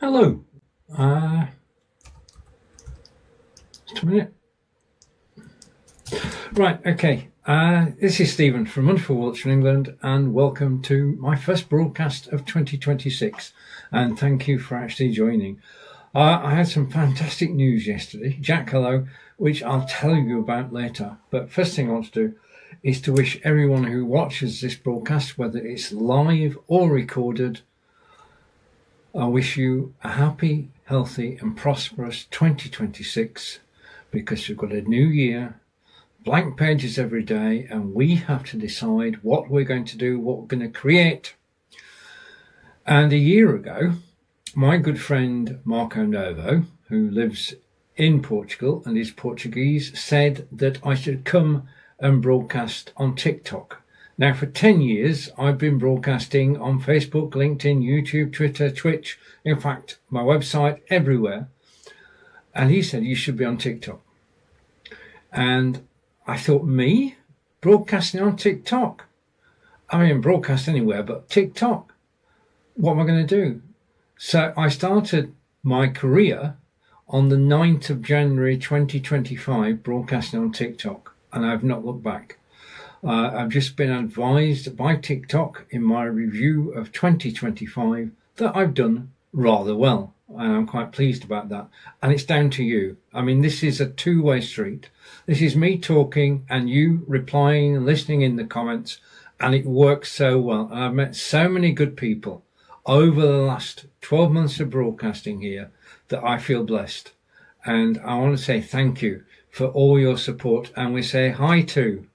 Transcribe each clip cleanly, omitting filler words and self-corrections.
Hello. Just a minute. Right, okay. This is Stephen from Wonderful Wiltshire, England, and welcome to my first broadcast of 2026. And thank you for actually joining. I had some fantastic news yesterday. Jack, hello, which I'll tell you about later. But first thing I want to do is to wish everyone who watches this broadcast, whether it's live or recorded, I wish you a happy, healthy and prosperous 2026, because we've got a new year, blank pages every day, and we have to decide what we're going to do, what we're going to create. And a year ago, my good friend Marco Novo, who lives in Portugal and is Portuguese, said that I should come and broadcast on TikTok. Now, for 10 years, I've been broadcasting on Facebook, LinkedIn, YouTube, Twitter, Twitch, in fact, my website, everywhere. And he said, you should be on TikTok. And I thought, me? Broadcasting on TikTok? I mean, broadcast anywhere, but TikTok. What am I going to do? So I started my career on the 9th of January 2025, broadcasting on TikTok, and I've not looked back. I've just been advised by TikTok in my review of 2025 that I've done rather well, and I'm quite pleased about that. And it's down to you. I mean, this is a two-way street. This is me talking and you replying and listening in the comments, and it works so well. And I've met so many good people over the last 12 months of broadcasting here that I feel blessed. And I want to say thank you for all your support. And we say hi to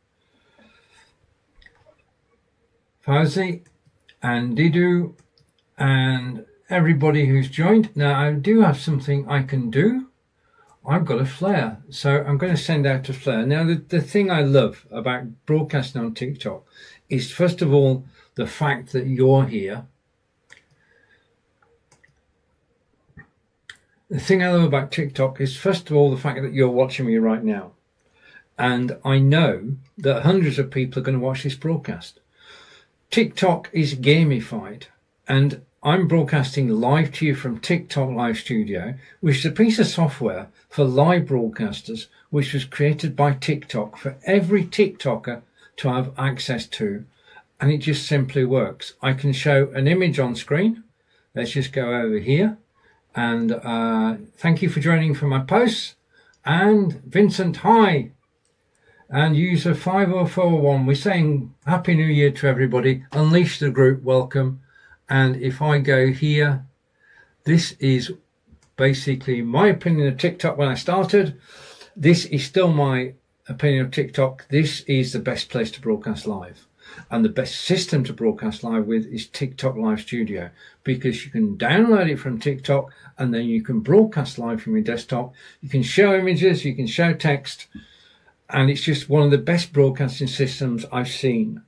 Fauzi and Didu and everybody who's joined. Now, I do have something I can do. I've got a flare, so I'm going to send out a flare. Now, the thing I love about broadcasting on TikTok is, first of all, the fact that you're here. The thing I love about TikTok is, first of all, the fact that you're watching me right now. And I know that hundreds of people are going to watch this broadcast. TikTok is gamified, and I'm broadcasting live to you from TikTok Live Studio, which is a piece of software for live broadcasters, which was created by TikTok for every TikToker to have access to. And it just simply works. I can show an image on screen. Let's just go over here. And thank you for joining for my posts. And Vincent, hi. And user 5041, we're saying Happy New Year to everybody. Unleash the group, welcome. And if I go here, this is basically my opinion of TikTok when I started. This is still my opinion of TikTok. This is the best place to broadcast live. And the best system to broadcast live with is TikTok Live Studio, because you can download it from TikTok and then you can broadcast live from your desktop. You can show images, you can show text, and it's just one of the best broadcasting systems I've seen.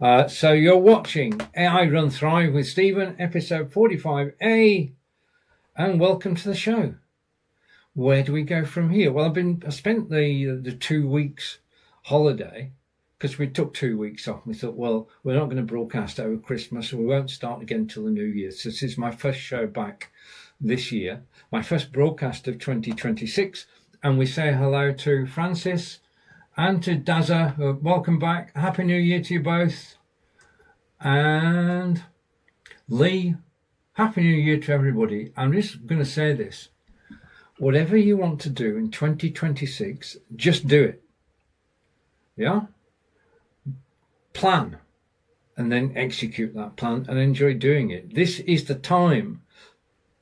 So you're watching AI Run Thrive with Stephen, episode 45A, and welcome to the show. Where do we go from here? Well, I spent the 2 weeks holiday, because we took 2 weeks off. We thought, well, we're not going to broadcast over Christmas, and we won't start again until the New Year. So this is my first show back this year, my first broadcast of 2026, and we say hello to Francis and to Daza. Welcome back. Happy New Year to you both. And Lee, Happy New Year to everybody. I'm just going to say this. Whatever you want to do in 2026, just do it. Yeah? Plan. And then execute that plan and enjoy doing it. This is the time.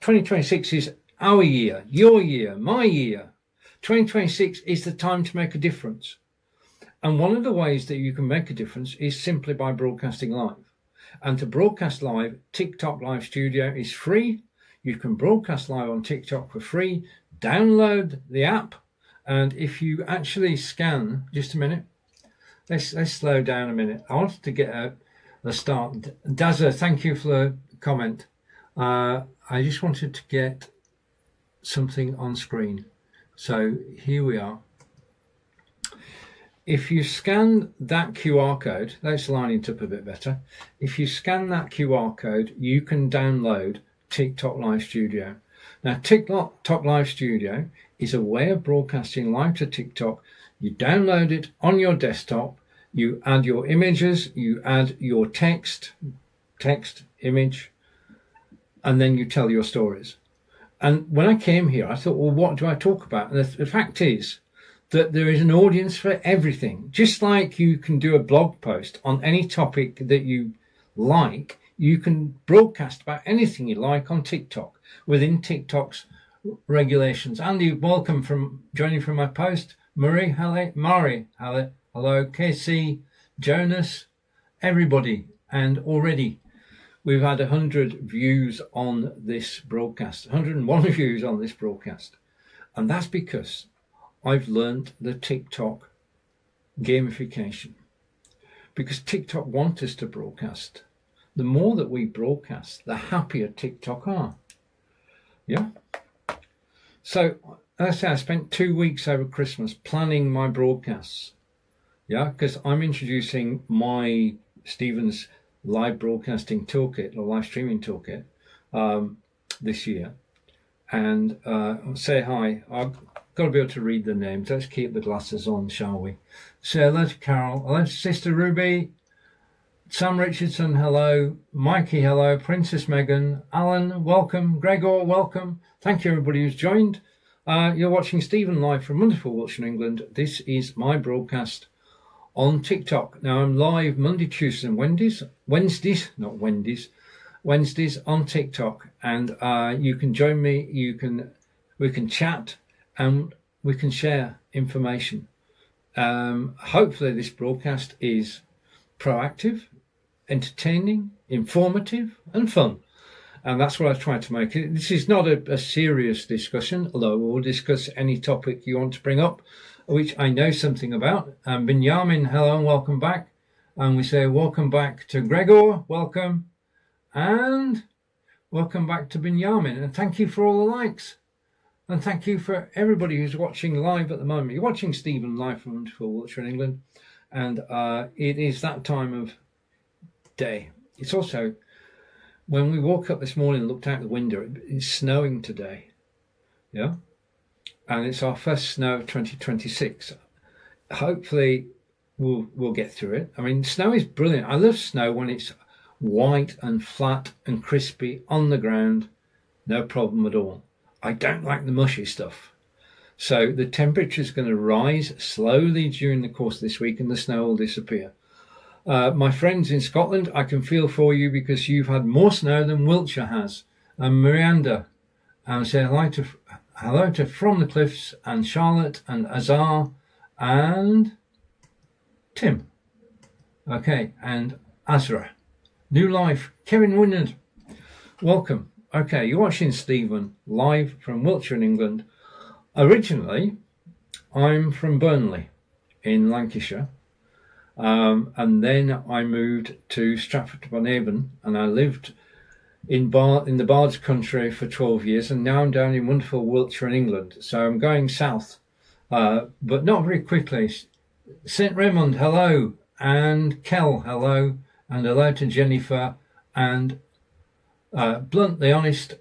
2026 is our year, your year, my year. 2026 is the time to make a difference. And one of the ways that you can make a difference is simply by broadcasting live. And to broadcast live, TikTok Live Studio is free. You can broadcast live on TikTok for free. Download the app. And if you actually scan, just a minute, let's slow down a minute. I wanted to get a start. Dazza, thank you for the comment. I just wanted to get something on screen. So here we are. If you scan that QR code, let's line it up a bit better. If you scan that QR code, you can download TikTok Live Studio. Now, TikTok Live Studio is a way of broadcasting live to TikTok. You download it on your desktop, you add your images, you add your text, image, and then you tell your stories. And when I came here, I thought, well, what do I talk about? And the fact is that there is an audience for everything. Just like you can do a blog post on any topic that you like, you can broadcast about anything you like on TikTok within TikTok's regulations. Andy, welcome from joining from my post. Mari, hello, Casey, Jonas, everybody. And already we've had 100 views on this broadcast, 101 views on this broadcast. And that's because I've learned the TikTok gamification. Because TikTok wants us to broadcast. The more that we broadcast, the happier TikTok are. Yeah. So, as I say, I spent 2 weeks over Christmas planning my broadcasts. Yeah, because I'm introducing my Stevens live broadcasting toolkit or live streaming toolkit this year. And say hi. I've got to be able to read the names. Let's keep the glasses on, shall we? Say hello to Carol. Hello to Sister Ruby. Sam Richardson, hello. Mikey, hello. Princess Megan. Alan, welcome. Gregor, welcome. Thank you, everybody who's joined. You're watching Stephen live from wonderful Wiltshire, England. This is my broadcast on TikTok. Now, I'm live Monday, Tuesday, and Wednesdays on TikTok. And you can join me. We can chat and we can share information. Hopefully, this broadcast is proactive, entertaining, informative, and fun. And that's what I try to make it. This is not a serious discussion, although we'll discuss any topic you want to bring up, which I know something about. Benjamin, hello and welcome back. And we say welcome back to Gregor, welcome. And welcome back to Benjamin. And thank you for all the likes. And thank you for everybody who's watching live at the moment. You're watching Stephen live from wonderful Wiltshire in England. And it is that time of day. It's also, when we woke up this morning and looked out the window, it's snowing today. Yeah. And it's our first snow of 2026. Hopefully we'll get through it. I mean, snow is brilliant. I love snow when it's white and flat and crispy on the ground. No problem at all. I don't like the mushy stuff. So the temperature is going to rise slowly during the course of this week and the snow will disappear. My friends in Scotland, I can feel for you because you've had more snow than Wiltshire has. And Miranda, and say hello to From the Cliffs and Charlotte and Azar and Tim. Okay, and Azra. New Life, Kevin Wynnard, welcome. Okay, you're watching Stephen live from Wiltshire in England. Originally, I'm from Burnley in Lancashire. And then I moved to Stratford-upon-Avon and I lived in the Bards country for 12 years and now I'm down in wonderful Wiltshire in England. So I'm going south, but not very quickly. St. Raymond, hello, and Kel, hello, and hello to Jennifer, and Bluntly Honest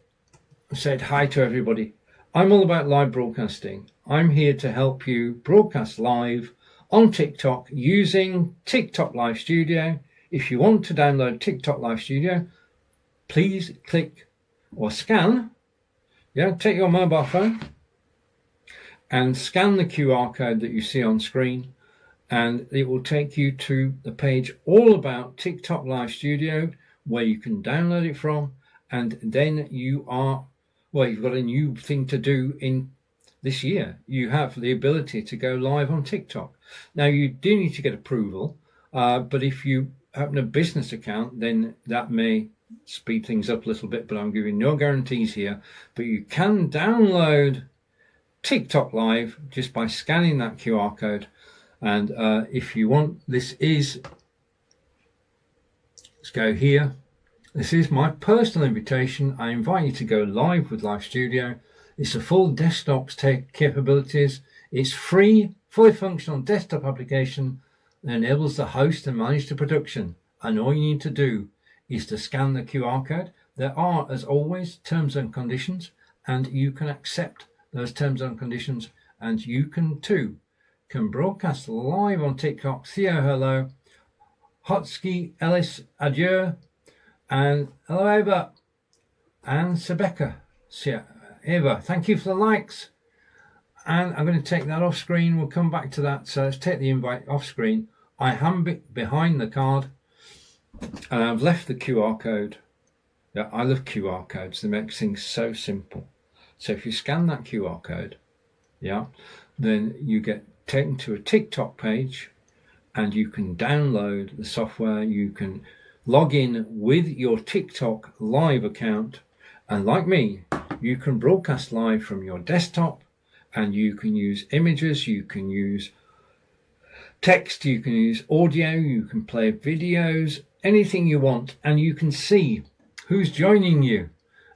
said hi to everybody. I'm all about live broadcasting. I'm here to help you broadcast live on TikTok using TikTok Live Studio. If you want to download TikTok Live Studio, please click or scan. Yeah, take your mobile phone and scan the QR code that you see on screen, and it will take you to the page all about TikTok Live Studio where you can download it from, and then you've got a new thing to do in this year. You have the ability to go live on TikTok. Now, you do need to get approval, but if you open a business account, then that may speed things up a little bit, but I'm giving no guarantees here. But you can download TikTok Live just by scanning that QR code. And if you want, let's go here. This is my personal invitation. I invite you to go live with Live Studio. It's a full desktop capabilities. It's free, fully functional desktop application that enables the host to manage the production. And all you need to do is to scan the QR code. There are, as always, terms and conditions, and you can accept those terms and conditions, and you can too can broadcast live on TikTok. Theo, hello. Hotsky, Ellis, adieu. And hello, Eva. And Sebecca. Eva, thank you for the likes. And I'm going to take that off screen. We'll come back to that. So let's take the invite off screen. I am behind the card, and I've left the QR code. Yeah, I love QR codes. They make things so simple. So if you scan that QR code, yeah, then you get taken to a TikTok page, and you can download the software. You can log in with your TikTok live account, and like me, you can broadcast live from your desktop, and you can use images, you can use text, you can use audio, you can play videos, anything you want, and you can see who's joining you.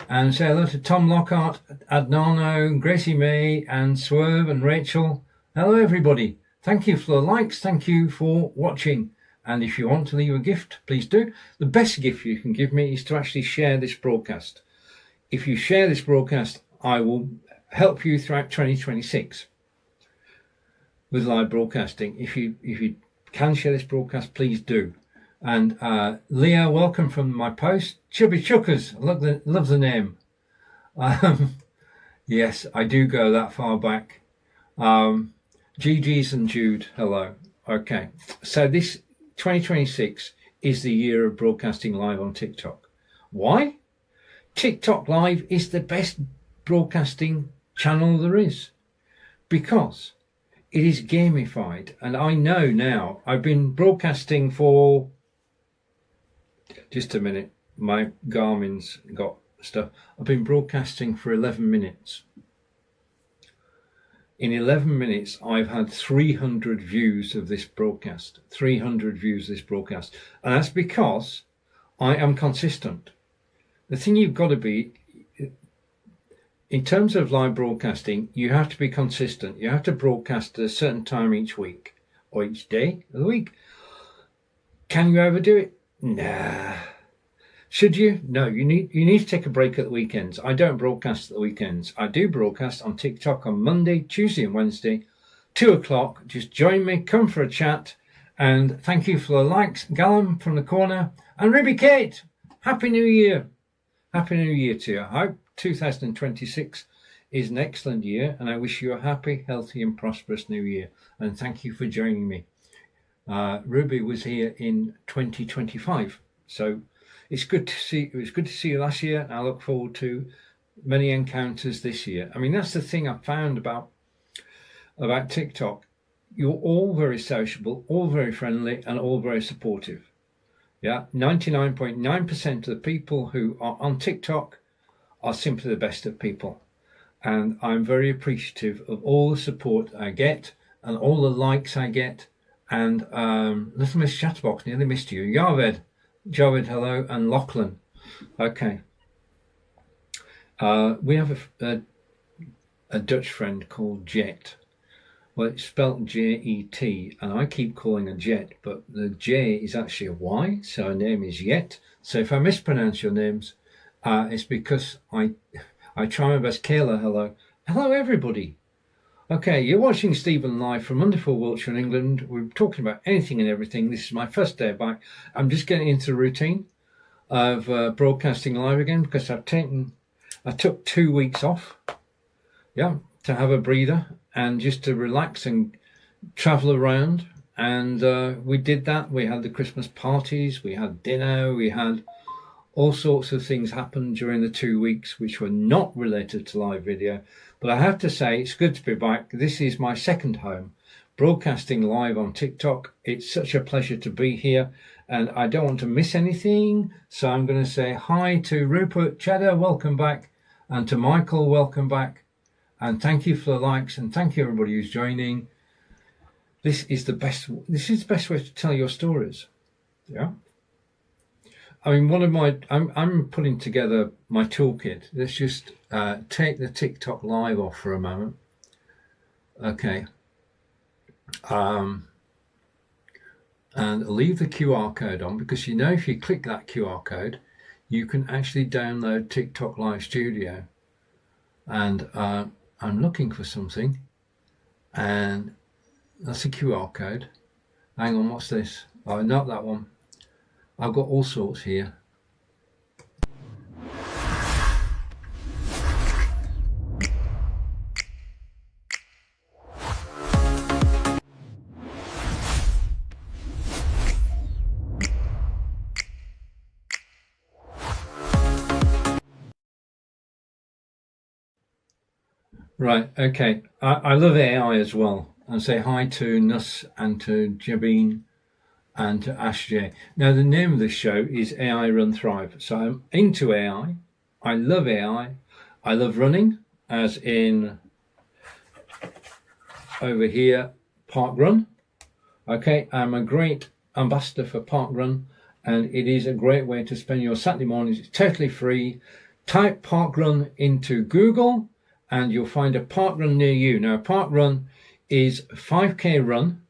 And say hello to Tom Lockhart, Adnano, Gracie May, and Swerve and Rachel. Hello, everybody. Thank you for the likes. Thank you for watching. And if you want to leave a gift, please do. The best gift you can give me is to actually share this broadcast. If you share this broadcast, I will help you throughout 2026 with live broadcasting. If you can share this broadcast, please do. And Leah, welcome from my post. Chubby Chuckers, love the name. Yes, I do go that far back. GG's and Jude, hello. Okay, so this 2026 is the year of broadcasting live on TikTok. Why? TikTok Live is the best broadcasting channel there is, because it is gamified. And I know now, I've been broadcasting for, just a minute, my Garmin's got stuff. I've been broadcasting for 11 minutes. In 11 minutes, I've had 300 views of this broadcast. 300 views of this broadcast. And that's because I am consistent. The thing you've got to be, in terms of live broadcasting, you have to be consistent. You have to broadcast at a certain time each week or each day of the week. Can you overdo it? Nah. Should you? No, you need to take a break at the weekends. I don't broadcast at the weekends. I do broadcast on TikTok on Monday, Tuesday and Wednesday, 2 o'clock. Just join me, come for a chat. And thank you for the likes. Gallum from the corner. And Ruby Kate, Happy New Year. Happy New Year to you. I hope 2026 is an excellent year, and I wish you a happy, healthy and prosperous new year. And thank you for joining me. Ruby was here in 2025. So it's good to see. It was good to see you last year, and I look forward to many encounters this year. I mean, that's the thing I found about TikTok. You're all very sociable, all very friendly, and all very supportive. Yeah, 99.9% of the people who are on TikTok are simply the best of people. And I'm very appreciative of all the support I get and all the likes I get. And Little Miss Chatterbox, nearly missed you. Javed, hello, and Lachlan. Okay. We have a Dutch friend called Jet. Well, it's spelled J-E-T, and I keep calling her Jet, but the J is actually a Y, so her name is Yet. So if I mispronounce your names, it's because I try my best. Kayla, hello. Hello, everybody. Okay, you're watching Stephen live from wonderful Wiltshire in England. We're talking about anything and everything. This is my first day back. I'm just getting into the routine of broadcasting live again, because I took 2 weeks off, yeah, to have a breather and just to relax and travel around. And we did that. We had the Christmas parties, we had dinner, we had all sorts of things happen during the 2 weeks which were not related to live video. But I have to say, it's good to be back. This is my second home, broadcasting live on TikTok. It's such a pleasure to be here, and I don't want to miss anything. So I'm going to say hi to Rupert Cheddar, welcome back, and to Michael, welcome back. And thank you for the likes, and thank you everybody who's joining. This is the best way to tell your stories. Yeah. I mean, I'm putting together my toolkit. Let's just take the TikTok live off for a moment. Okay. And leave the QR code on, because if you click that QR code, you can actually download TikTok Live Studio. And I'm looking for something, and that's a QR code. Hang on, what's this? Oh, not that one. I've got all sorts here. Right, okay. I love AI as well. And say hi to Nuss and to Jabeen and to Ash J. Now, the name of this show is AI Run Thrive. So I'm into AI. I love AI. I love running, as in over here, Park Run. Okay, I'm a great ambassador for Park Run, and it is a great way to spend your Saturday mornings. It's totally free. Type Park Run into Google, and you'll find a park run near you. Now, a park run is a 5K run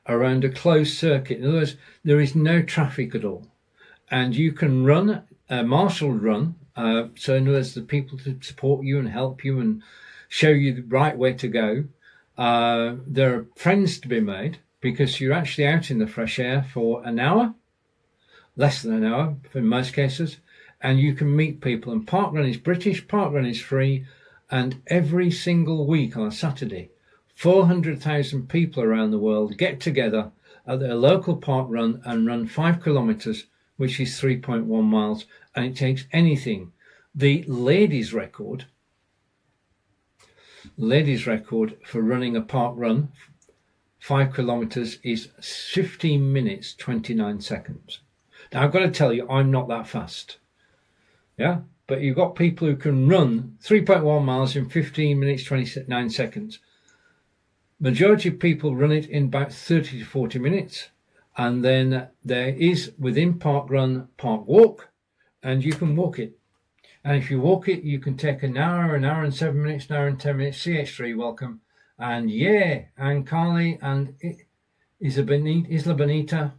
around a closed circuit. In other words, there is no traffic at all. And you can run a marshaled run. So in other words, the people to support you and help you and show you the right way to go. There are friends to be made because you're actually out in the fresh air for an hour, less than an hour in most cases, and you can meet people. And park run is British, park run is free. And every single week on a Saturday, 400,000 people around the world get together at their local park run and run 5 kilometers, which is 3.1 miles. And it takes anything. The ladies' record for running a park run, 5 kilometers, is 15 minutes, 29 seconds. Now, I've got to tell you, I'm not that fast. Yeah? But you've got people who can run 3.1 miles in 15 minutes, 29 seconds. Majority of people run it in about 30 to 40 minutes. And then there is, within Park Run, Park Walk, and you can walk it. And if you walk it, you can take an hour and 7 minutes, an hour and 10 minutes. CH3, welcome. And yeah, and Carly, and Isla Benita,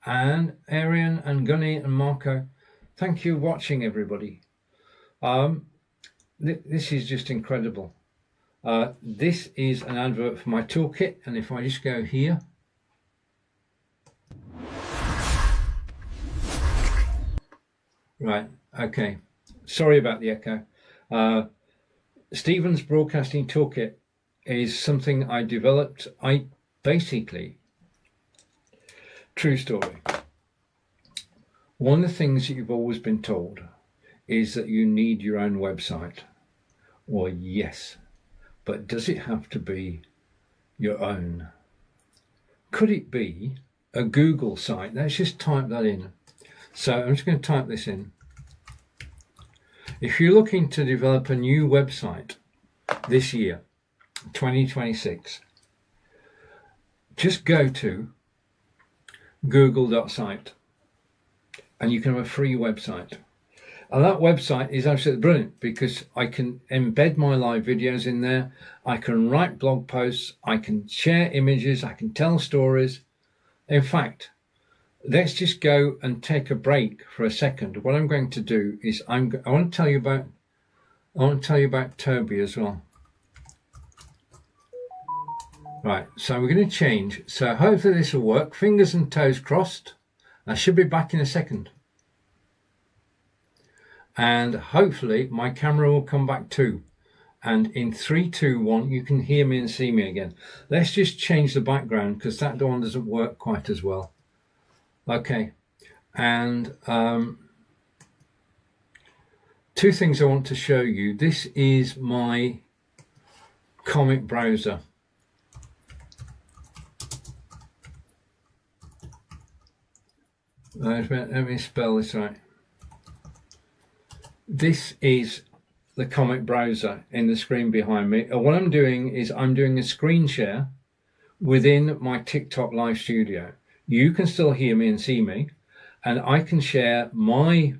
and Arian, and Gunny, and Marco. Thank you for watching, everybody. This is just incredible. This is an advert for my toolkit, and if I just go here, right, okay, sorry about the echo. Stevens Broadcasting Toolkit is something I developed. True story. One of the things that you've always been told is that you need your own website. Well, yes, but does it have to be your own? Could it be a Google site? Let's just type that in. So I'm just going to type this in. If you're looking to develop a new website this year, 2026, just go to google.site. And you can have a free website. And that website is absolutely brilliant because I can embed my live videos in there. I can write blog posts. I can share images. I can tell stories. In fact, let's just go and take a break for a second. What I'm going to do is I want to tell you about Toby as well. Right, so we're going to change. So hopefully this will work. Fingers and toes crossed. I should be back in a second. And hopefully my camera will come back too. And in 3, 2, 1, you can hear me and see me again. Let's just change the background because that one doesn't work quite as well. Okay. And two things I want to show you. This is my comic browser. Let me spell this right. This is the comic browser in the screen behind me. What I'm doing is I'm doing a screen share within my TikTok Live Studio. You can still hear me and see me, and I can share my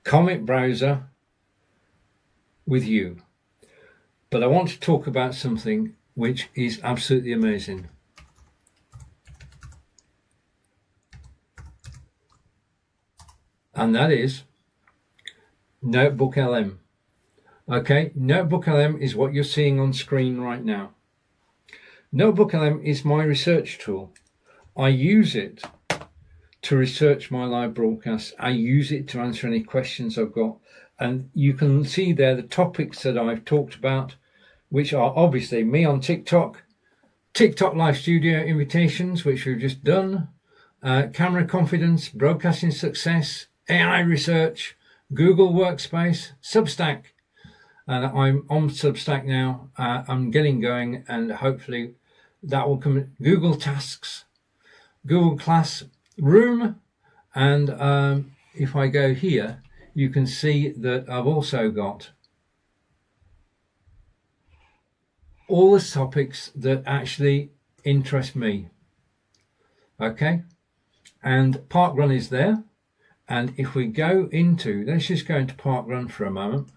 comic browser with you. But I want to talk about something which is absolutely amazing. and that is NoteBookLM. Okay, NoteBookLM is what you're seeing on screen right now. NoteBookLM is my research tool. I use it to research my live broadcasts. I use it to answer any questions I've got. And you can see there the topics that I've talked about, which are obviously me on TikTok, TikTok Live Studio invitations, which we've just done, camera confidence, broadcasting success, AI research, Google Workspace, Substack. And I'm on Substack now. I'm getting going, and hopefully that will come. Google Tasks, Google Classroom, and if I go here, you can see that I've also got all the topics that actually interest me. Okay, and Parkrun is there. And if we go into, let's just go into Parkrun for a moment.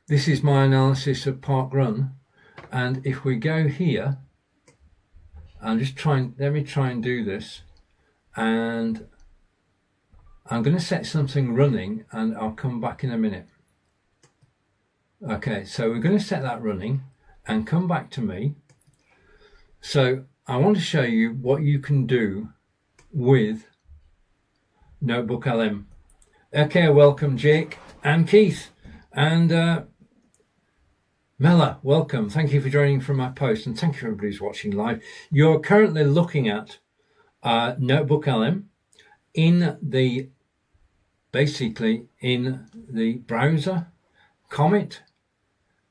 This is my analysis of Parkrun. And if we go here, let me try and do this. And I'm going to set something running, and I'll come back in a minute. Okay, so we're going to set that running and come back to me. So I want to show you what you can do with NoteBookLM. Okay, welcome Jake and Keith and Mella, welcome. Thank you for joining from my post, and thank you everybody who's watching live. You're currently looking at NoteBookLM basically in the browser Comet,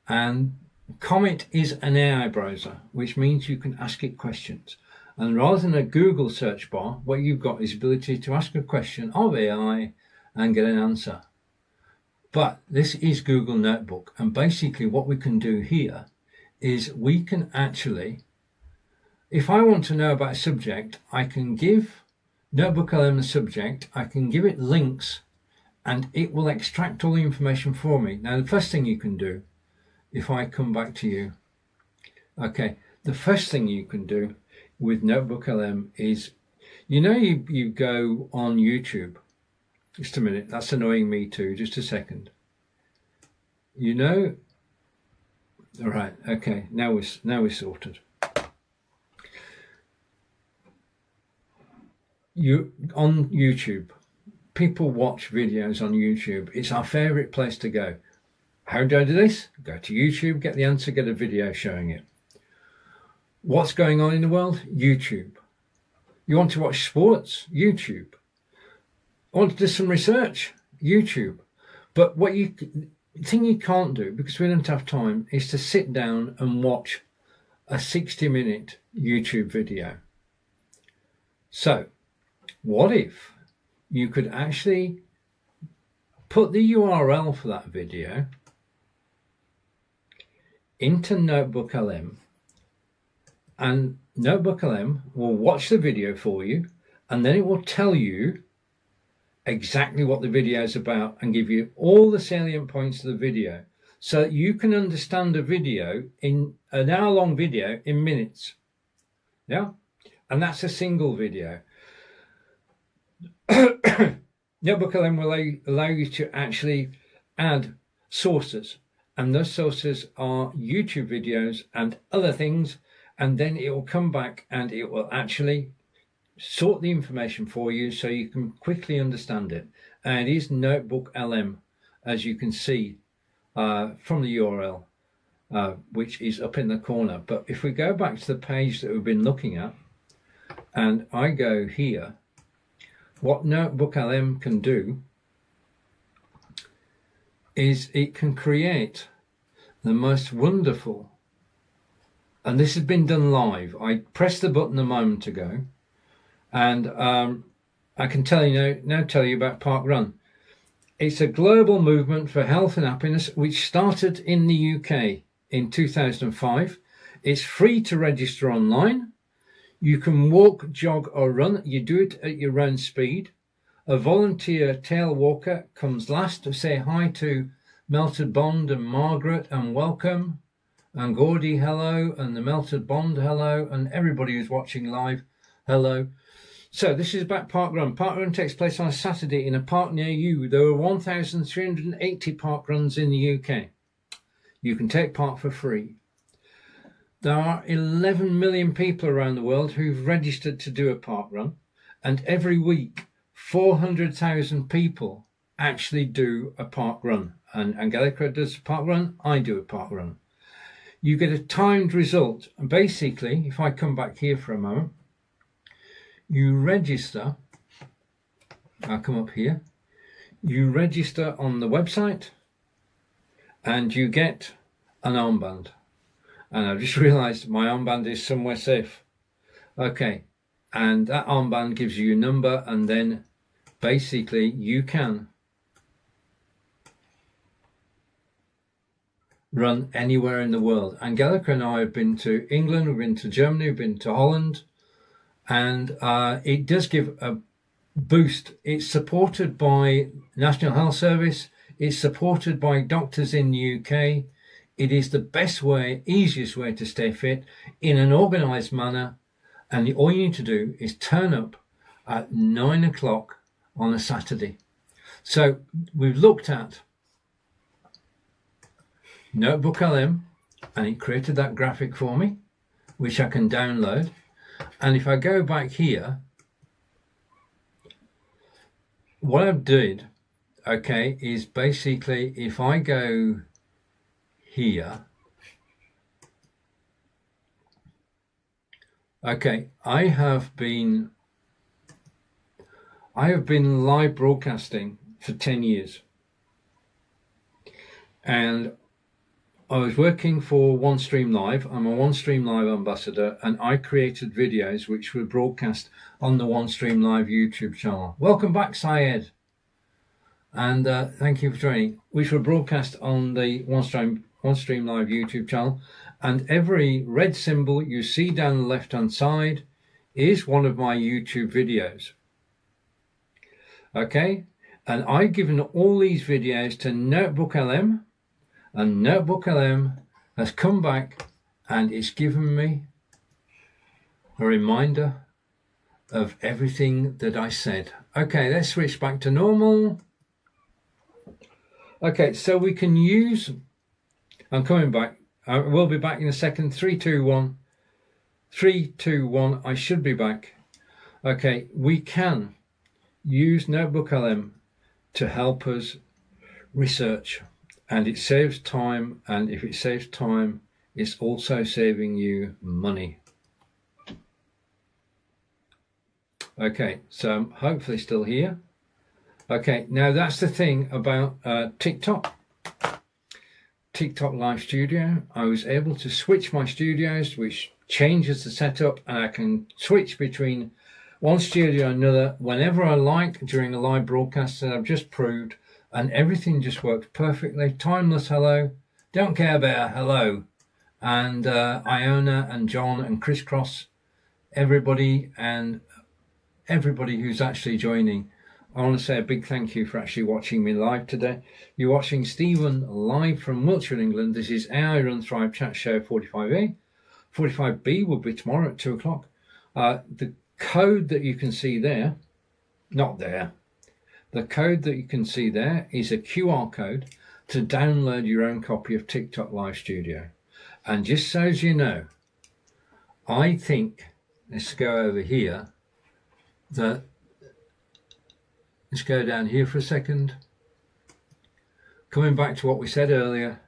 and Comet is an AI browser, which means you can ask it questions. And rather than a Google search bar, what you've got is the ability to ask a question of AI and get an answer. But this is Google Notebook, and basically what we can do here is we can actually, if I want to know about a subject, I can give NoteBookLM the subject, I can give it links, and it will extract all the information for me. Now, the first thing you can do, if I come back to you, okay, the first thing you can do with NoteBookLM is, you go on YouTube. Just a minute, that's annoying me too, just a second. All right, okay, now we're sorted. On YouTube, people watch videos on YouTube. It's our favorite place to go. How do I do this? Go to YouTube, get the answer, get a video showing it. What's going on in the world? YouTube. You want to watch sports? YouTube. I want to do some research? YouTube. But the thing you can't do, because we don't have time, is to sit down and watch a 60-minute YouTube video. So, what if you could actually put the URL for that video into NoteBookLM, and NoteBookLM will watch the video for you, and then it will tell you exactly what the video is about and give you all the salient points of the video, so that you can understand a video, in an hour-long video, in minutes. Yeah, and that's a single video. NoteBookLM will allow you to actually add sources, and those sources are YouTube videos and other things, and then it will come back and it will actually sort the information for you so you can quickly understand it. And it is NoteBookLM, as you can see from the URL, which is up in the corner. But if we go back to the page that we've been looking at, and I go here, what NoteBookLM can do is it can create the most wonderful, and this has been done live. I pressed the button a moment ago, and I can tell you about Parkrun. It's a global movement for health and happiness which started in the UK in 2005. It's free to register online. You can walk, jog or run. You do it at your own speed. A volunteer tail walker comes last to say hi to Melted Bond and Margaret and welcome, and Gordy hello, and the Melted Bond hello, and everybody who's watching live hello. So this is about parkrun. Parkrun takes place on a Saturday in a park near you. There are 1,380 parkruns in the UK. You can take part for free. There are 11 million people around the world who've registered to do a parkrun, and every week 400,000 people actually do a parkrun. And Angelika does a parkrun, I do a parkrun. You get a timed result, and basically, if I come back here for a moment, you register. I'll come up here. You register on the website and you get an armband. And I've just realized my armband is somewhere safe. Okay. And that armband gives you a number, and then basically you can run anywhere in the world. Angelika and I have been to England, we've been to Germany, we've been to Holland. And it does give a boost. It's supported by National Health Service. It's supported by doctors in the UK. It is the best way, easiest way to stay fit in an organised manner. And all you need to do is turn up at 9 o'clock on a Saturday. So we've looked at NoteBookLM, and it created that graphic for me, which I can download. And if I go back here, what I did, okay, is basically if I go here, okay, I have been live broadcasting for 10 years. And I was working for OneStream Live. I'm a OneStream Live ambassador, and I created videos which were broadcast on the OneStream Live YouTube channel. Welcome back, Syed. And thank you for joining. Which were broadcast on the OneStream Live YouTube channel. And every red symbol you see down the left-hand side is one of my YouTube videos. Okay? And I've given all these videos to NoteBookLM. And NoteBookLM has come back and it's given me a reminder of everything that I said. Okay, let's switch back to normal. Okay, so we can use, I'm coming back. I will be back in a second. 3, 2, 1. 3, 2, 1. I should be back. Okay, we can use NoteBookLM to help us research. And it saves time, and if it saves time, it's also saving you money. Okay, so I'm hopefully still here. Okay, now that's the thing about TikTok Live Studio. I was able to switch my studios, which changes the setup, and I can switch between one studio and another whenever I like during a live broadcast, and I've just proved. And everything just works perfectly. Timeless hello. Don't care about hello. And Iona and John and Crisscross, everybody who's actually joining. I want to say a big thank you for actually watching me live today. You're watching Stephen live from Wiltshire, England. This is AI Run Thrive Chat Show 45A. 45B will be tomorrow at 2 o'clock. The code that you can see there, not there. The code that you can see there is a QR code to download your own copy of TikTok Live Studio. And just so as you know, I think, let's go over here, let's go down here for a second. Coming back to what we said earlier,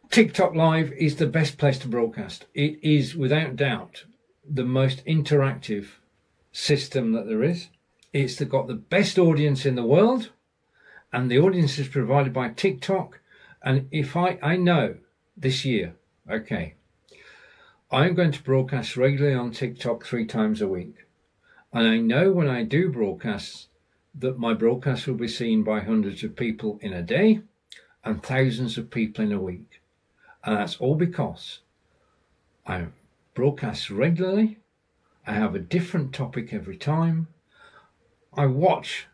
TikTok Live is the best place to broadcast. It is without doubt the most interactive system that there is. It's got the best audience in the world, and the audience is provided by TikTok. And if I know this year, okay, I'm going to broadcast regularly on TikTok 3 times a week. And I know when I do broadcasts that my broadcast will be seen by hundreds of people in a day and thousands of people in a week. And that's all because I broadcast regularly. I have a different topic every time. I watch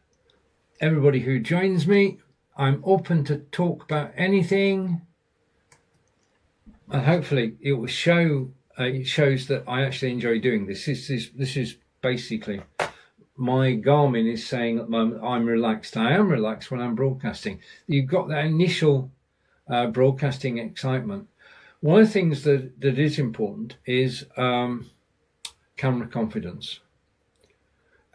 everybody who joins me. I'm open to talk about anything. And hopefully it will show it shows that I actually enjoy doing this. This is basically my Garmin is saying at the moment I'm relaxed. I am relaxed when I'm broadcasting. You've got that initial broadcasting excitement. One of the things that is important is camera confidence,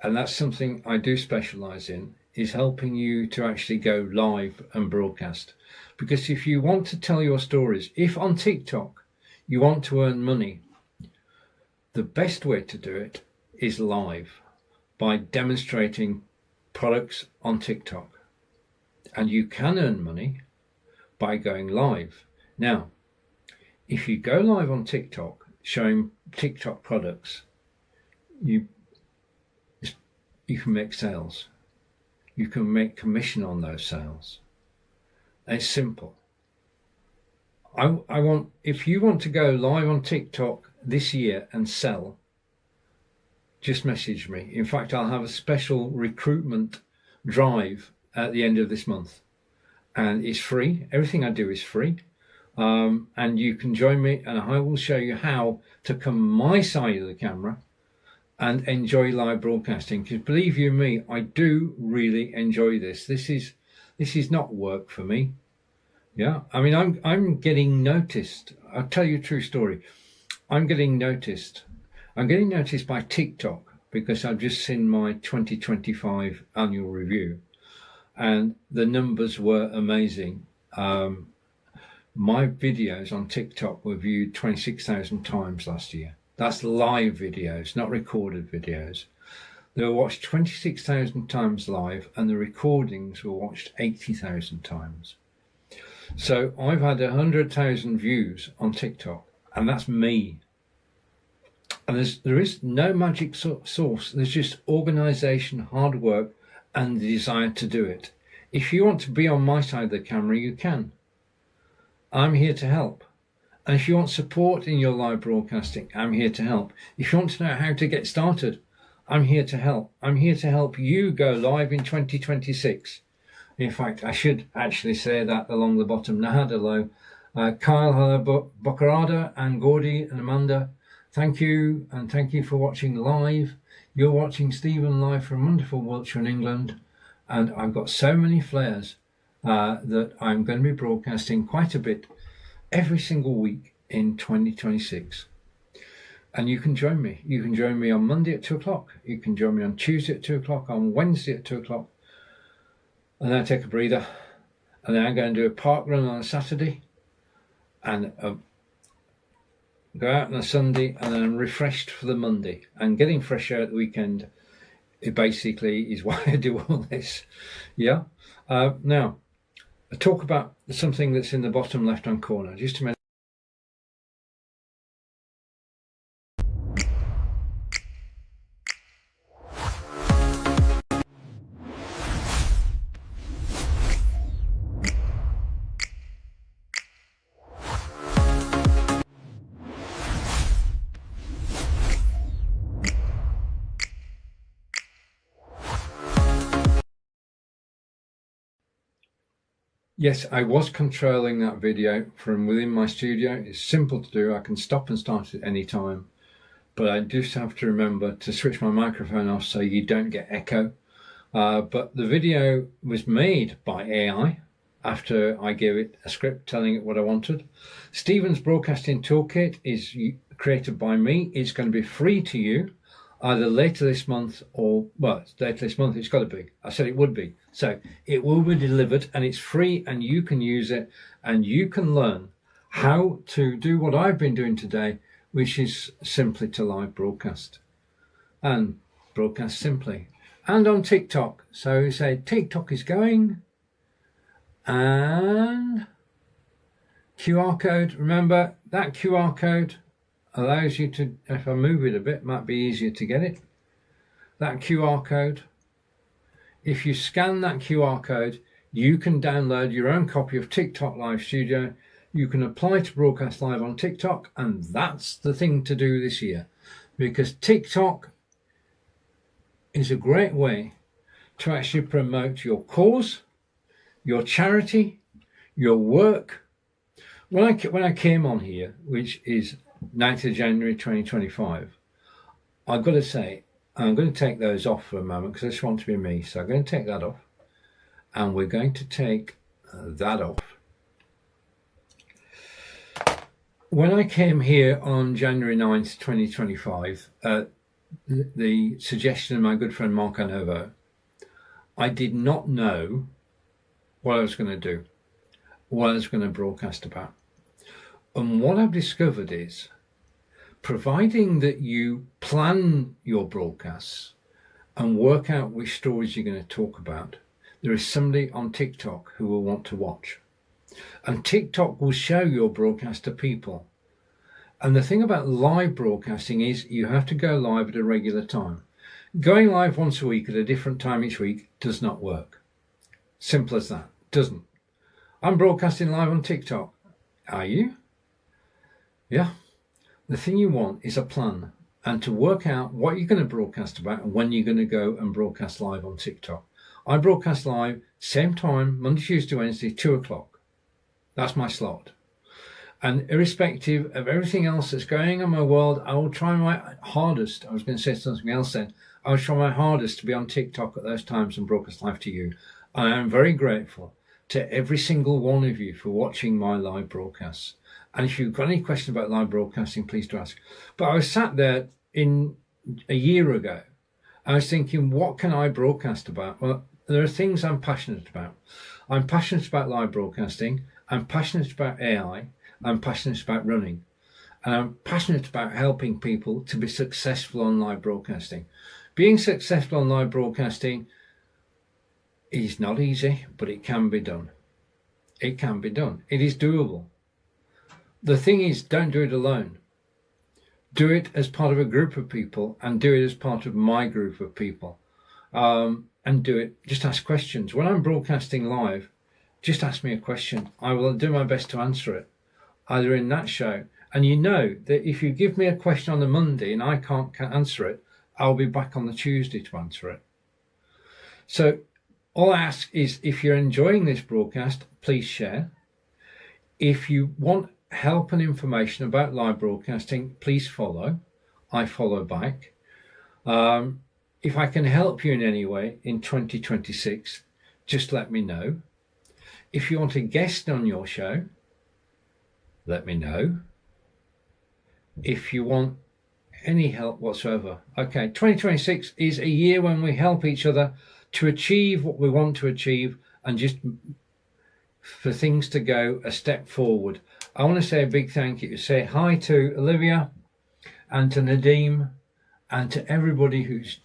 and that's something I do specialize in, is helping you to actually go live and broadcast. Because if you want to tell your stories, if on TikTok you want to earn money, the best way to do it is live, by demonstrating products on TikTok. And you can earn money by going live. Now, if you go live on TikTok showing TikTok products, you can make sales. You can make commission on those sales. It's simple. If you want to go live on TikTok this year and sell, just message me. In fact, I'll have a special recruitment drive at the end of this month, and it's free. Everything I do is free, and you can join me, and I will show you how to come my side of the camera and enjoy live broadcasting. Because believe you me, I do really enjoy this. This is not work for me. Yeah, I mean, I'm getting noticed. I'll tell you a true story. I'm getting noticed by TikTok because I've just seen my 2025 annual review, and the numbers were amazing. My videos on TikTok were viewed 26,000 times last year. That's live videos, not recorded videos. They were watched 26,000 times live, and the recordings were watched 80,000 times. So I've had 100,000 views on TikTok, and that's me. And there is no magic source. There's just organisation, hard work, and the desire to do it. If you want to be on my side of the camera, you can. I'm here to help. And if you want support in your live broadcasting, I'm here to help. If you want to know how to get started, I'm here to help. I'm here to help you go live in 2026. In fact, I should actually say that along the bottom. Nahad, hello. Kyle, hello. Bokarada and Gordy and Amanda, thank you, and thank you for watching live. You're watching Stephen live from wonderful Wiltshire in England, and I've got so many flares that I'm going to be broadcasting quite a bit every single week in 2026. And you can join me. You can join me on Monday at 2 o'clock. You can join me on Tuesday at 2 o'clock, on Wednesday at 2 o'clock. And then I take a breather. And then I'm going to do a park run on a Saturday. And go out on a Sunday, and then I'm refreshed for the Monday. And getting fresh air at the weekend, it basically is why I do all this. Yeah. Now, I talk about something that's in the bottom left-hand corner. Just a minute. Yes, I was controlling that video from within my studio. It's simple to do. I can stop and start at any time. But I just have to remember to switch my microphone off so you don't get echo. But the video was made by AI after I gave it a script telling it what I wanted. Stevens Broadcasting Toolkit is created by me. It's going to be free to you either later this month or, well, later this month it's got to be. I said it would be. So it will be delivered, and it's free, and you can use it, and you can learn how to do what I've been doing today, which is simply to live broadcast and broadcast simply. And on TikTok. So you say TikTok is going, and QR code. Remember that QR code allows you to, if I move it a bit, might be easier to get it. That QR code, if you scan that QR code, you can download your own copy of TikTok Live Studio. You can apply to broadcast live on TikTok, and that's the thing to do this year, because TikTok is a great way to actually promote your cause, your charity, your work. When I came on here, which is 9th of January 2025. I've got to say, I'm going to take those off for a moment because I just want to be me. So I'm going to take that off. And we're going to take that off. When I came here on January 9th, 2025, the suggestion of my good friend Mark Anovo, I did not know what I was going to do, what I was going to broadcast about. And what I've discovered is, providing that you plan your broadcasts and work out which stories you're going to talk about, there is somebody on TikTok who will want to watch. And TikTok will show your broadcast to people. And the thing about live broadcasting is you have to go live at a regular time. Going live once a week at a different time each week does not work. Simple as that. Doesn't. I'm broadcasting live on TikTok. Are you? Yeah. The thing you want is a plan and to work out what you're going to broadcast about and when you're going to go and broadcast live on TikTok. I broadcast live, same time, Monday, Tuesday, Wednesday, 2 o'clock. That's my slot. And irrespective of everything else that's going on in my world, I will try my hardest. I was going to say something else then. I will try my hardest to be on TikTok at those times and broadcast live to you. I am very grateful to every single one of you for watching my live broadcasts. And if you've got any questions about live broadcasting, please do ask. But I was sat there a year ago. I was thinking, what can I broadcast about? Well, there are things I'm passionate about. I'm passionate about live broadcasting. I'm passionate about AI. I'm passionate about running. And I'm passionate about helping people to be successful on live broadcasting. Being successful on live broadcasting is not easy, but it can be done. It can be done. It is doable. The thing is, don't do it alone. Do it as part of a group of people and do it as part of my group of people. And do it, just ask questions. When I'm broadcasting live, just ask me a question. I will do my best to answer it, either in that show. And you know that if you give me a question on the Monday and I can't answer it, I'll be back on the Tuesday to answer it. So all I ask is, if you're enjoying this broadcast, please share. If you want help and information about live broadcasting, please follow. I follow back. If I can help you in any way in 2026, just let me know. If you want a guest on your show, let me know. If you want any help whatsoever. Okay, 2026 is a year when we help each other to achieve what we want to achieve and just for things to go a step forward. I want to say a big thank you. Say hi to Olivia and to Nadeem and to everybody who's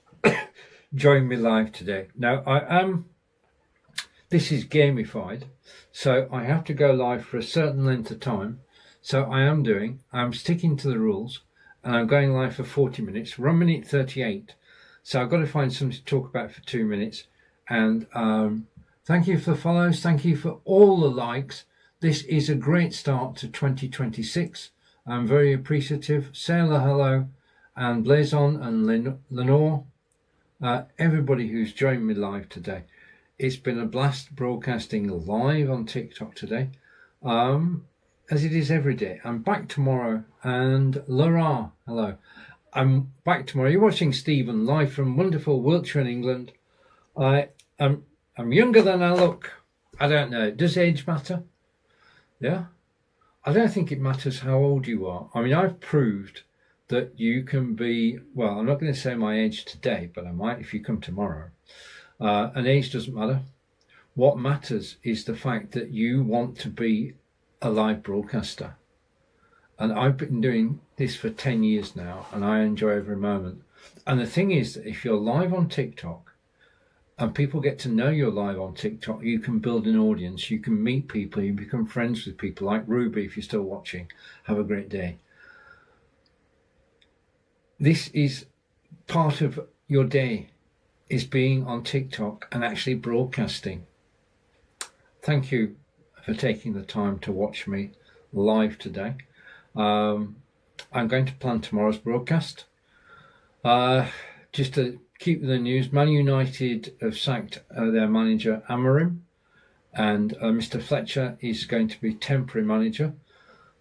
joined me live today. Now, this is gamified, so I have to go live for a certain length of time. So I'm sticking to the rules, and I'm going live for 40 minutes, 1 minute 38. So I've got to find something to talk about for 2 minutes. And thank you for the follows. Thank you for all the likes. This is a great start to 2026. I'm very appreciative. Sailor, hello, and Blazon and Lenore, everybody who's joined me live today. It's been a blast broadcasting live on TikTok today, as it is every day. I'm back tomorrow, and Laura, hello. I'm back tomorrow. You're watching Stephen live from wonderful Wiltshire in England. I'm younger than I look. I don't know. Does age matter? Yeah. I don't think it matters how old you are. I mean, I've proved that you can be, well, I'm not going to say my age today, but I might if you come tomorrow. And age doesn't matter. What matters is the fact that you want to be a live broadcaster. And I've been doing this for 10 years now, and I enjoy every moment. And the thing is that if you're live on TikTok and people get to know you're live on TikTok, you can build an audience, you can meet people, you become friends with people like Ruby. If you're still watching, have a great day. This is part of your day, is being on TikTok and actually broadcasting. Thank you for taking the time to watch me live today. I'm going to plan tomorrow's broadcast. Just to keep the news, Man United have sacked their manager Amorim, and Mr. Fletcher is going to be temporary manager.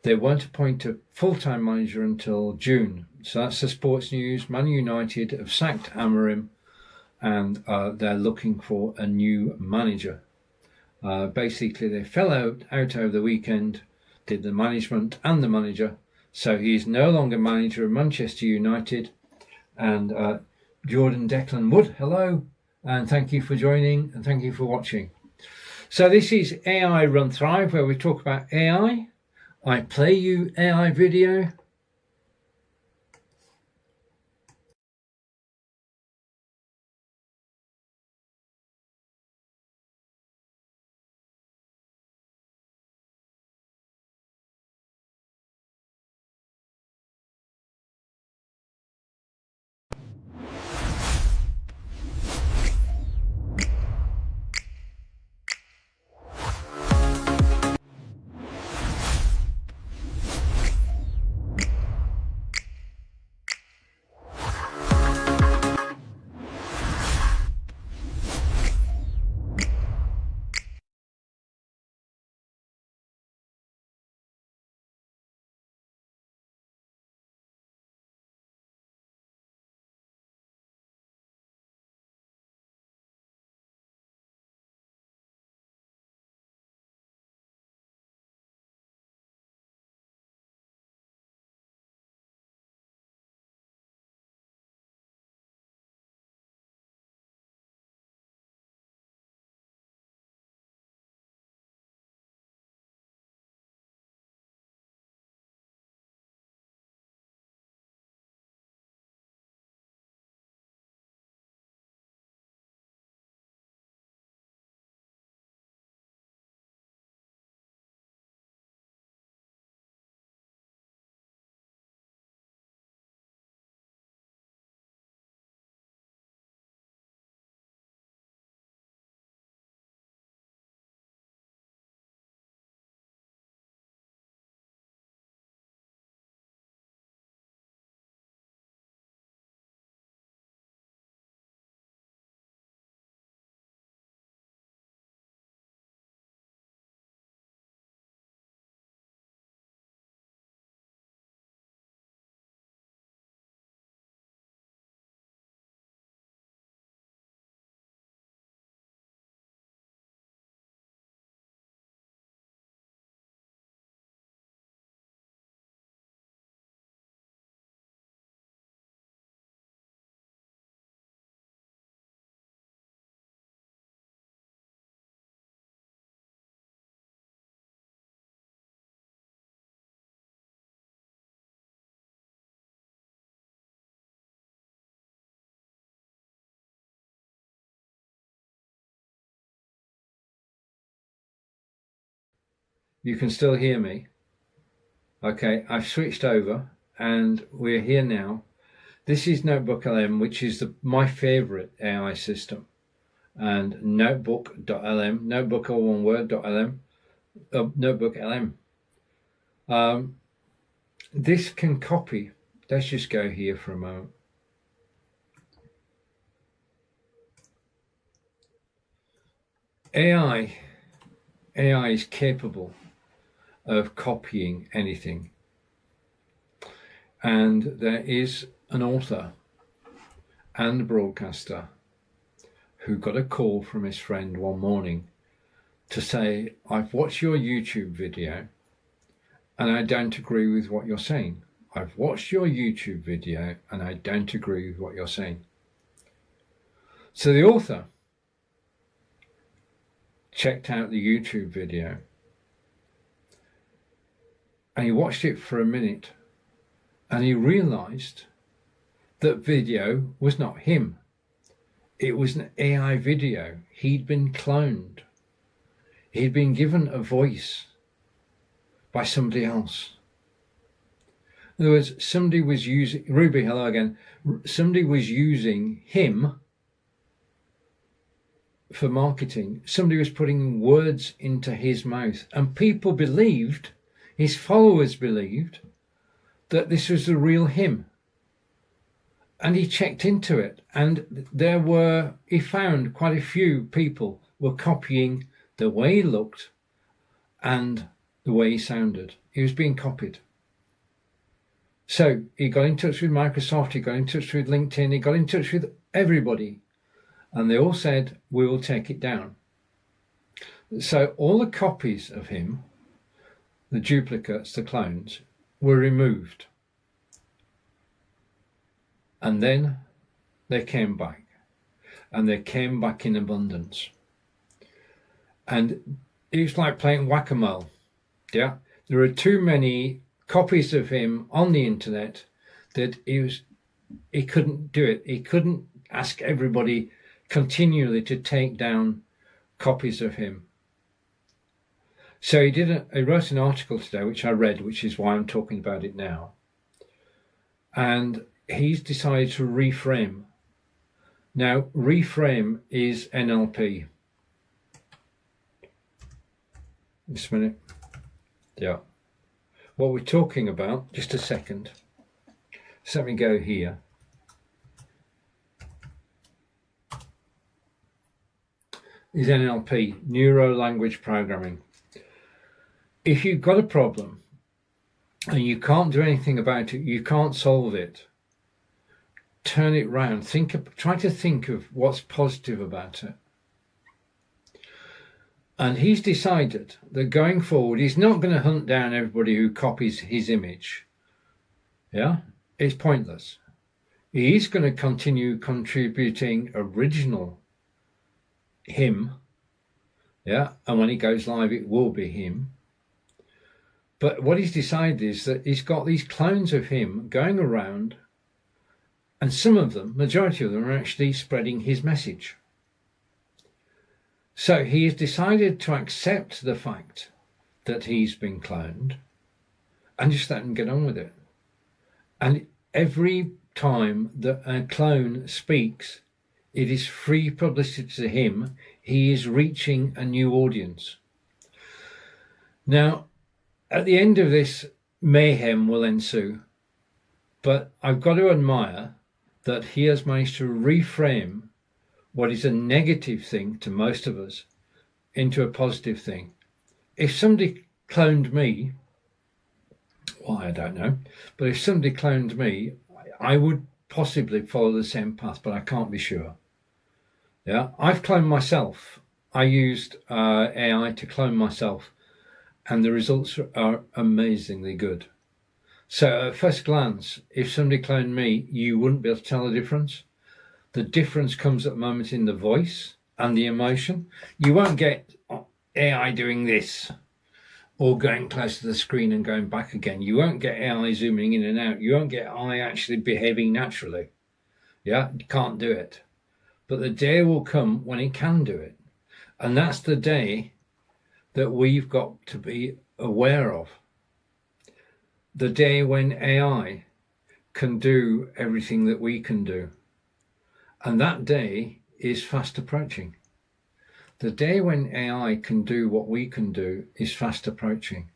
They won't appoint a full-time manager until June. So that's the sports news. Man United have sacked Amorim, and they're looking for a new manager. Basically, they fell out over the weekend, did the management and the manager. So he's no longer manager of Manchester United. And Jordan Declan Wood, hello, and thank you for joining, and thank you for watching. So this is AI Run Thrive, where we talk about AI. I play you AI video. You can still hear me. Okay, I've switched over and we're here now. This is NoteBookLM, which is my favorite AI system. And NoteBook.lm, notebook all one word, .lm, NoteBookLM. This can copy. Let's just go here for a moment. AI is capable of copying anything. And there is an author and broadcaster who got a call from his friend one morning to say, I've watched your YouTube video and I don't agree with what you're saying. I've watched your YouTube video and I don't agree with what you're saying. So the author checked out the YouTube video and he watched it for a minute and he realized that video was not him. It was an AI video. He'd been cloned. He'd been given a voice by somebody else. In other words, somebody was using, Ruby, hello again, somebody was using him for marketing. Somebody was putting words into his mouth, and people believed, his followers believed, that this was the real him. And he checked into it, and he found quite a few people were copying the way he looked and the way he sounded. he was being copied. So he got in touch with Microsoft, he got in touch with LinkedIn, he got in touch with everybody, and they all said, we will take it down. So all the copies of him, the duplicates, the clones, were removed. And then they came back. And they came back in abundance. And it was like playing whack-a-mole. Yeah, there are too many copies of him on the internet that he couldn't do it. He couldn't ask everybody continually to take down copies of him. So he wrote an article today, which I read, which is why I'm talking about it now. And he's decided to reframe. Now, reframe is NLP. Just a minute. Yeah. What we're talking about, just a second. So let me go here. Is NLP, Neuro Language Programming. If you've got a problem and you can't do anything about it, you can't solve it, turn it round. Try to think of what's positive about it. And he's decided that going forward, he's not going to hunt down everybody who copies his image. Yeah, it's pointless. He's going to continue contributing original him. Yeah, and when he goes live, it will be him. But what he's decided is that he's got these clones of him going around, and some of them, majority of them, are actually spreading his message. So he has decided to accept the fact that he's been cloned and just let him get on with it. And every time that a clone speaks, it is free publicity to him. He is reaching a new audience. Now, at the end of this, mayhem will ensue. But I've got to admire that he has managed to reframe what is a negative thing to most of us into a positive thing. If somebody cloned me, well, I don't know, but if somebody cloned me, I would possibly follow the same path, but I can't be sure. Yeah, I've cloned myself. I used AI to clone myself, and the results are amazingly good. So at first glance, if somebody cloned me, you wouldn't be able to tell the difference. The difference comes at the moment in the voice and the emotion. You won't get AI doing this or going close to the screen and going back again. You won't get AI zooming in and out. You won't get AI actually behaving naturally. Yeah, you can't do it. But the day will come when it can do it. And that's the day that we've got to be aware of. The day when AI can do everything that we can do. And that day is fast approaching. The day when AI can do what we can do is fast approaching.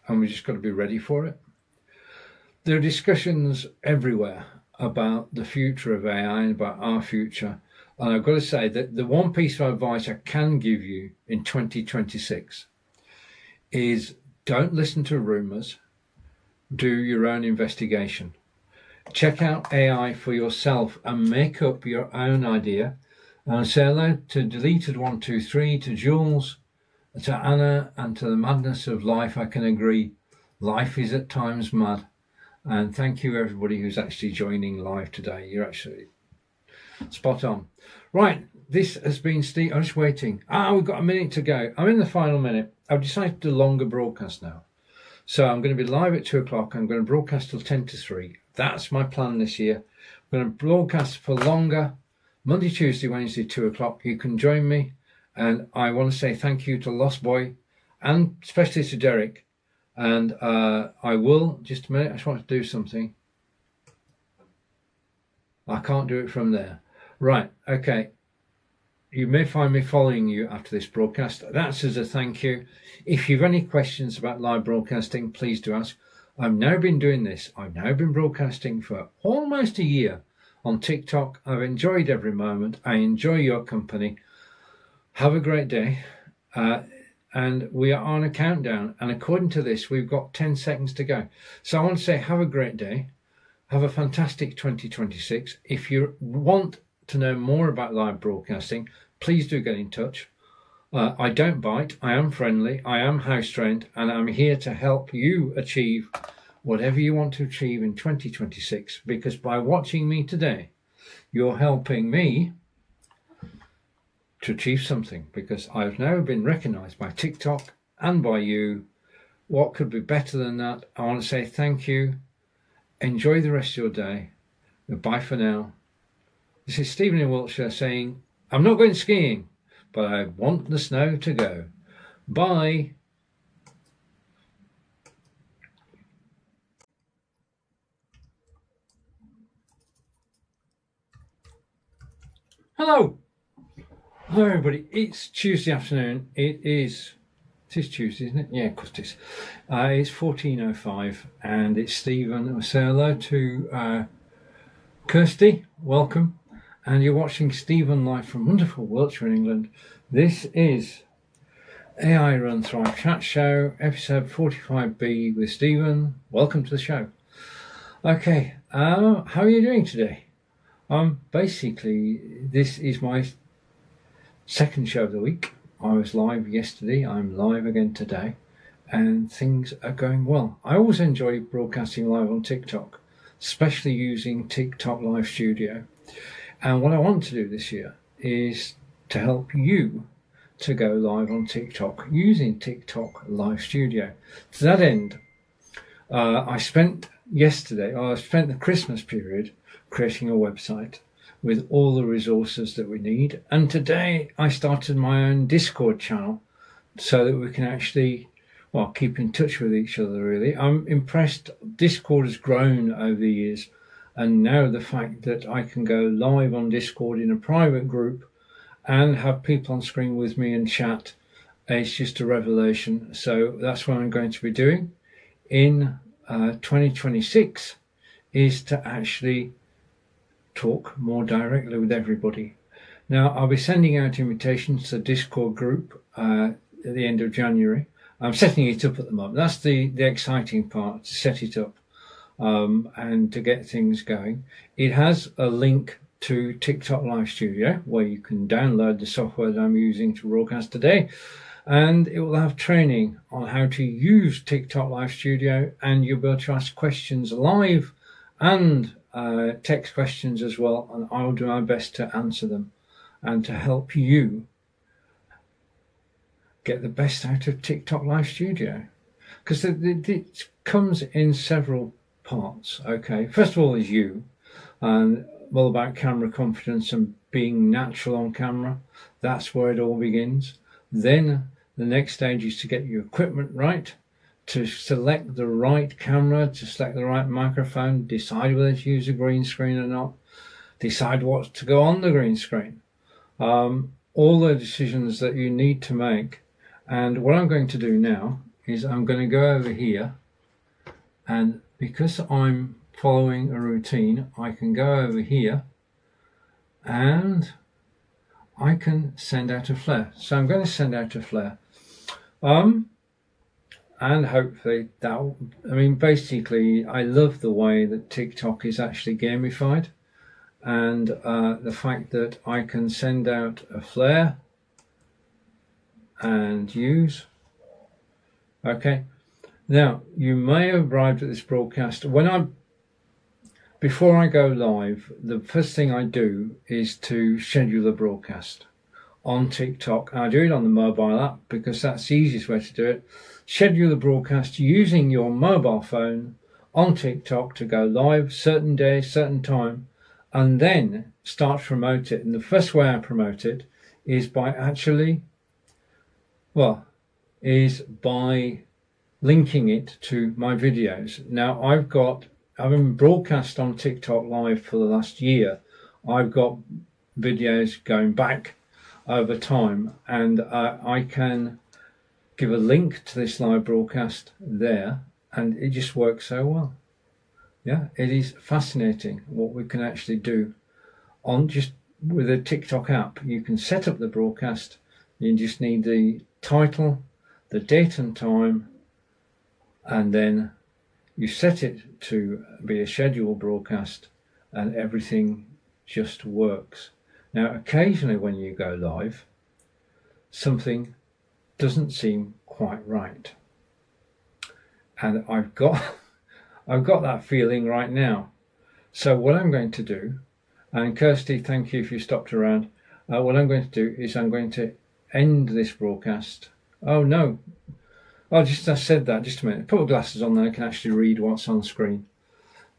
And we just got to be ready for it. There are discussions everywhere about the future of AI and about our future. And I've got to say that the one piece of advice I can give you in 2026 is don't listen to rumors. Do your own investigation. Check out AI for yourself and make up your own idea. And say hello to Deleted123, to Jules, to Anna, and to the madness of life. I can agree. Life is at times mad. And thank you everybody who's actually joining live today. You're actually spot on. Right, this has been Steve. I'm just waiting. We've got a minute to go. I'm in the final minute. I've decided to do a longer broadcast now. So I'm going to be live at 2 o'clock. I'm going to broadcast till 10 to 3. That's my plan this year. I'm going to broadcast for longer. Monday, Tuesday, Wednesday, 2 o'clock. You can join me. And I want to say thank you to Lost Boy and especially to Derek. And I will, just a minute, I just want to do something. I can't do it from there. Right, okay. You may find me following you after this broadcast. That's as a thank you. If you've any questions about live broadcasting, please do ask. I've now been doing this. I've now been broadcasting for almost a year on TikTok. I've enjoyed every moment. I enjoy your company. Have a great day. and we are on a countdown. And according to this, we've got 10 seconds to go. So I want to say have a great day. Have a fantastic 2026. If you want to know more about live broadcasting, please do get in touch. I don't bite. I am friendly. I am house trained, and I'm here to help you achieve whatever you want to achieve in 2026, because by watching me today, you're helping me to achieve something, because I've now been recognized by TikTok and by you. What could be better than that? I want to say thank you. Enjoy the rest of your day. Bye for now. This is Stephen in Wiltshire saying, I'm not going skiing, but I want the snow to go. Bye. Hello. Hello everybody. It's Tuesday afternoon. It is Tuesday, isn't it? Yeah, of course it is. It's 14:05 and it's Stephen. Say hello to Kirsty. Welcome. And you're watching Stephen live from wonderful Wiltshire in England. This is AI Run Thrive Chat Show, episode 45B with Stephen. Welcome to the show. Okay, how are you doing today? Basically, this is my second show of the week. I was live yesterday, I'm live again today, and things are going well. I always enjoy broadcasting live on TikTok, especially using TikTok Live Studio. And what I want to do this year is to help you to go live on TikTok using TikTok Live Studio. To that end, I spent the Christmas period creating a website with all the resources that we need. And today I started my own Discord channel so that we can actually, keep in touch with each other, really. I'm impressed. Discord has grown over the years. And now the fact that I can go live on Discord in a private group and have people on screen with me and chat, it's just a revelation. So that's what I'm going to be doing in 2026, is to actually talk more directly with everybody. Now, I'll be sending out invitations to the Discord group at the end of January. I'm setting it up at the moment. That's the exciting part, to set it up and to get things going. It has a link to TikTok Live Studio where you can download the software that I'm using to broadcast today. And it will have training on how to use TikTok Live Studio, and you'll be able to ask questions live and text questions as well, and I'll do my best to answer them and to help you get the best out of TikTok Live Studio, because it comes in several parts. Okay, first of all is you, and all about camera confidence and being natural on camera. That's where it all begins. Then the next stage is to get your equipment right, to select the right camera, to select the right microphone, decide whether to use a green screen or not, decide what to go on the green screen. All the decisions that you need to make. And what I'm going to do now is I'm going to go over here, and because I'm following a routine, I can go over here and I can send out a flare. So I'm going to send out a flare. And hopefully basically, I love the way that TikTok is actually gamified, and the fact that I can send out a flare and use. Okay, now you may have arrived at this broadcast. Before I go live, the first thing I do is to schedule the broadcast on TikTok. I do it on the mobile app because that's the easiest way to do it. Schedule the broadcast using your mobile phone on TikTok to go live certain day, certain time, and then start to promote it. And the first way I promote it is by linking it to my videos. Now I've been broadcast on TikTok live for the last year. I've got videos going back over time, and I can give a link to this live broadcast there, and it just works so well. Yeah, it is fascinating what we can actually do on just with a TikTok app. You can set up the broadcast. You just need the title the date and time, and then you set it to be a scheduled broadcast, and everything just works. Now, occasionally when you go live, something doesn't seem quite right. And I've got that feeling right now. So what I'm going to do, and Kirsty, thank you if you stopped around. What I'm going to do is I'm going to end this broadcast. Oh no. I said that, just a minute. Put my glasses on there, I can actually read what's on screen.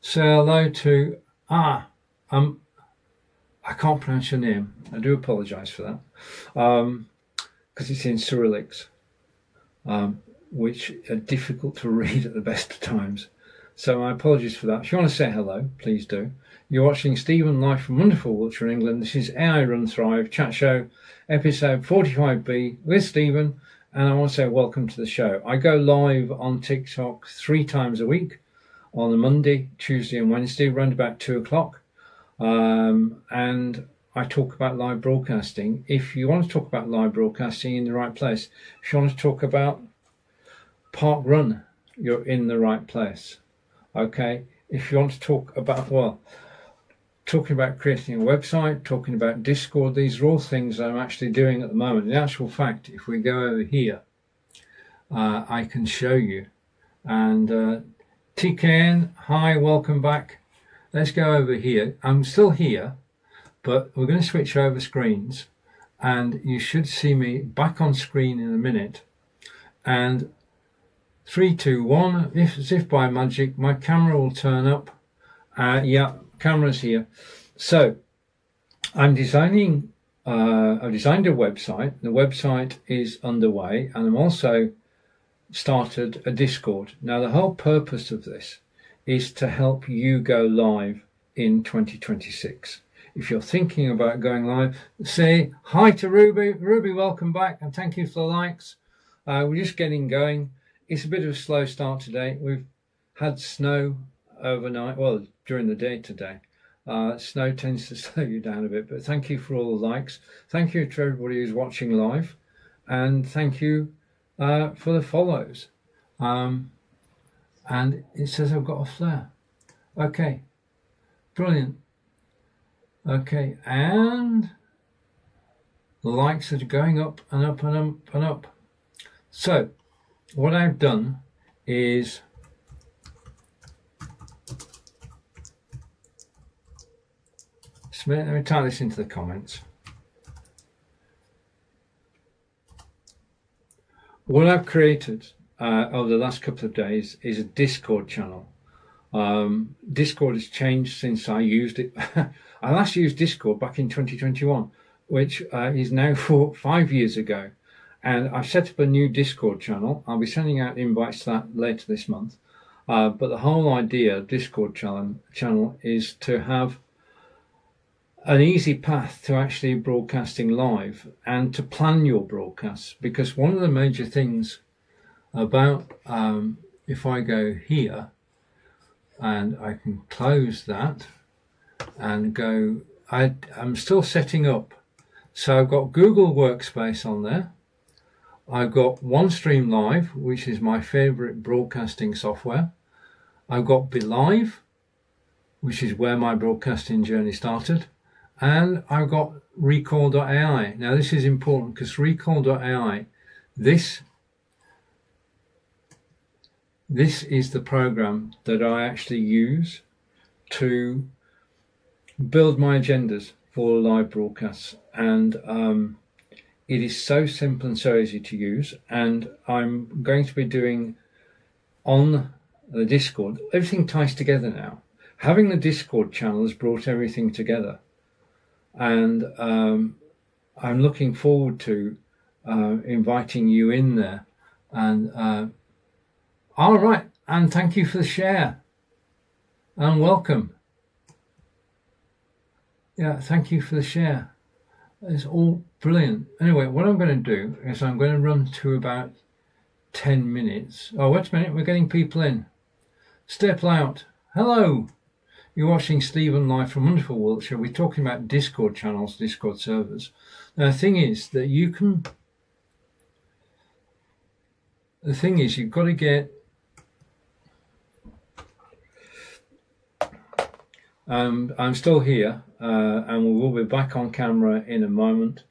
Say hello to, I can't pronounce your name. I do apologise for that. Because it's in Cyrillics, which are difficult to read at the best of times. So my apologies for that. If you want to say hello, please do. You're watching Stephen live from wonderful Wiltshire, England. This is AI Run Thrive Chat Show, episode 45B with Stephen. And I want to say welcome to the show. I go live on TikTok 3 times a week, on a Monday, Tuesday and Wednesday, around about 2 o'clock. And I talk about live broadcasting. If you want to talk about live broadcasting, in the right place. If you want to talk about park run, you're in the right place. Okay? If you want to talk about, talking about creating a website, talking about Discord, these are all things I'm actually doing at the moment. In actual fact, if we go over here, I can show you. And TKN, hi, welcome back. Let's go over here. I'm still here, but we're going to switch over screens, and you should see me back on screen in a minute. And 3, 2, 1, as if by magic, my camera will turn up. Yeah, camera's here. So I'm designing, I've designed a website. The website is underway, and I'm also started a Discord. Now, the whole purpose of this is to help you go live in 2026. If you're thinking about going live, say hi to Ruby. Ruby, welcome back, and thank you for the likes. We're just getting going. It's a bit of a slow start today. We've had snow overnight, well, during the day today. Snow tends to slow you down a bit, but thank you for all the likes. Thank you to everybody who's watching live, and thank you for the follows. And it says I've got a flare. Okay, brilliant. Okay, and the likes are going up and up and up and up. So what I've done is let me type this into the comments. What I've created over the last couple of days is a Discord channel. Discord has changed since I used it. I last used Discord back in 2021, which is now 5 years ago. And I've set up a new Discord channel. I'll be sending out invites to that later this month. But the whole idea of Discord channel is to have an easy path to actually broadcasting live and to plan your broadcasts, because one of the major things about if I go here and I can close that and go, I'm still setting up. So I've got Google Workspace on there. I've got OneStream Live, which is my favorite broadcasting software. I've got BeLive, which is where my broadcasting journey started. And I've got Recall.ai. Now this is important because Recall.ai, this is the program that I actually use to build my agendas for live broadcasts. And it is so simple and so easy to use. And I'm going to be doing on the Discord, everything ties together now. Having the Discord channel has brought everything together. And I'm looking forward to inviting you in there. And all right, and thank you for the share and welcome. Yeah, thank you for the share. It's all brilliant. Anyway, what I'm going to do is I'm going to run to about 10 minutes. Oh, wait a minute, we're getting people in. Step out. Hello. You're watching Stephen live from wonderful Wiltshire. We're talking about Discord channels, Discord servers. Now, the thing is that you can the thing is, you've got to get I'm still here, and we will be back on camera in a moment,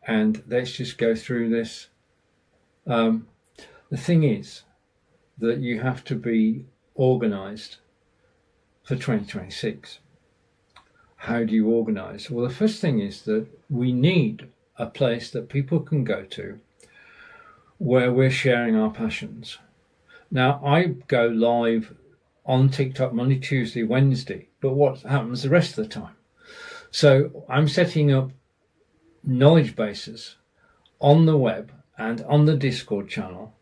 and let's just go through this. The thing is that you have to be organized for 2026. How do you organize? Well, the first thing is that we need a place that people can go to where we're sharing our passions. Now, I go live on TikTok Monday, Tuesday, Wednesday, but what happens the rest of the time? So I'm setting up knowledge bases on the web and on the Discord channel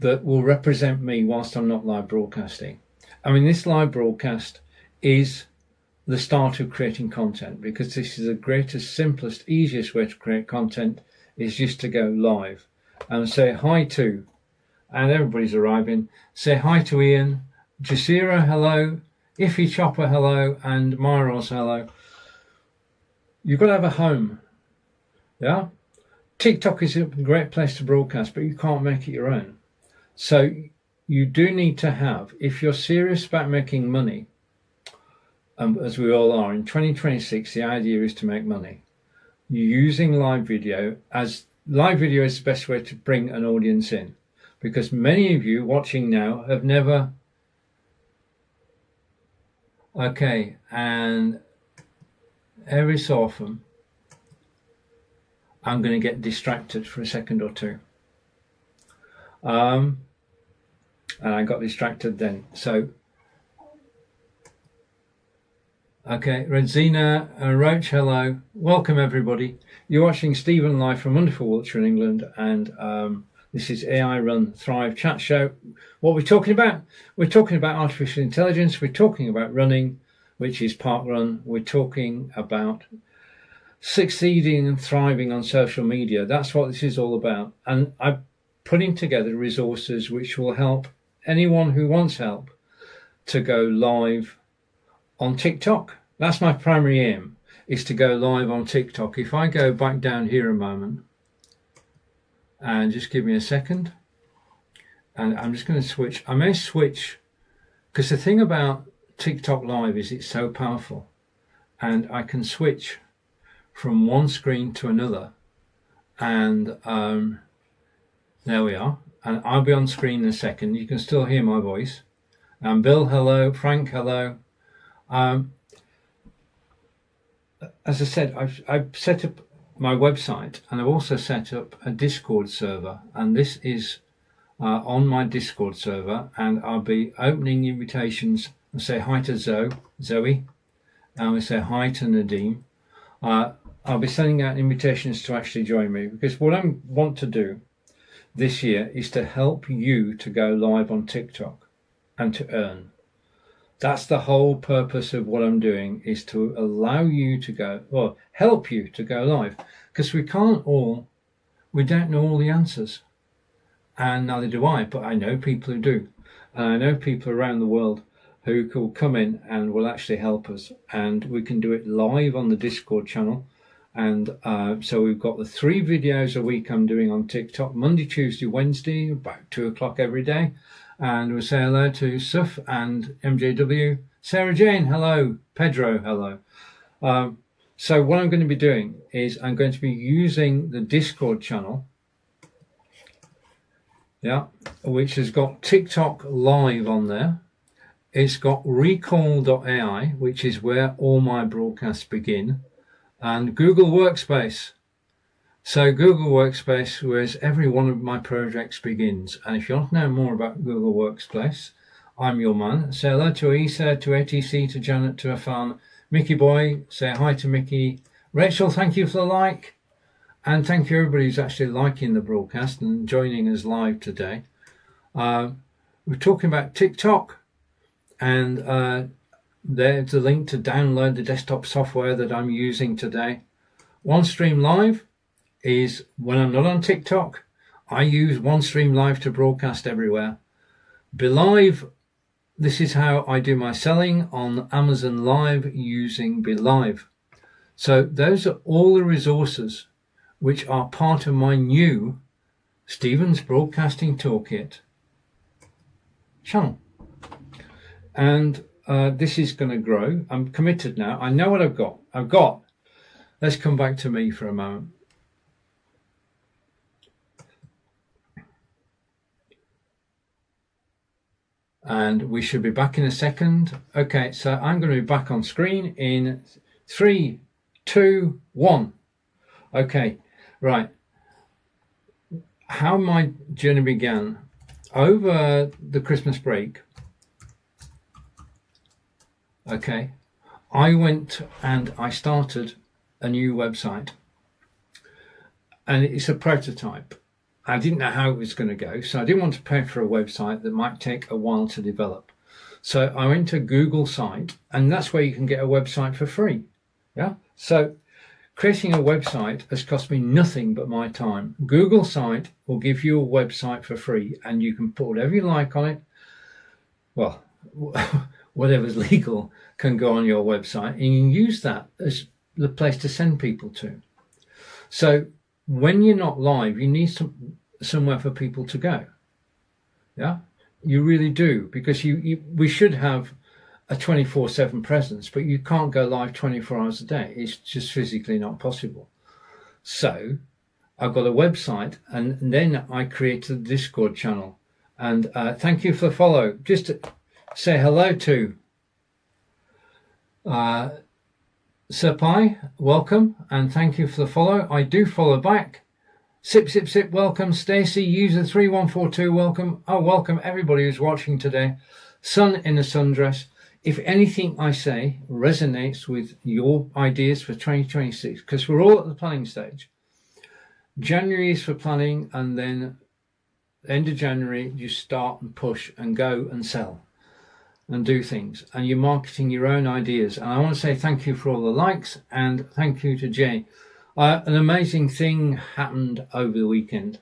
that will represent me whilst I'm not live broadcasting. I mean, this live broadcast is the start of creating content, because this is the greatest, simplest, easiest way to create content is just to go live and say hi to, and everybody's arriving, say hi to Ian, Jasira, hello, Iffy Chopper, hello, and Myros, hello. You've got to have a home, yeah? TikTok is a great place to broadcast, but you can't make it your own. So you do need to have, if you're serious about making money, as we all are, in 2026, the idea is to make money. Using live video is the best way to bring an audience in, because many of you watching now have never. Okay, and every so often I'm going to get distracted for a second or two. And I got distracted then. So, okay, Redzina Roach, hello. Welcome everybody. You're watching Stephen live from wonderful Wiltshire in England, and this is AI Run Thrive chat show. What we're talking about? We're talking about artificial intelligence. We're talking about running, which is parkrun. We're talking about succeeding and thriving on social media. That's what this is all about. And I'm putting together resources which will help anyone who wants help to go live on TikTok. That's my primary aim, is to go live on TikTok. If I go back down here a moment, and just give me a second, and I'm just going to switch. I may switch, because the thing about TikTok Live is it's so powerful, and I can switch from one screen to another, and there we are, and I'll be on screen in a second. You can still hear my voice. Bill, hello. Frank, hello. As I said, I've set up my website, and I've also set up a Discord server, and this is on my Discord server, and I'll be opening invitations and say hi to Zoe, and we say hi to Nadeem. I'll be sending out invitations to actually join me, because what I want to do this year is to help you to go live on TikTok and to earn. That's the whole purpose of what I'm doing, is to allow you to go, or help you to go live, because we don't know all the answers, and neither do I, but I know people who do, and I know people around the world who will come in and will actually help us, and we can do it live on the Discord channel. And so we've got the 3 videos a week I'm doing on TikTok, Monday, Tuesday, Wednesday, about 2 o'clock every day. And we'll say hello to Suf and MJW. Sarah Jane, hello. Pedro, hello. So what I'm going to be doing is I'm going to be using the Discord channel, which has got TikTok Live on there. It's got recall.ai, which is where all my broadcasts begin, and Google Workspace. So Google Workspace, where every one of my projects begins. And if you want to know more about Google Workspace, I'm your man. Say hello to Isa, to ATC, to Janet, to Afan, Mickey Boy. Say hi to Mickey. Rachel, thank you for the like. And thank you everybody who's actually liking the broadcast and joining us live today. We're talking about TikTok. And there's a link to download the desktop software that I'm using today. OneStream Live is when I'm not on TikTok, I use OneStream Live to broadcast everywhere. BeLive, this is how I do my selling on Amazon Live using BeLive. So those are all the resources which are part of my new Stevens Broadcasting Toolkit, channel. And this is going to grow. I'm committed now. I know what I've got. Let's come back to me for a moment. And we should be back in a second. Okay, so I'm going to be back on screen in 3, 2, 1. Okay, right. How my journey began over the Christmas break. Okay, I went and I started a new website, and it's a prototype. I didn't know how it was going to go, so I didn't want to pay for a website that might take a while to develop. So I went to Google site, and that's where you can get a website for free. Yeah. So creating a website has cost me nothing but my time. Google site will give you a website for free, and you can put whatever you like on it. Well, whatever's legal can go on your website, and you can use that as the place to send people to. So when you're not live, you need somewhere for people to go. Yeah, you really do, because we should have a 24/7 presence, but you can't go live 24 hours a day. It's just physically not possible. So I've got a website, and then I created a Discord channel. And thank you for the follow. Just to say hello to Sir Pi, welcome, and thank you for the follow. I do follow back. Sip, sip, sip, welcome. Stacy, user 3142, welcome. Oh, welcome everybody who's watching today. Sun in a sundress. If anything I say resonates with your ideas for 2026, because we're all at the planning stage. January is for planning, and then end of January, you start and push and go and sell and do things, and you're marketing your own ideas. And I want to say thank you for all the likes, and thank you to Jay. An amazing thing happened over the weekend.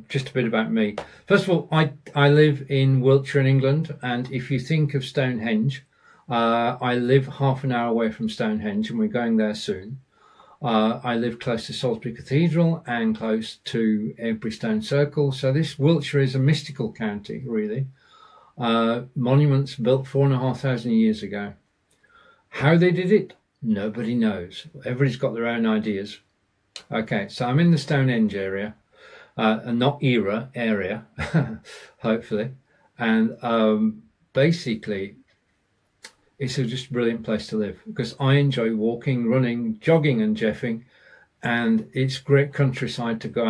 Just a bit about me. First of all, I live in Wiltshire in England, and if you think of Stonehenge, I live half an hour away from Stonehenge, and we're going there soon. I live close to Salisbury Cathedral and close to Avebury Stone Circle. So this Wiltshire is a mystical county, really. Monuments built 4,500 years ago. How they did it, nobody knows. Everybody's got their own ideas. Okay, so I'm in the Stonehenge area, and not area, hopefully. And basically, it's a just brilliant place to live, because I enjoy walking, running, jogging and jeffing, and it's great countryside to go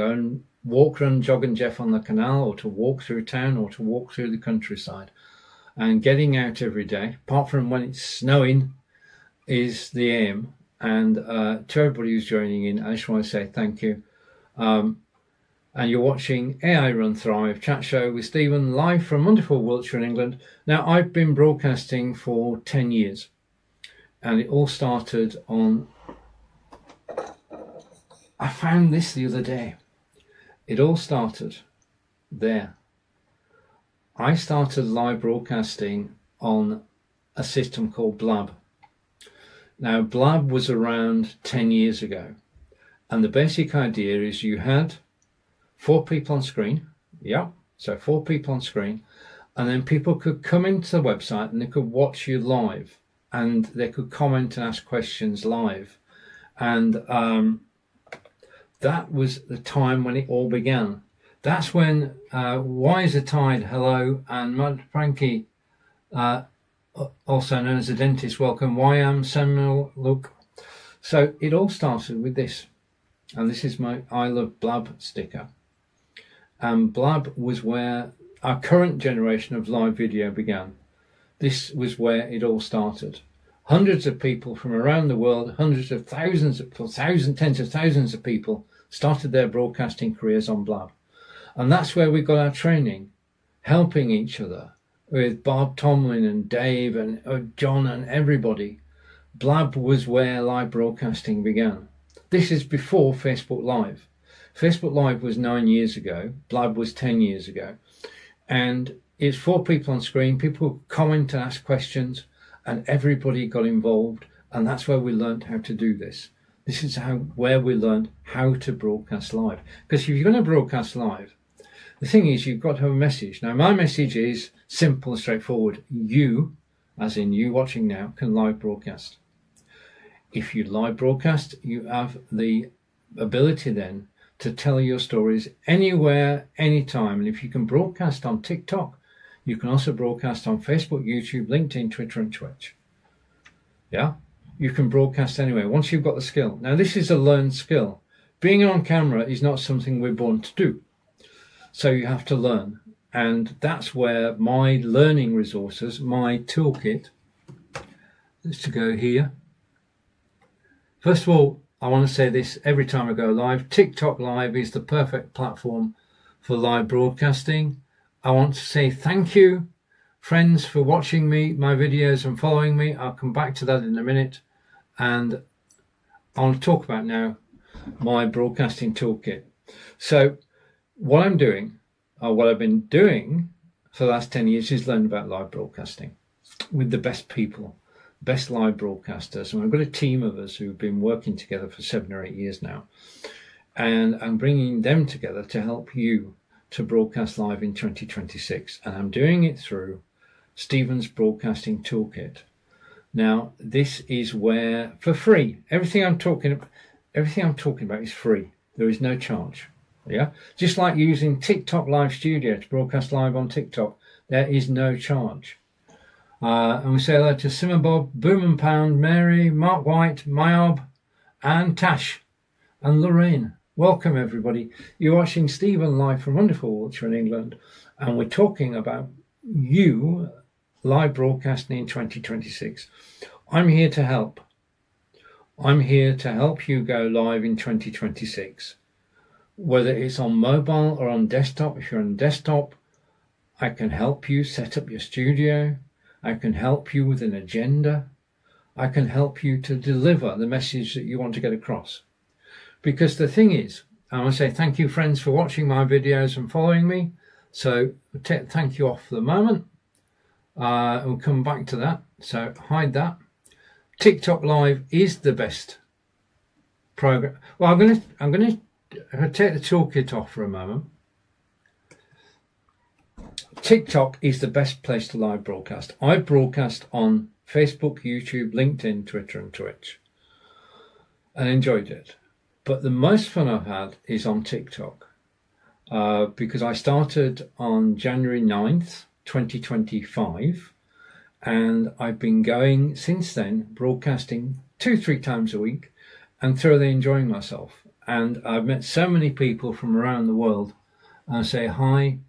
and walk, run, jog and jeff on the canal, or to walk through town, or to walk through the countryside. And getting out every day, apart from when it's snowing, is the aim. And to everybody who's joining in, I just want to say thank you. And you're watching AI Run Thrive chat show with Stephen, live from wonderful Wiltshire in England. Now, I've been broadcasting for 10 years, and it all started on, I found this the other day. It all started there. I started live broadcasting on a system called Blab. Now, Blab was around 10 years ago, and the basic idea is you had 4 people on screen. Yeah, so 4 people on screen, and then people could come into the website and they could watch you live, and they could comment and ask questions live. And that was the time when it all began. That's when Wiser Tide, hello, and Mud Frankie, also known as a dentist, welcome. YM Samuel, look. So it all started with this, and this is my I Love Blab sticker. And Blab was where our current generation of live video began. This was where it all started. Hundreds of people from around the world, hundreds of thousands, tens of thousands of people started their broadcasting careers on Blab. And that's where we got our training, helping each other with Bob Tomlin and Dave and John and everybody. Blab was where live broadcasting began. This is before Facebook Live. Facebook Live was 9 years ago. Blab was 10 years ago. And it's 4 people on screen. People comment and ask questions, and everybody got involved. And that's where we learned how to do this. This is where we learned how to broadcast live. Because if you're going to broadcast live, The thing is, you've got to have a message. Now, my message is simple and straightforward. You, as in you watching now, can live broadcast. If you live broadcast, you have the ability then to tell your stories anywhere, anytime. And if you can broadcast on TikTok, you can also broadcast on Facebook, YouTube, LinkedIn, Twitter, and Twitch. Yeah, you can broadcast anywhere once you've got the skill. Now, this is a learned skill. Being on camera is not something we're born to do. So you have to learn. And that's where my learning resources, my toolkit, is to go here. First of all, I want to say this every time I go live. TikTok Live is the perfect platform for live broadcasting. I want to say thank you, friends, for watching my videos and following me. I'll come back to that in a minute. And I want to talk about now my broadcasting toolkit. So what I'm doing, or what I've been doing for the last 10 years, is learn about live broadcasting with the best people, best live broadcasters. And I've got a team of us who've been working together for 7 or 8 years now. And I'm bringing them together to help you to broadcast live in 2026. And I'm doing it through Stevens Broadcasting Toolkit. Now, this is where, for free, everything I'm talking about is free. There is no charge. Yeah, just like using TikTok Live Studio to broadcast live on TikTok, there is no charge. And we say hello to Simon Bob, Boom and Pound, Mary, Mark White, Myob, and Tash, and Lorraine. Welcome, everybody. You're watching Stephen live from wonderful Wiltshire in England, and we're talking about you live broadcasting in 2026. I'm here to help. I'm here to help you go live in 2026. Whether it's on mobile or on desktop. If you're on desktop, I can help you set up your studio. I can help you with an agenda. I can help you to deliver the message that you want to get across. Because the thing is, I want to say thank you, friends, for watching my videos and following me. So thank you off for the moment. We'll come back to that. So hide that. TikTok Live is the best program. Well, I'm going to take the toolkit off for a moment. TikTok is the best place to live broadcast. I broadcast on Facebook, YouTube, LinkedIn, Twitter, and Twitch, and enjoyed it. But the most fun I've had is on TikTok, because I started on January 9th, 2025, and I've been going since then, broadcasting 2-3 times a week and thoroughly enjoying myself. And I've met so many people from around the world and say hi.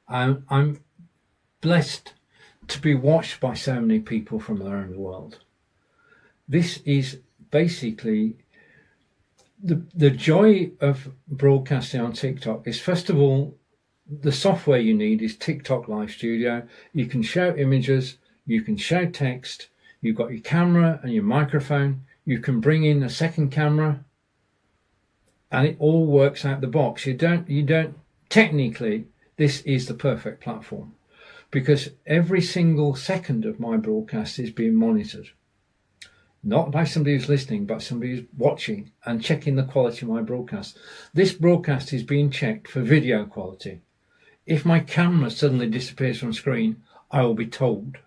I'm blessed to be watched by so many people from around the world. This is basically the joy of broadcasting on TikTok is, first of all, the software you need is TikTok Live Studio. You can show images, you can show text, you've got your camera and your microphone, you can bring in a second camera, and it all works out the box. You don't technically, this is the perfect platform, because every single second of my broadcast is being monitored. Not by somebody who's listening, but somebody who's watching and checking the quality of my broadcast. This broadcast is being checked for video quality. If my camera suddenly disappears from screen, I will be told.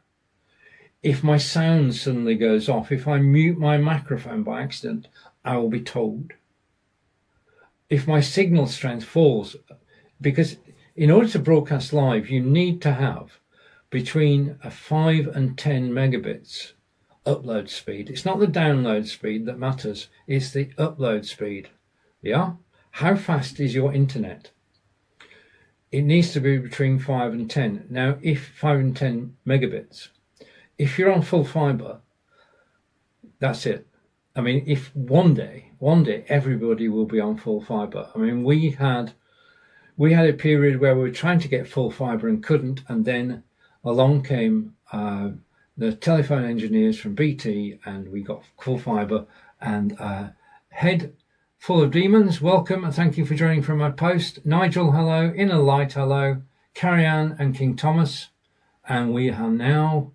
If my sound suddenly goes off, if I mute my microphone by accident, I will be told. If my signal strength falls, because in order to broadcast live, you need to have between a 5 and 10 megabits upload speed. It's not the download speed that matters, it's the upload speed. Yeah? How fast is your internet? It needs to be between 5 and 10. Now, if 5 and 10 megabits, if you're on full fiber, that's it. I mean, if one day everybody will be on full fiber. I mean, we had a period where we were trying to get full fiber and couldn't, and then along came the telephone engineers from BT, and we got full fiber. And Head Full of Demons, welcome and thank you for joining from my post. Nigel, hello. Inner Light, hello. Carrie Ann and King Thomas. And we are now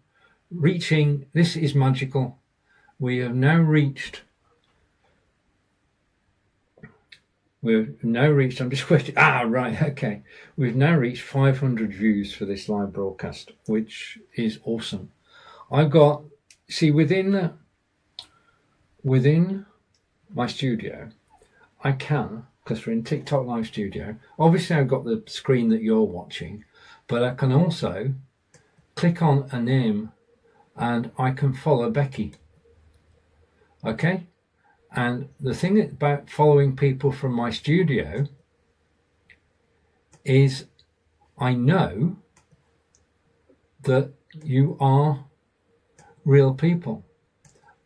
reaching, this is magical, we have now reached We've now reached, I'm just waiting, right, okay. We've now reached 500 views for this live broadcast, which is awesome. I've got, see, within my studio, I can, because we're in TikTok Live Studio, obviously I've got the screen that you're watching, but I can also click on a name and I can follow Becky. Okay? And the thing about following people from my studio is I know that you are real people.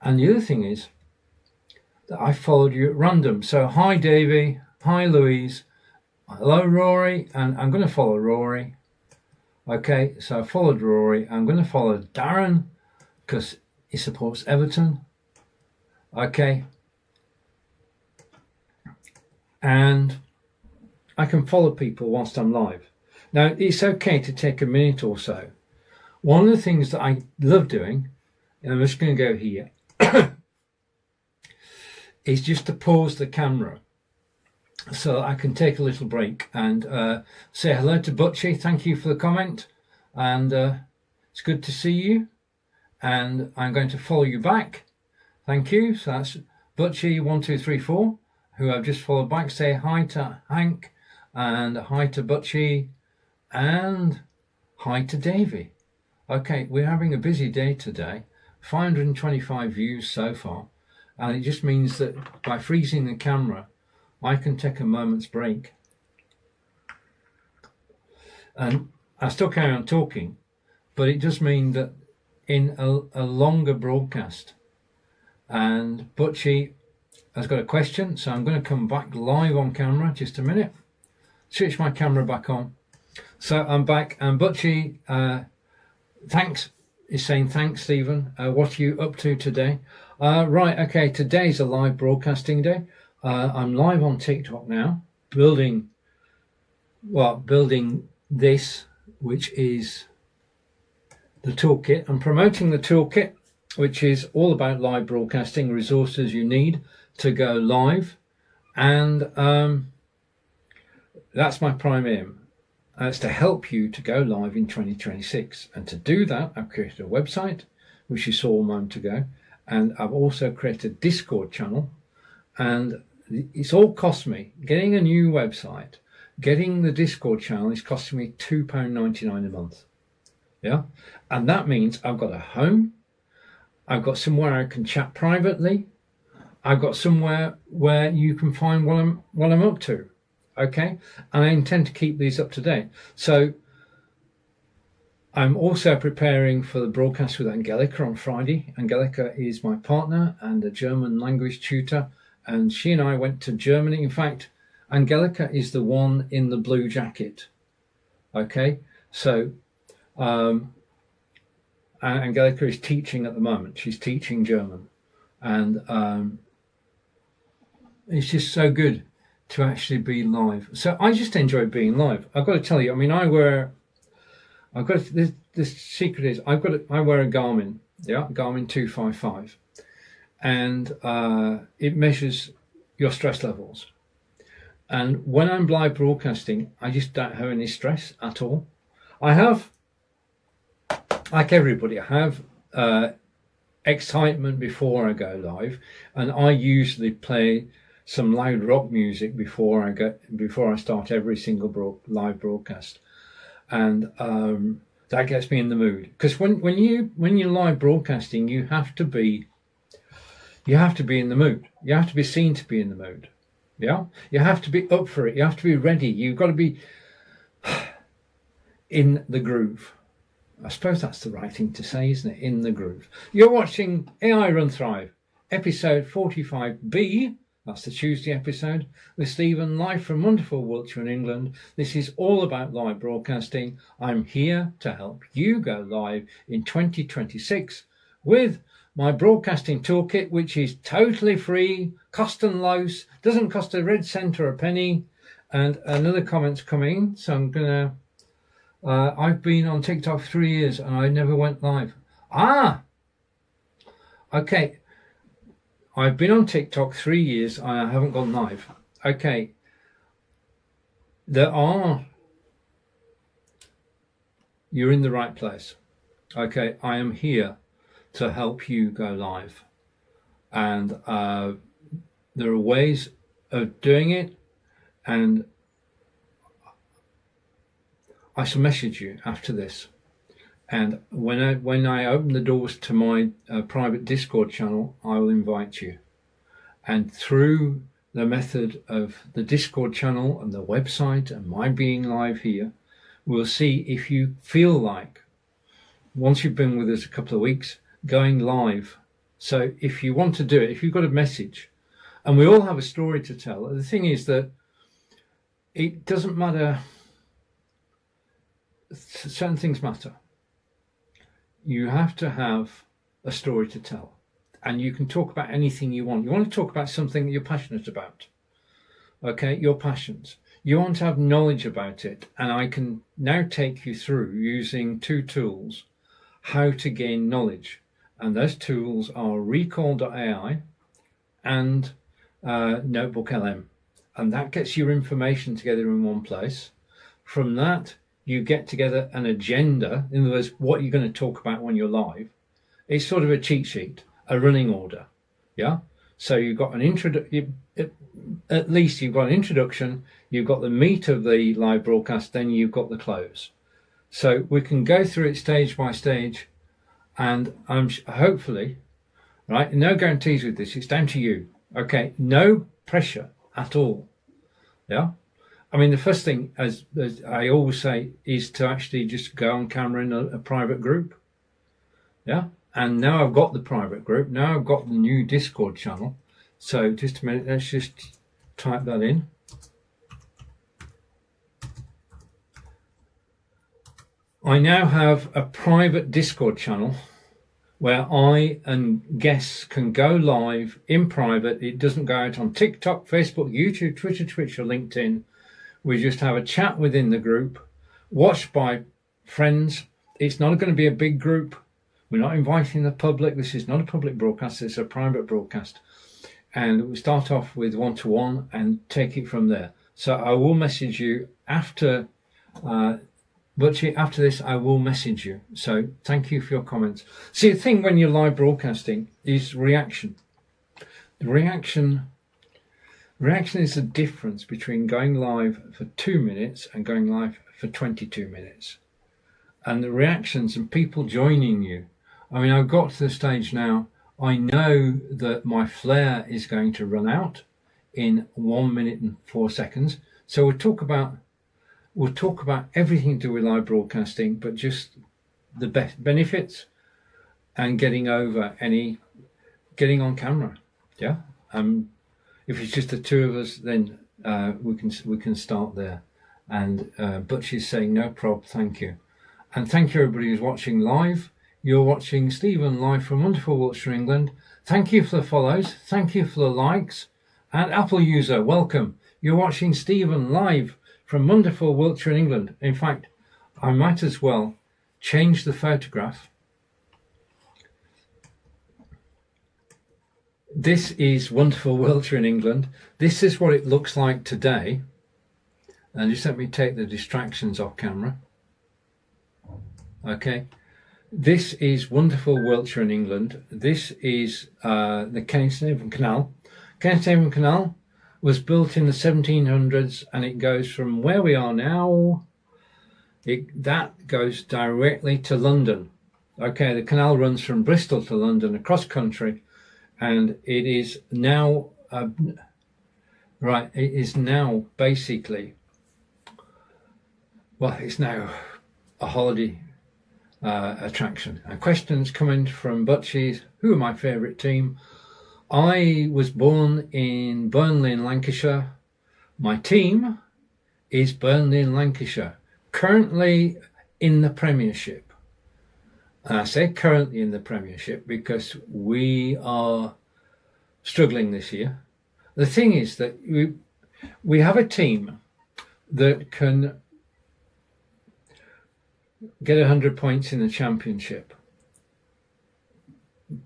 And the other thing is that I followed you at random. So hi Davey, hi Louise, hello Rory, and I'm going to follow Rory. Okay, so I followed Rory. I'm going to follow Darren because he supports Everton. Okay. And I can follow people whilst I'm live. Now, it's okay to take a minute or so. One of the things that I love doing, and I'm just going to go here, is just to pause the camera so I can take a little break and say hello to Butchie. Thank you for the comment. And it's good to see you. And I'm going to follow you back. Thank you. So that's Butchie1234. Who I've just followed back. Say hi to Hank and hi to Butchie and hi to Davey. Okay, we're having a busy day today. 525 views so far, and it just means that by freezing the camera I can take a moment's break. And I still carry on talking, but it does mean that in a longer broadcast, and Butchie has got a question, so I'm going to come back live on camera. Just a minute. Switch my camera back on. So I'm back, and Butchie, thanks, is saying thanks, Stephen. What are you up to today? Right, okay, today's a live broadcasting day. I'm live on TikTok now, building this, which is the Toolkit. I'm promoting the Toolkit, which is all about live broadcasting, resources you need to go live, and that's my prime aim. It's to help you to go live in 2026, and to do that I've created a website which you saw a moment ago, and I've also created a Discord channel, and it's all cost me getting a new website. Getting the Discord channel is costing me £2.99 a month. Yeah, and that means I've got a home, I've got somewhere I can chat privately, I've got somewhere where you can find what I'm up to, okay? And I intend to keep these up to date. So I'm also preparing for the broadcast with Angelika on Friday. Angelika is my partner and a German language tutor, and she and I went to Germany. In fact, Angelika is the one in the blue jacket, okay? So Angelika is teaching at the moment. She's teaching German, and it's just so good to actually be live. So I just enjoy being live. I've got to tell you, I mean, the secret is I wear a Garmin, Garmin 255, and it measures your stress levels. And when I'm live broadcasting, I just don't have any stress at all. I have, like everybody, I have excitement before I go live, and I usually play some loud rock music before I start every single live broadcast, and that gets me in the mood. Because when you're live broadcasting, you have to be in the mood. You have to be seen to be in the mood. Yeah, you have to be up for it. You have to be ready. You've got to be in the groove. I suppose that's the right thing to say, isn't it? In the groove. You're watching AI Run Thrive, episode 45B. That's the Tuesday episode with Stephen, live from wonderful Wiltshire in England. This is all about live broadcasting. I'm here to help you go live in 2026 with my broadcasting toolkit, which is totally free, cost and lows, doesn't cost a red cent or a penny. And another comment's coming, so I'm gonna. I've been on TikTok 3 years and I never went live. Okay. I've been on TikTok 3 years and I haven't gone live. Okay, you're in the right place. Okay, I am here to help you go live. And there are ways of doing it, and I shall message you after this. And when I open the doors to my private Discord channel, I will invite you. And through the method of the Discord channel and the website and my being live here, we'll see if you feel like, once you've been with us a couple of weeks, going live. So if you want to do it, if you've got a message, and we all have a story to tell, the thing is that it doesn't matter, certain things matter. You have to have a story to tell, and you can talk about anything you want. You want to talk about something that you're passionate about, okay, your passions. You want to have knowledge about it, and I can now take you through, using two tools, how to gain knowledge. And those tools are Recall.ai and NoteBookLM. And that gets your information together in one place. From that, you get together an agenda. In other words, what you're going to talk about when you're live. It's sort of a cheat sheet, a running order. Yeah. So you've got an introduction. At least you've got an introduction. You've got the meat of the live broadcast. Then you've got the close. So we can go through it stage by stage. And I'm hopefully, right, no guarantees with this, it's down to you. Okay, no pressure at all. Yeah. I mean, the first thing, as I always say, is to actually just go on camera in a private group. Yeah. And now I've got the private group. Now I've got the new Discord channel. So just a minute, let's just type that in. I now have a private Discord channel where I and guests can go live in private. It doesn't go out on TikTok, Facebook, YouTube, Twitter, Twitch, or LinkedIn. We just have a chat within the group, watched by friends. It's not going to be a big group. We're not inviting the public. This is not a public broadcast. It's a private broadcast. And we start off with one-to-one and take it from there. So I will message you after... But after this, I will message you. So thank you for your comments. See, the thing when you're live broadcasting is reaction. The reaction is the difference between going live for 2 minutes and going live for 22 minutes. And the reactions and people joining you. I mean, I've got to the stage now, I know that my flare is going to run out in 1 minute and 4 seconds. So we'll talk about everything to do with live broadcasting, but just the best benefits and getting on camera. Yeah. If it's just the two of us, then we can start there. And Butch is saying no problem, thank you. And thank you everybody who's watching live. You're watching Stephen live from wonderful Wiltshire, England. Thank you for the follows. Thank you for the likes. And Apple user, welcome. You're watching Stephen live from wonderful Wiltshire, England. In fact, I might as well change the photograph. This is wonderful Wiltshire in England. This is what it looks like today. And just let me take the distractions off camera. Okay. This is wonderful Wiltshire in England. This is the Kensington Canal. Kensington Canal was built in the 1700s, and it goes from where we are now, that goes directly to London. Okay, the canal runs from Bristol to London across country, and it is now, it is now basically, well, it's now a holiday attraction. And questions coming from Butchies, who are my favourite team? I was born in Burnley in Lancashire. My team is Burnley in Lancashire, currently in the Premiership. And I say currently in the Premiership because we are struggling this year. The thing is that we have a team that can get 100 points in the Championship,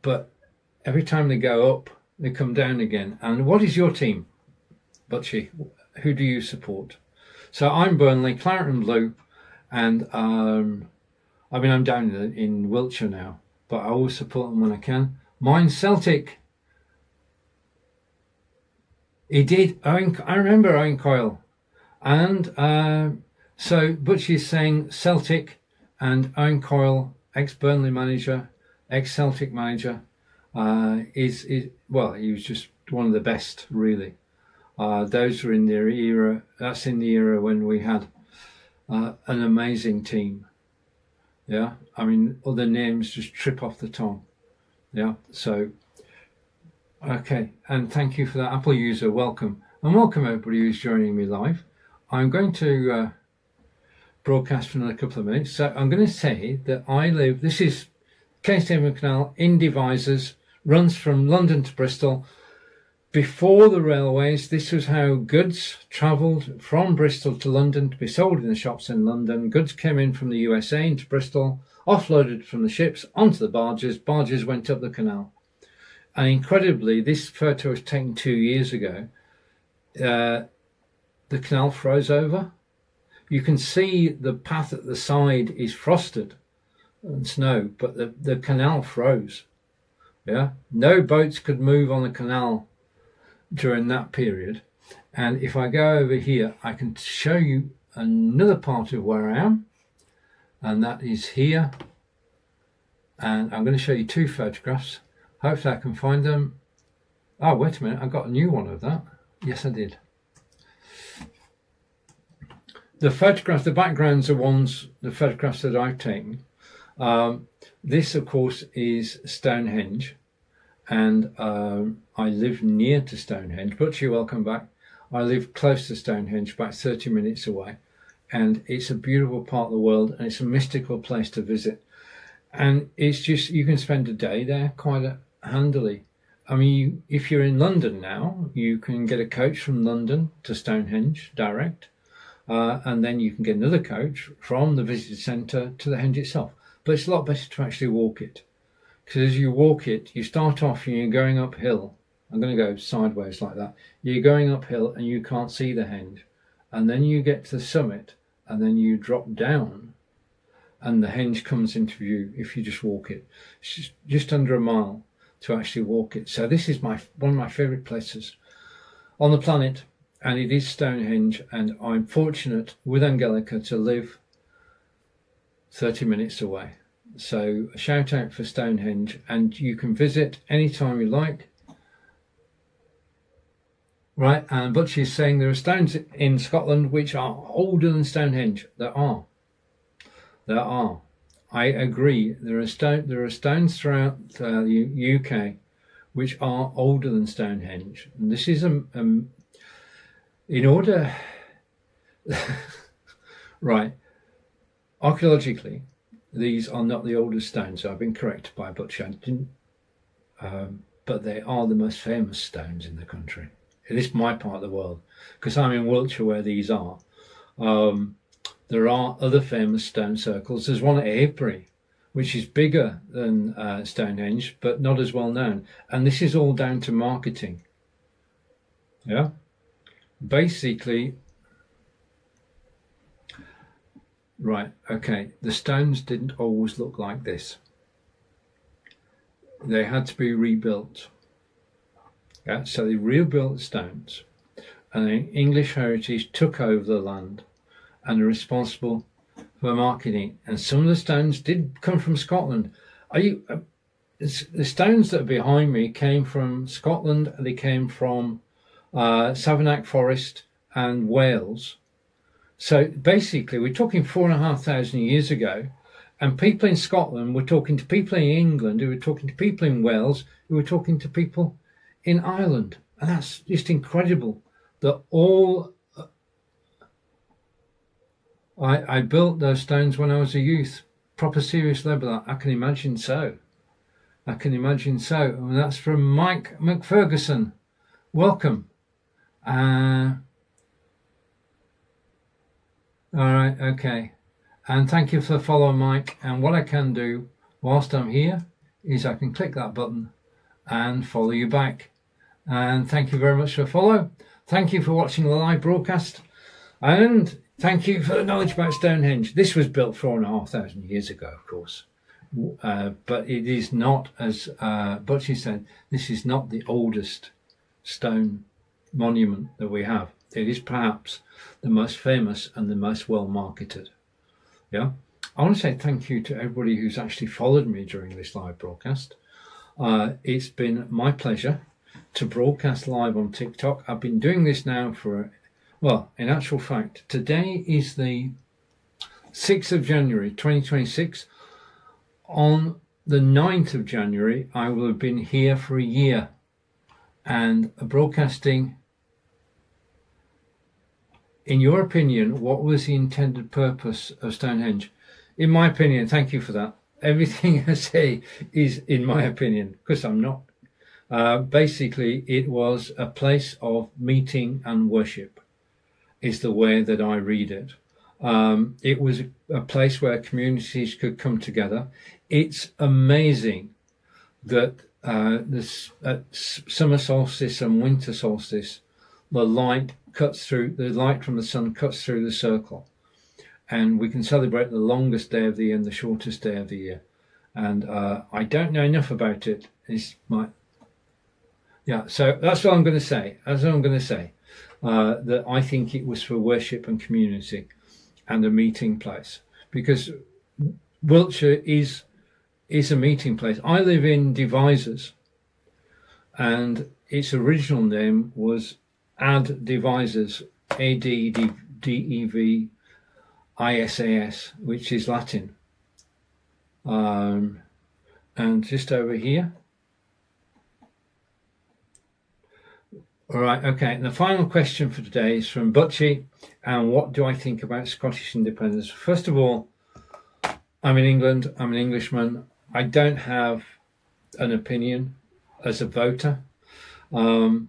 but every time they go up, they come down again. And what is your team, Butchie? Who do you support? So I'm Burnley, claret and blue, and I mean, I'm down in Wiltshire now, but I always support them when I can. Mine's Celtic. He did. I remember Owen Coyle. And so Butchie's saying Celtic, and Owen Coyle, ex-Burnley manager, ex-Celtic manager, is well, he was just one of the best, really. Those were in their era. That's in the era when we had an amazing team. Yeah, I mean, other names just trip off the tongue. Yeah, so okay, and thank you for that, Apple user. Welcome, and welcome everybody who's joining me live. I'm going to broadcast for another couple of minutes. So I'm going to say that I live. This is Stevens Canal in Devizes, runs from London to Bristol. Before the railways, this was how goods travelled from Bristol to London to be sold in the shops in London. Goods came in from the USA into Bristol, offloaded from the ships onto the barges. Barges went up the canal. And incredibly, this photo was taken 2 years ago. The canal froze over. You can see the path at the side is frosted and snow, but the canal froze. Yeah, no boats could move on the canal during that period. And if I go over here, I can show you another part of where I am, and that is here. And I'm going to show you two photographs. Hopefully I can find them. Oh, wait a minute, I got a new one of that. Yes, I did. The photographs, the backgrounds are the photographs that I've taken. This, of course, is Stonehenge, and I live near to Stonehenge. Butchie, welcome back. I live close to Stonehenge, about 30 minutes away, and it's a beautiful part of the world, and it's a mystical place to visit. And it's just, you can spend a day there quite handily. I mean, if you're in London now, you can get a coach from London to Stonehenge direct, and then you can get another coach from the visitor centre to the henge itself. But it's a lot better to actually walk it, because as you walk it, you start off and you're going uphill. I'm going to go sideways like that. You're going uphill and you can't see the henge, and then you get to the summit, and then you drop down, and the henge comes into view if you just walk it. It's just under a mile to actually walk it. So this is one of my favourite places on the planet, and it is Stonehenge, and I'm fortunate with Angelika to live 30 minutes away. So a shout out for Stonehenge, and you can visit anytime you like. Right, and Butchie is saying there are stones in Scotland which are older than Stonehenge. There are. I agree. There are stones throughout the UK which are older than Stonehenge. And this is in order. Right. Archaeologically, these are not the oldest stones. I've been corrected by Butchie. But they are the most famous stones in the country. It is my part of the world, because I'm in Wiltshire where these are. There are other famous stone circles. There's one at Avebury, which is bigger than Stonehenge, but not as well known. And this is all down to marketing. Yeah. Basically, right, okay, the stones didn't always look like this. They had to be rebuilt. Yeah, so they rebuilt the stones, and the English Heritage took over the land and are responsible for marketing. And some of the stones did come from Scotland. The stones that are behind me came from Scotland. They came from Savernake Forest and Wales. So basically, we're talking 4,500 years ago, and people in Scotland were talking to people in England, who were talking to people in Wales, who were talking to people in Ireland. And that's just incredible that all. I built those stones when I was a youth. Proper serious level. I can imagine so. And that's from Mike McFerguson. Welcome. All right, okay. And thank you for the follow, Mike. And what I can do whilst I'm here is I can click that button and follow you back. And thank you very much for the follow. Thank you for watching the live broadcast. And thank you for the knowledge about Stonehenge. This was built 4,500 years ago, of course. But it is not, as Butchie said, this is not the oldest stone monument that we have. It is perhaps the most famous and the most well marketed. Yeah. I want to say thank you to everybody who's actually followed me during this live broadcast. It's been my pleasure to broadcast live on TikTok. I've been doing this now for, well, in actual fact, today is the 6th of January 2026. On the 9th of January, I will have been here for a year and broadcasting. In your opinion, what was the intended purpose of Stonehenge? In my opinion, thank you for that. Everything I say is in my opinion, because I'm not. Basically, it was a place of meeting and worship, is the way that I read it. It was a place where communities could come together. It's amazing that at summer solstice and winter solstice, the light from the sun cuts through the circle, and we can celebrate the longest day of the year and the shortest day of the year. And I don't know enough about it. So that's what I'm going to say. That I think it was for worship and community and a meeting place, because Wiltshire is a meeting place. I live in Devizes, and its original name was Ad Devizes, Addevisas, which is Latin. And just over here. All right, okay. And the final question for today is from Butchie. And what do I think about Scottish independence? First of all, I'm in England. I'm an Englishman. I don't have an opinion as a voter in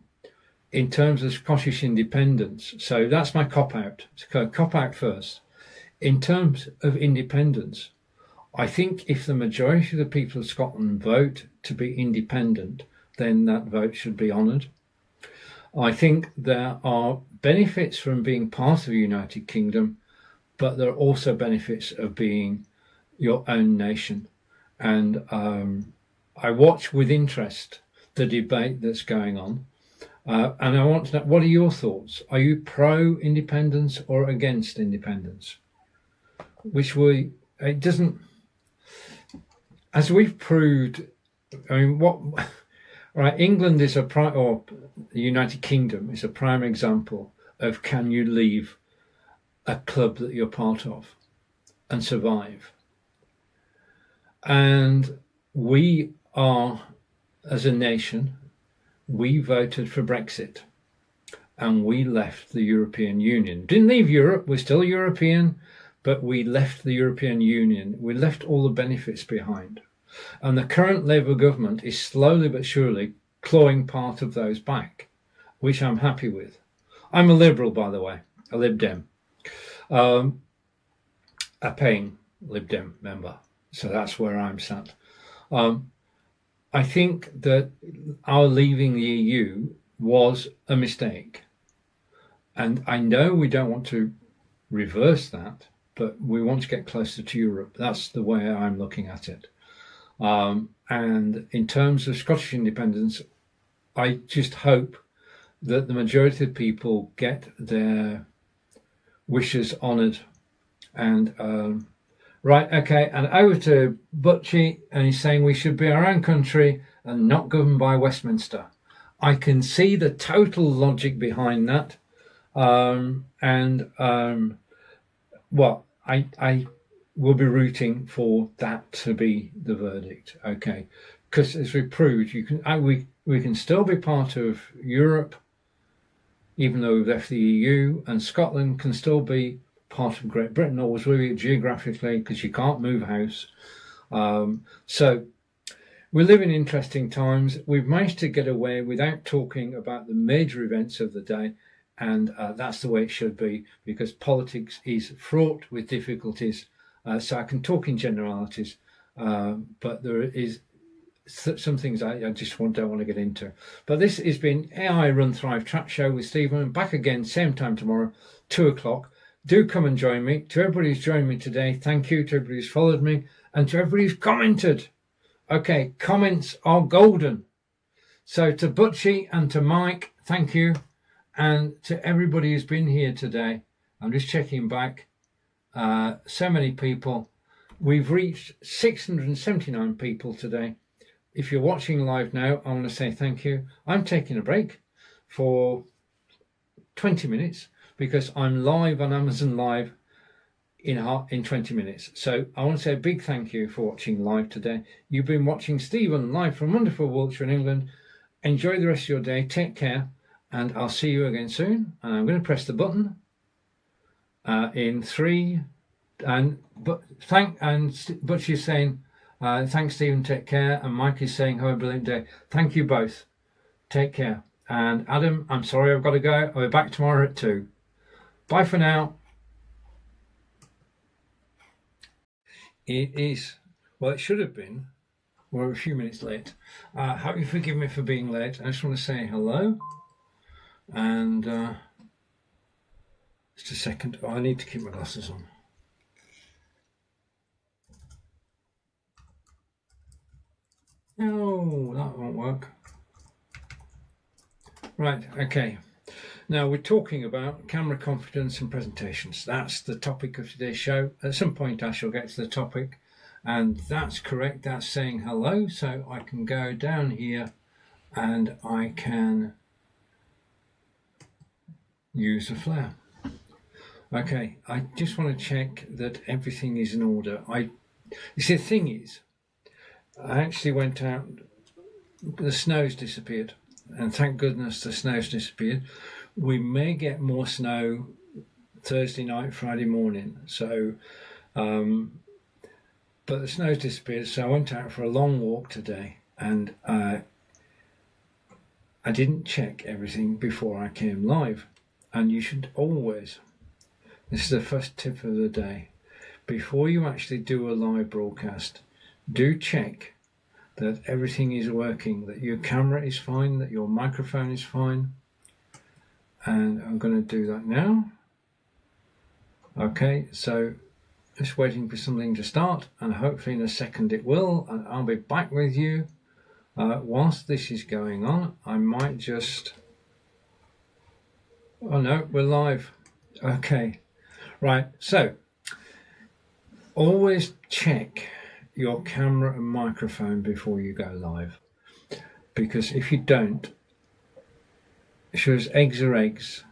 terms of Scottish independence. So that's my cop-out. Cop-out first. In terms of independence, I think if the majority of the people of Scotland vote to be independent, then that vote should be honoured. I think there are benefits from being part of the United Kingdom, but there are also benefits of being your own nation. And I watch with interest the debate that's going on. And I want to know, what are your thoughts? Are you pro-independence or against independence? As we've proved, England is or the United Kingdom is a prime example of, can you leave a club that you're part of and survive? And we are, as a nation, we voted for Brexit and we left the European Union. Didn't leave Europe, we're still European, but we left the European Union. We left all the benefits behind. And the current Labour government is slowly but surely clawing part of those back, which I'm happy with. I'm a Liberal, by the way, a Lib Dem, a paying Lib Dem member. So that's where I'm sat. I think that our leaving the EU was a mistake. And I know we don't want to reverse that, but we want to get closer to Europe. That's the way I'm looking at it. And in terms of Scottish independence, I just hope that the majority of people get their wishes honoured. And right, okay, and over to Butchie, and he's saying we should be our own country and not governed by Westminster. I can see the total logic behind that. I will be rooting for that to be the verdict, okay? Because as we proved, we can still be part of Europe, even though we've left the EU, and Scotland can still be part of Great Britain, always really geographically, because you can't move house. So we live in interesting times. We've managed to get away without talking about the major events of the day, and that's the way it should be, because politics is fraught with difficulties. So I can talk in generalities, but there is some things I just don't want to get into. But this has been AI Run Thrive Chat Show with Stephen. Back again, same time tomorrow, 2 o'clock. Do come and join me. To everybody who's joined me today, thank you. To everybody who's followed me, and to everybody who's commented. Okay, comments are golden. So to Butchie and to Mike, thank you. And to everybody who's been here today, I'm just checking back. So many people. We've reached 679 people today. If you're watching live now, I want to say thank you. I'm taking a break for 20 minutes because I'm live on Amazon Live in 20 minutes. So I want to say a big thank you for watching live today. You've been watching Stephen live from wonderful Wiltshire in England. Enjoy the rest of your day. Take care. And I'll see you again soon. And I'm going to press the button in 3. Butch is saying, thanks, Stephen, take care. And Mike is saying, have a brilliant day. Thank you both. Take care. And Adam, I'm sorry, I've got to go. I'll be back tomorrow at 2. Bye for now. It is, well, it should have been. We're a few minutes late. Hope you forgive me for being late. I just want to say hello. And just a second. Oh, I need to keep my glasses on. No, that won't work. Right, okay. Now we're talking about camera confidence and presentations. That's the topic of today's show. At some point I shall get to the topic, and that's correct. That's saying hello. So I can go down here and I can use the flare. Okay, I just want to check that everything is in order. You see, the thing is, I actually went out, the snow's disappeared, and thank goodness the snow's disappeared. We may get more snow Thursday night, Friday morning, so but the snow's disappeared, so I went out for a long walk today, and I didn't check everything before I came live. And you should always, this is the first tip of the day, before you actually do a live broadcast, do check that everything is working, that your camera is fine, that your microphone is fine. And I'm going to do that now. Okay, so just waiting for something to start, and hopefully in a second it will, and I'll be back with you. Whilst this is going on, I might just... Oh no, we're live. Okay, right, so always check your camera and microphone before you go live, because if you don't, sure as eggs are eggs,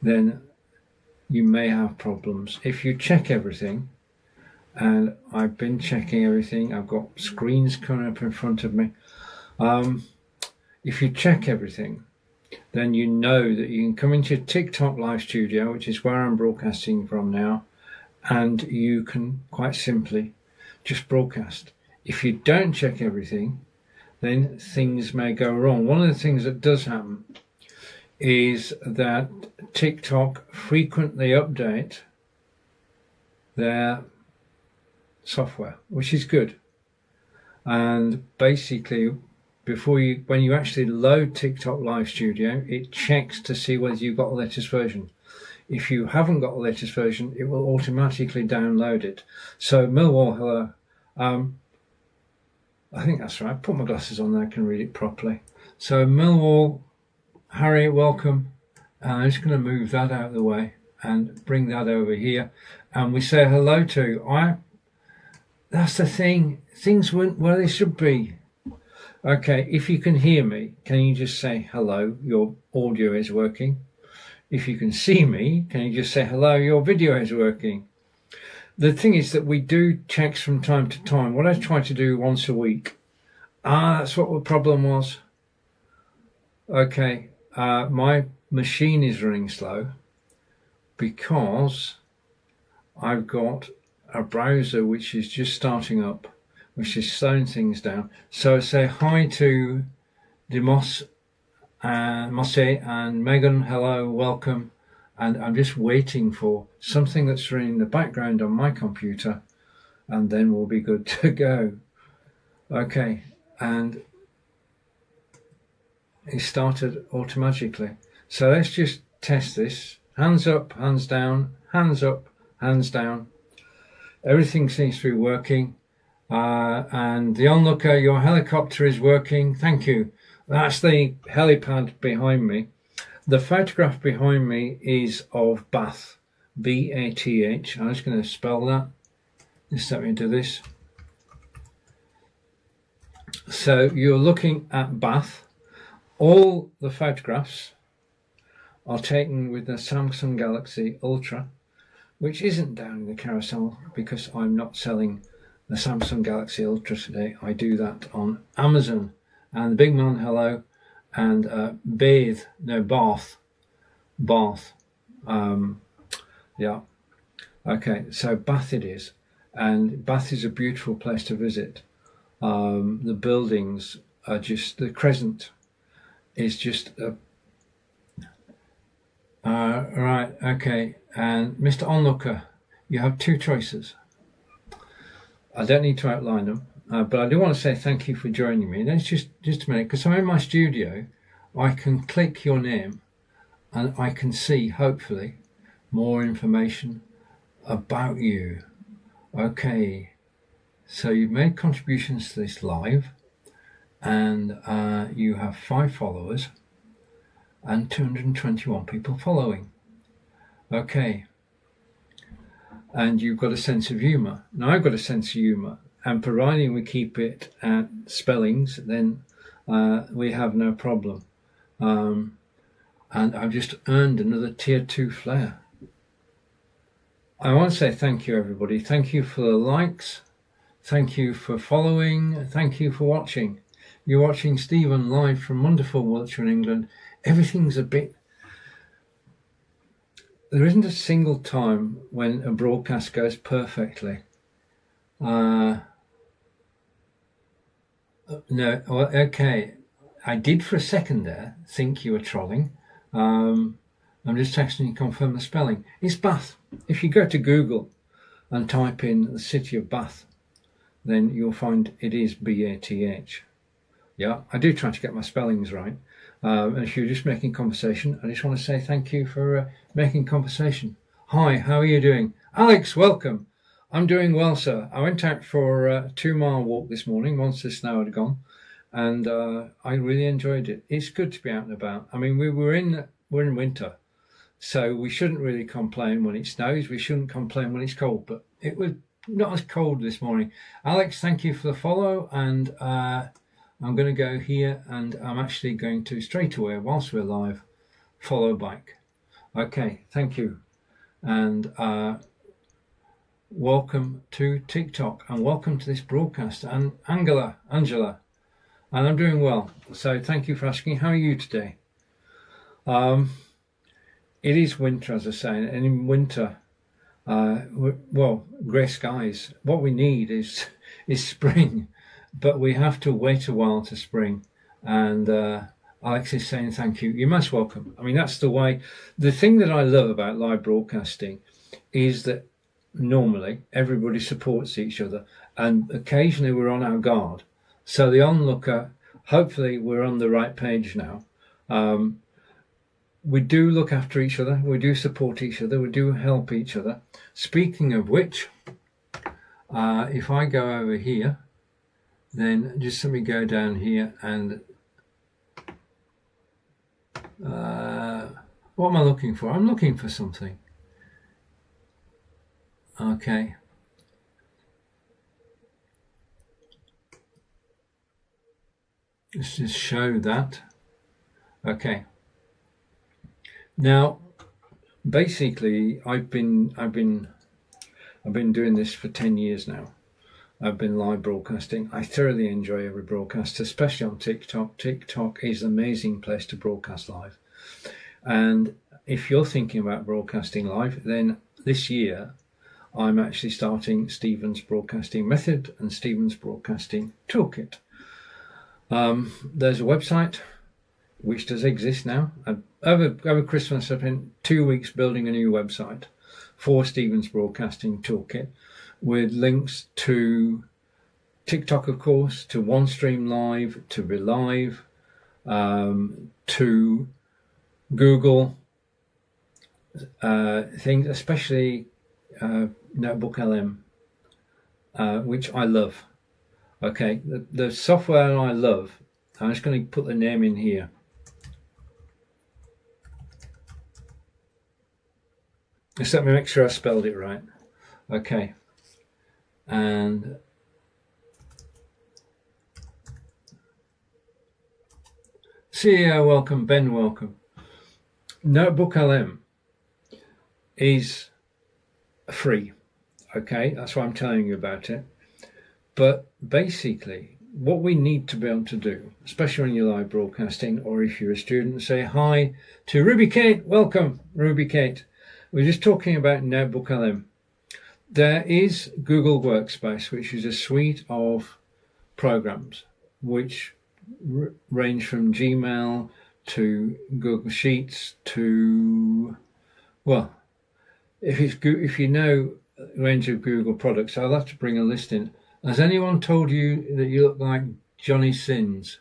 then you may have problems. If you check everything, and I've been checking everything, I've got screens coming up in front of me. If you check everything, then you know that you can come into your TikTok live studio, which is where I'm broadcasting from now, and you can quite simply just broadcast. If you don't check everything, then things may go wrong. One of the things that does happen is that TikTok frequently update their software, which is good. And basically, when you actually load TikTok Live Studio, it checks to see whether you've got the latest version. If you haven't got the latest version, it will automatically download it. So Millwall, hello. I think that's right. Put my glasses on there, I can read it properly. So Millwall, Harry, welcome. I'm just going to move that out of the way and bring that over here. And we say hello to. That's the thing. Things weren't where they should be. Okay, if you can hear me, can you just say hello? Your audio is working. If you can see me, can you just say hello? Your video is working. The thing is that we do checks from time to time. What I try to do once a week. That's what the problem was. Okay, my machine is running slow because I've got a browser which is just starting up, which is slowing things down. So say hi to Demos, Mosse and Megan, hello, welcome. And I'm just waiting for something that's running in the background on my computer, and then we'll be good to go. Okay, and it started automatically. So let's just test this. Hands up, hands down, hands up, hands down. Everything seems to be working. And the onlooker, your helicopter is working. Thank you. That's the helipad behind me. The photograph behind me is of Bath, B-A-T-H. I'm just going to spell that. Just let me do this. So you're looking at Bath. All the photographs are taken with the Samsung Galaxy Ultra, which isn't down in the carousel because I'm not selling the Samsung Galaxy Ultra today. I do that on Amazon. And the big man, hello, and Bath. Yeah. Okay, so Bath it is. And Bath is a beautiful place to visit. The buildings are just, the crescent is just right, okay. And Mr. Onlooker, you have two choices. I don't need to outline them, but I do want to say thank you for joining me. Let's just a minute, because I'm in my studio. I can click your name and I can see, hopefully, more information about you. Okay, so you've made contributions to this live, and you have 5 followers and 221 people following. Okay, and you've got a sense of humour. Now I've got a sense of humour, and providing we keep it at spellings, then we have no problem. And I've just earned another tier 2 flare. I want to say thank you, everybody. Thank you for the likes. Thank you for following. Thank you for watching. You're watching Stephen live from wonderful Wiltshire in England. Everything's a bit... There isn't a single time when a broadcast goes perfectly. No, okay. I did for a second there think you were trolling. I'm just texting you to confirm the spelling. It's Bath. If you go to Google and type in the city of Bath, then you'll find it is B-A-T-H. Yeah, I do try to get my spellings right. And if you're just making conversation, I just want to say thank you for making conversation. Hi, how are you doing? Alex, welcome. I'm doing well, sir. I went out for a 2-mile walk this morning once the snow had gone, and I really enjoyed it. It's good to be out and about. I mean, we're in winter, so we shouldn't really complain when it snows. We shouldn't complain when it's cold, but it was not as cold this morning. Alex, thank you for the follow, and I'm going to go here, and I'm actually going to straight away, whilst we're live, follow back. Okay, thank you. And welcome to TikTok, and welcome to this broadcast. And Angela, and I'm doing well. So thank you for asking. How are you today? It is winter, as I say, and in winter, well, grey skies. What we need is spring. But we have to wait a while to spring, and Alex is saying thank you. You're most welcome. I mean, that's the way. The thing that I love about live broadcasting is that normally everybody supports each other, and occasionally we're on our guard. So the onlooker, hopefully we're on the right page now. We do look after each other. We do support each other. We do help each other. Speaking of which, if I go over here, then just let me go down here and what am I looking for? I'm looking for something. Okay. Let's just show that. Okay. Now, basically, I've been doing this for 10 years now. I've been live broadcasting. I thoroughly enjoy every broadcast, especially on TikTok. TikTok is an amazing place to broadcast live. And if you're thinking about broadcasting live, then this year I'm actually starting Stevens Broadcasting Method and Stevens Broadcasting Toolkit. There's a website which does exist now. Over Christmas, I spent 2 weeks building a new website for Stevens Broadcasting Toolkit, with links to TikTok, of course, to OneStream Live, to Relive, to Google things, especially NoteBookLM, which I love. Okay, the software I love, I'm just going to put the name in here. Just let me make sure I spelled it right. Okay, and CEO, welcome. Ben, welcome. NoteBookLM is free. Okay, that's why I'm telling you about it. But basically, what we need to be able to do, especially when you're live broadcasting, or if you're a student, say hi to Ruby Kate. Welcome, Ruby Kate. We're just talking about NoteBookLM. There is Google Workspace, which is a suite of programs which range from Gmail to Google Sheets to, well, if you know a range of Google products, I'll have to bring a list in. Has anyone told you that you look like Johnny Sins?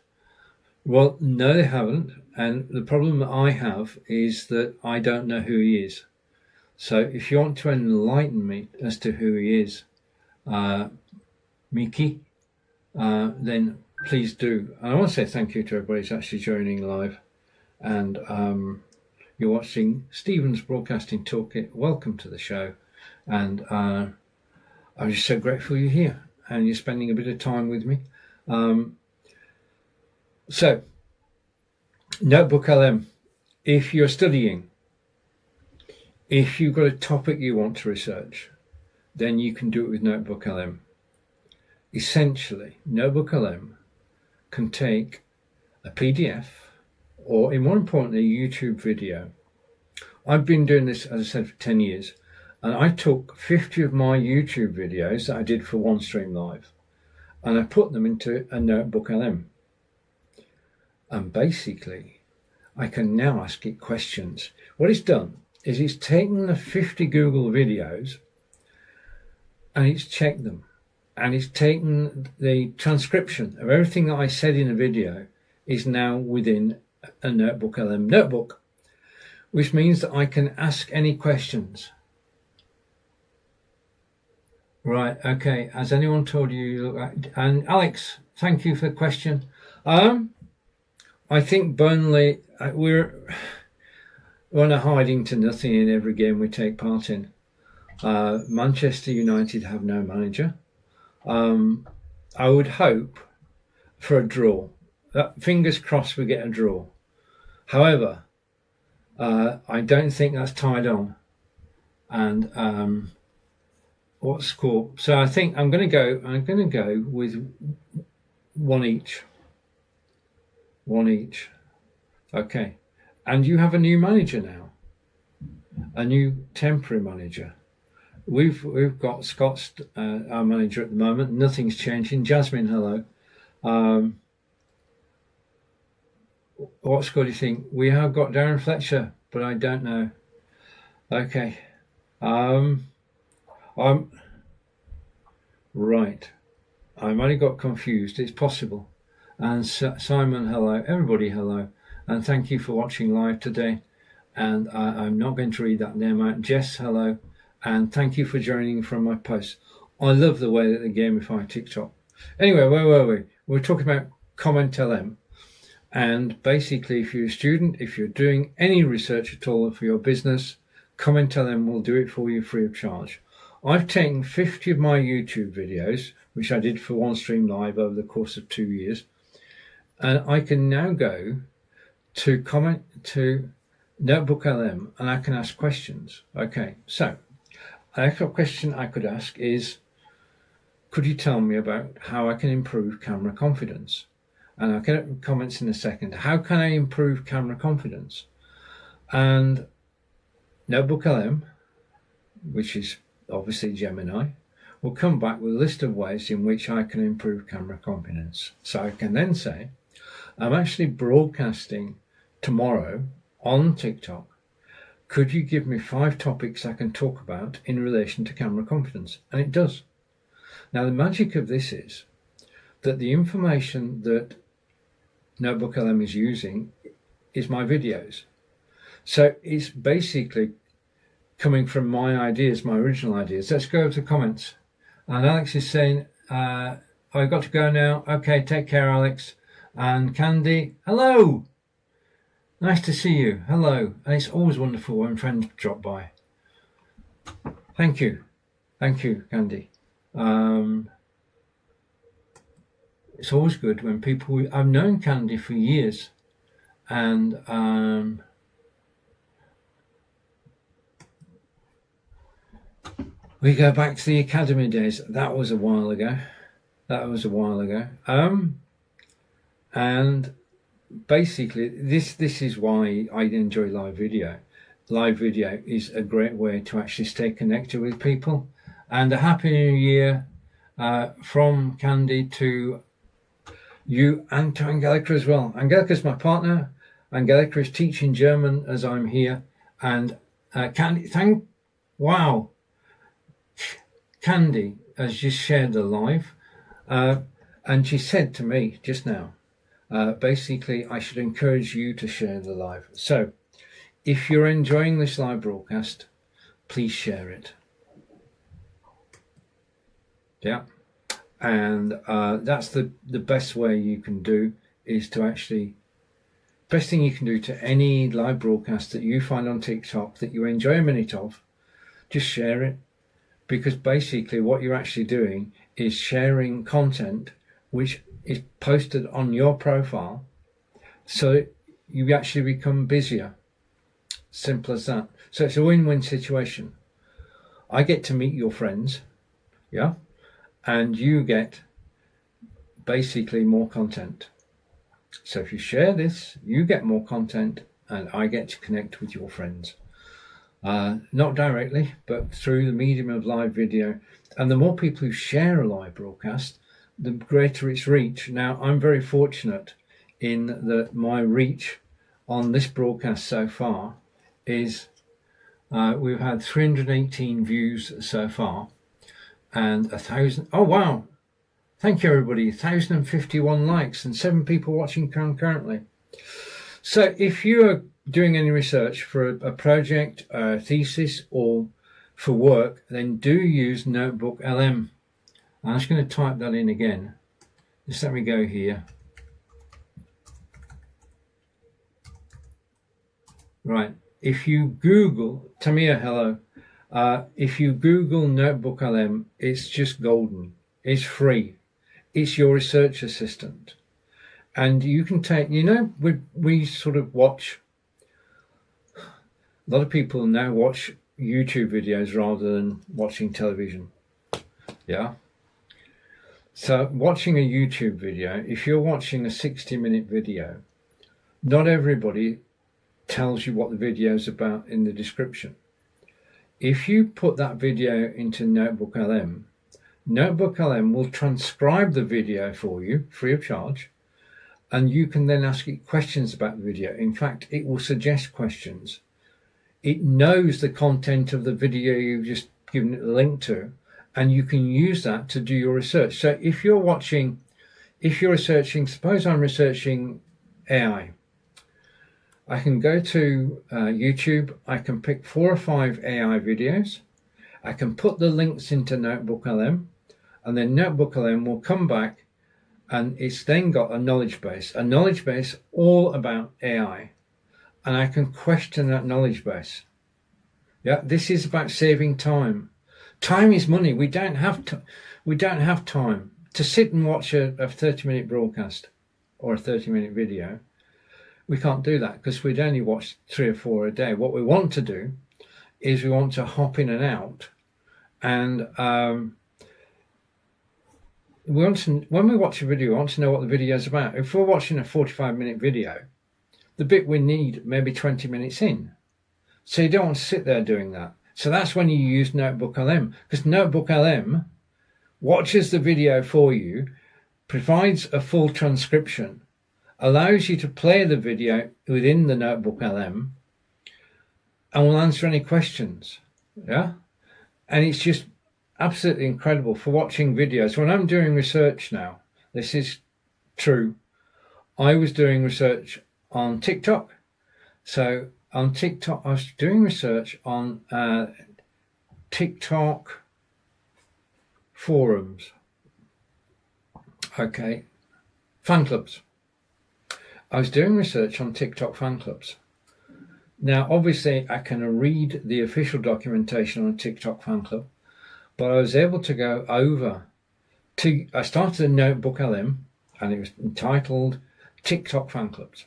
Well, no, they haven't. And the problem that I have is that I don't know who he is. So if you want to enlighten me as to who he is, Miki, then please do. And I want to say thank you to everybody who's actually joining live. And you're watching Stevens Broadcasting Toolkit. Welcome to the show. And I'm just so grateful you're here and you're spending a bit of time with me. So, NoteBookLM, if you're studying, if you've got a topic you want to research, then you can do it with NoteBookLM. Essentially, NoteBookLM can take a PDF or, more importantly, a YouTube video. I've been doing this, as I said, for 10 years. And I took 50 of my YouTube videos that I did for OneStream Live, and I put them into a NoteBookLM. And basically, I can now ask it questions. What it's done is it's taken the 50 Google videos and it's checked them. And it's taken the transcription of everything that I said in a video is now within a NoteBookLM notebook, which means that I can ask any questions. Right, okay. Has anyone told you look like... And Alex, thank you for the question. I think Burnley, we're on a hiding to nothing in every game we take part in. Manchester United have no manager. I would hope for a draw. Fingers crossed we get a draw. However, I don't think that's tied on. And what's cool? So I think I'm going to go with one each. One each. Okay. And you have a new manager now. A new temporary manager. We've got Scott's our manager at the moment. Nothing's changing. Jasmine, hello. What score do you think? We have got Darren Fletcher, but I don't know. Okay. I'm right. I might have got confused. It's possible. And Simon, hello. Everybody, hello. And thank you for watching live today. And I'm not going to read that name out. Jess, hello. And thank you for joining from my post. I love the way that they gamify TikTok. Anyway, where were we? We're talking about CommentLM. And basically, if you're a student, if you're doing any research at all for your business, CommentLM will do it for you free of charge. I've taken 50 of my YouTube videos, which I did for OneStream Live over the course of 2 years, and I can now go to NoteBookLM and I can ask questions. Okay, so a question I could ask is, could you tell me about how I can improve camera confidence? And I'll get comments in a second. How can I improve camera confidence? And NoteBookLM, which is obviously Gemini, will come back with a list of ways in which I can improve camera confidence. So I can then say, I'm actually broadcasting tomorrow on TikTok. Could you give me 5 topics I can talk about in relation to camera confidence? And it does. Now, the magic of this is that the information that NoteBookLM is using is my videos. So it's basically coming from my ideas, my original ideas. Let's go to comments. And Alex is saying, I've got to go now. Okay, take care, Alex. And Candy, hello. Nice to see you. Hello. And it's always wonderful when friends drop by. Thank you. Thank you, Candy. It's always good when people... I've known Candy for years. And we go back to the academy days. That was a while ago. And basically, this is why I enjoy live video. Live video is a great way to actually stay connected with people. And a happy new year from Candy to you and to Angelika as well. Angelika is my partner. Angelika is teaching German as I'm here. And Candy, wow. Candy has just shared the live. And she said to me just now, basically, I should encourage you to share the live. So if you're enjoying this live broadcast, please share it. Yeah. And that's the best way you can do, is to actually, best thing you can do to any live broadcast that you find on TikTok that you enjoy a minute of, just share it. Because basically what you're actually doing is sharing content which is posted on your profile, so you actually become busier. Simple as that. So it's a win-win situation. I get to meet your friends, yeah, and you get basically more content. So if you share this, you get more content and I get to connect with your friends. Not directly, but through the medium of live video. And the more people who share a live broadcast, the greater its reach. Now, I'm very fortunate in that my reach on this broadcast so far is, we've had 318 views so far and 1,000, oh wow, thank you everybody, 1,051 likes and 7 people watching concurrently. So if you're doing any research for a project, a thesis, or for work, then do use NoteBookLM. I'm just going to type that in again. Just let me go here. Right. If you Google, Tamia, hello. If you Google NoteBookLM, it's just golden. It's free. It's your research assistant. And you can take, you know, we sort of watch, a lot of people now watch YouTube videos rather than watching television. Yeah. So watching a YouTube video, if you're watching a 60-minute video, not everybody tells you what the video is about in the description. If you put that video into NoteBookLM, NoteBookLM will transcribe the video for you free of charge, and you can then ask it questions about the video. In fact, it will suggest questions. It knows the content of the video you've just given it a link to, and you can use that to do your research. So if you're researching, suppose I'm researching AI, I can go to YouTube, I can pick 4 or 5 AI videos, I can put the links into NoteBookLM, and then NoteBookLM will come back, and it's then got a knowledge base all about AI, and I can question that knowledge base. Yeah, this is about saving time. Time is money. We don't have time to sit and watch a 30-minute broadcast or a 30-minute video. We can't do that because we'd only watch 3 or 4 a day. What we want to do is we want to hop in and out, and when we watch a video, we want to know what the video is about. If we're watching a 45-minute video, the bit we need maybe 20 minutes in. So you don't want to sit there doing that. So that's when you use NoteBookLM, because NoteBookLM watches the video for you, provides a full transcription, allows you to play the video within the NoteBookLM, and will answer any questions. Yeah, and it's just absolutely incredible for watching videos. When I'm doing research now, This is true. I was doing research on TikTok. So on TikTok, I was doing research on TikTok forums. Okay, fan clubs. I was doing research on TikTok fan clubs. Now, obviously, I can read the official documentation on a TikTok fan club, but I was able to go over to, I started a NoteBookLM, and it was entitled TikTok fan clubs.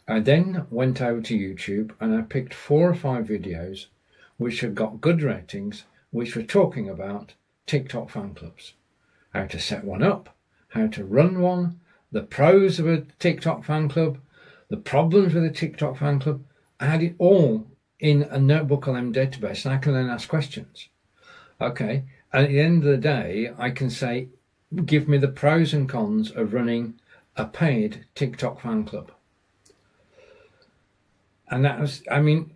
I then went over to YouTube and I picked 4 or 5 videos which had got good ratings, which were talking about TikTok fan clubs. How to set one up, how to run one, the pros of a TikTok fan club, the problems with a TikTok fan club. I had it all in a NoteBookLM database, and I can then ask questions. Okay, and at the end of the day, I can say, give me the pros and cons of running a paid TikTok fan club. And that was, I mean,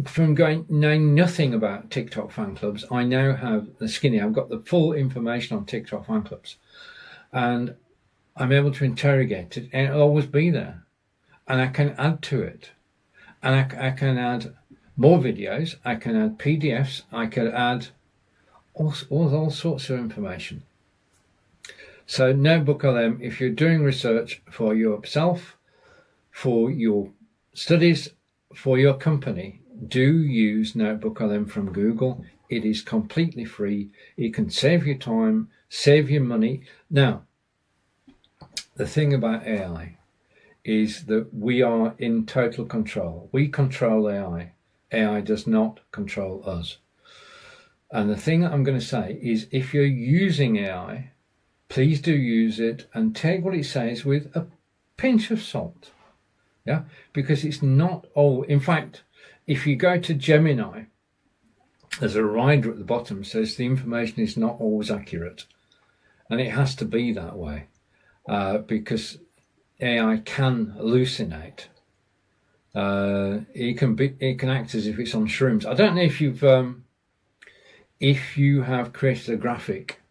from knowing nothing about TikTok fan clubs, I now have the skinny. I've got the full information on TikTok fan clubs, and I'm able to interrogate it, and it'll always be there. And I can add to it, and I can add more videos. I can add PDFs. I can add all sorts of information. So NoteBookLM, if you're doing research for yourself, for your studies, for your company, do use NoteBookLM from Google. It is completely free. It can save you time, save you money. Now, the thing about AI is that we are in total control. We control AI. AI does not control us. And the thing that I'm going to say is, if you're using AI, please do use it and take what it says with a pinch of salt. Yeah, because it's not all. In fact, if you go to Gemini, there's a rider at the bottom that says the information is not always accurate, and it has to be that way because AI can hallucinate. It can act as if it's on shrooms. I don't know if you have created a graphic,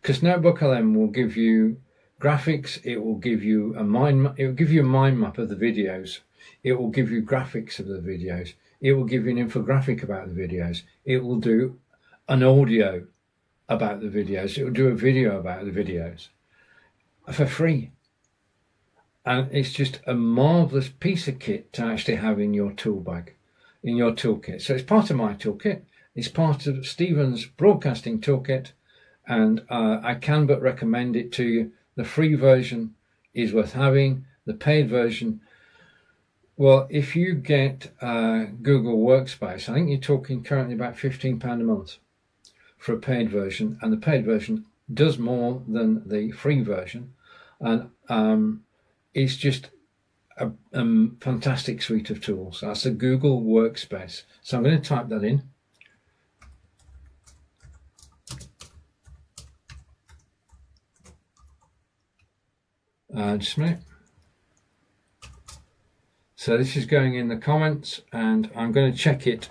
because NoteBookLM will give you graphics. It will give you a mind map of the videos. It will give you graphics of the videos. It will give you an infographic about the videos. It will do an audio about the videos. It will do a video about the videos for free. And it's just a marvelous piece of kit to actually have in your tool bag, in your toolkit. So it's part of my toolkit. It's part of Stevens Broadcasting Tooklit, and I can but recommend it to you. The free version is worth having. The paid version, well, if you get Google Workspace, I think you're talking currently about £15 a month for a paid version, and the paid version does more than the free version, and it's just a fantastic suite of tools. That's the Google Workspace. So I'm going to type that in. Just a minute. So this is going in the comments, and I'm going to check it.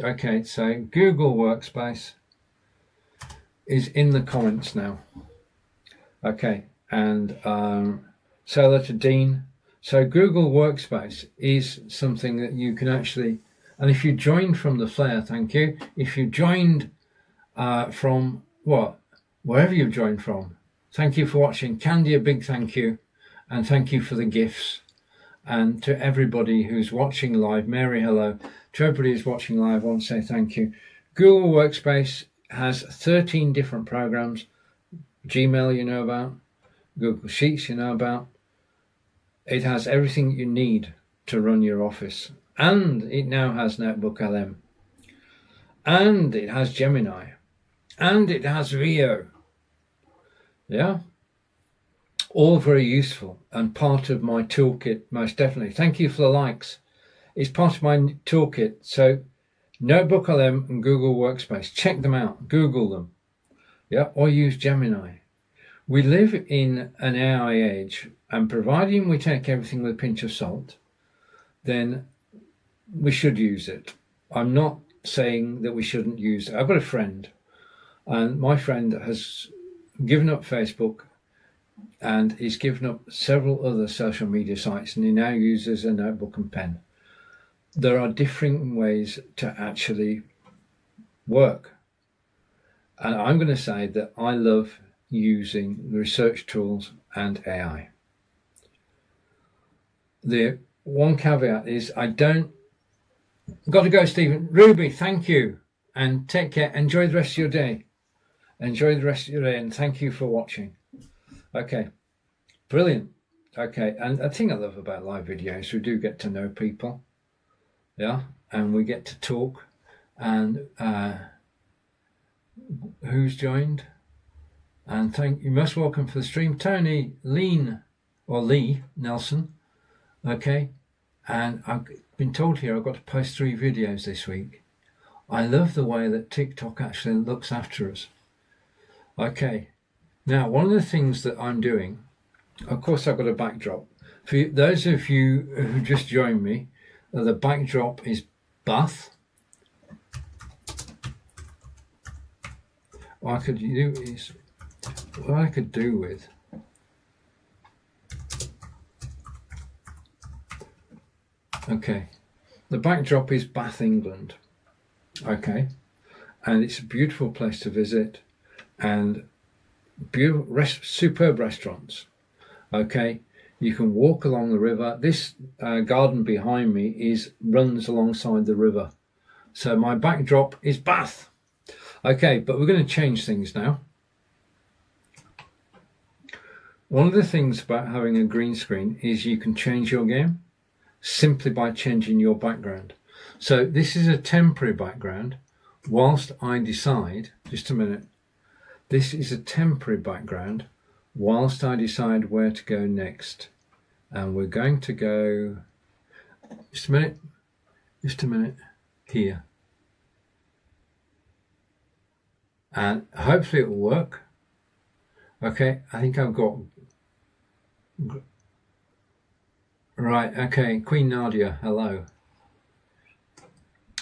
Okay, so Google Workspace is in the comments now. Okay, and say hello to Dean. So Google Workspace is something that you can actually, and if you joined from the Flare, thank you. If you joined from wherever you've joined from, thank you for watching. Candy, a big thank you, and thank you for the gifts. And to everybody who's watching live, Mary, hello. To everybody who's watching live, I want to say thank you. Google Workspace has 13 different programs. Gmail you know about, Google Sheets you know about. It has everything you need to run your office. And it now has NoteBookLM. And it has Gemini. And it has Rio. Yeah? All very useful and part of my toolkit, most definitely. Thank you for the likes. It's part of my toolkit. So NoteBookLM and Google Workspace, check them out, Google them, yeah, or use Gemini. We live in an AI age, and providing we take everything with a pinch of salt, then we should use it. I'm not saying that we shouldn't use it. I've got a friend, and my friend has given up Facebook and he's given up several other social media sites, and he now uses a notebook and pen. There are different ways to actually work, and I'm going to say that I love using research tools and AI. The one caveat is I've got to go, Stephen. Ruby, thank you, and take care. Enjoy the rest of your day. Enjoy the rest of your day, and thank you for watching. Okay, brilliant. Okay, and the thing I love about live videos, we do get to know people, yeah, and we get to talk. And who's joined? And thank you, most welcome for the stream, Tony Lee Nelson. Okay, and I've been told here I've got to post 3 videos this week. I love the way that TikTok actually looks after us. Okay, now one of the things that I'm doing, of course I've got a backdrop. For those of you who just joined me, the backdrop is Bath. What I could do with okay, the backdrop is Bath, England. Okay, and it's a beautiful place to visit, and superb restaurants. Okay, you can walk along the river. This garden behind me runs alongside the river, so my backdrop is Bath. Okay, but we're going to change things now. One of the things about having a green screen is you can change your game simply by changing your background. So this is a temporary background whilst I decide, just a minute, this is a temporary background whilst I decide where to go next. And we're going to go, just a minute, here. And hopefully it will work. Okay, I think I've got, right, okay, Queen Nadia, hello.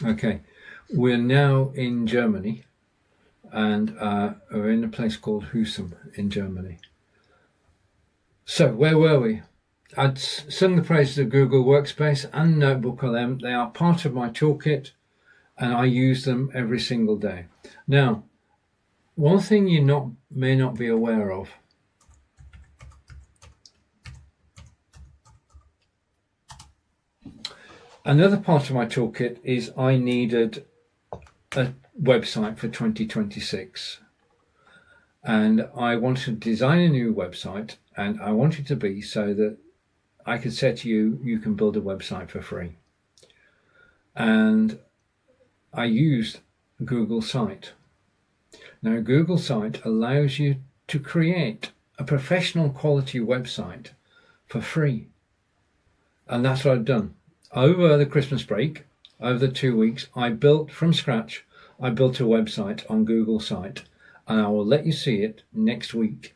Okay, we're now in Germany, and we're in a place called Husum in Germany. So where were we? I'd sung the praises of Google Workspace and NoteBookLM. They are part of my toolkit, and I use them every single day. Now, one thing you may not be aware of, another part of my toolkit is I needed a website for 2026, and I wanted to design a new website, and I wanted to be so that I could say to you, you can build a website for free. And I used Google Site. Now, Google Site allows you to create a professional quality website for free. And that's what I've done. Over the Christmas break, over the 2 weeks, I built from scratch, I built a website on Google Site, and I will let you see it next week.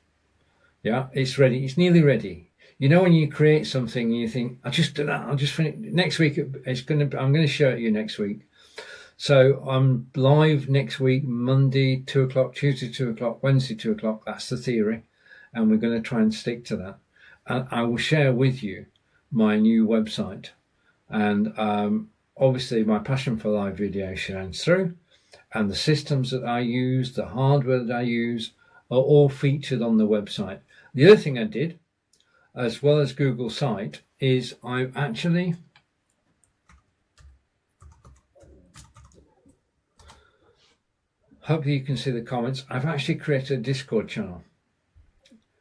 Yeah, it's ready. It's nearly ready. You know, when you create something and you think, I'll just finish next week. I'm going to show it you next week. So I'm live next week, Monday, 2 o'clock, Tuesday, 2 o'clock, Wednesday, 2 o'clock. That's the theory. And we're going to try and stick to that. And I will share with you my new website. And obviously my passion for live video shines through. And the systems that I use, the hardware that I use, are all featured on the website. The other thing I did, as well as Google Site, is I've actually hopefully you can see the comments. I've actually created a Discord channel.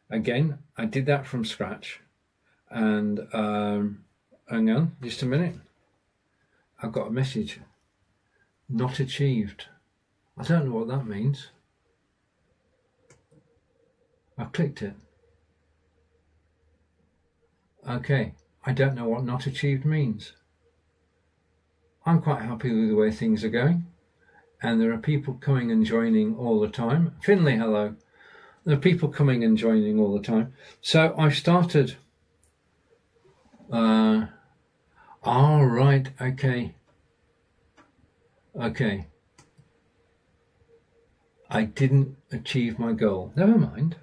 Again, I did that from scratch. And hang on just a minute. I've got a message. Not achieved. I don't know what that means. I've clicked it. Okay, I don't know what not achieved means. I'm quite happy with the way things are going, and there are people coming and joining all the time. Finley, hello. There are people coming and joining all the time. So I've started. Right, okay. Okay. I didn't achieve my goal. Never mind.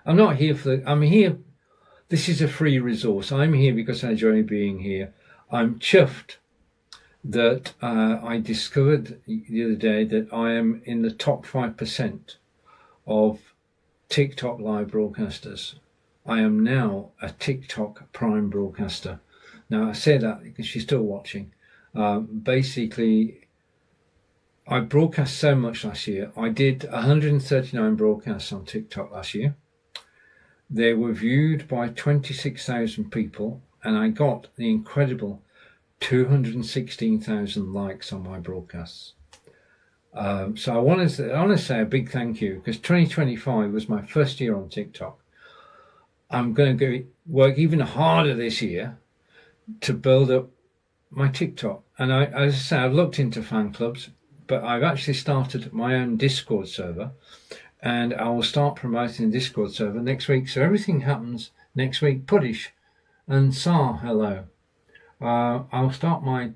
I'm not here I'm here. This is a free resource. I'm here because I enjoy being here. I'm chuffed that I discovered the other day that I am in the top 5% of TikTok live broadcasters. I am now a TikTok Prime broadcaster. Now I say that because she's still watching. Basically, I broadcast so much last year. I did 139 broadcasts on TikTok last year. They were viewed by 26,000 people, and I got the incredible 216,000 likes on my broadcasts. So I want to say a big thank you, because 2025 was my first year on TikTok. I'm going to work even harder this year to build up my TikTok. And as I say, I've looked into fan clubs, but I've actually started my own Discord server, and I will start promoting the Discord server next week. So everything happens next week. Puddish and Sar, hello. I'll start my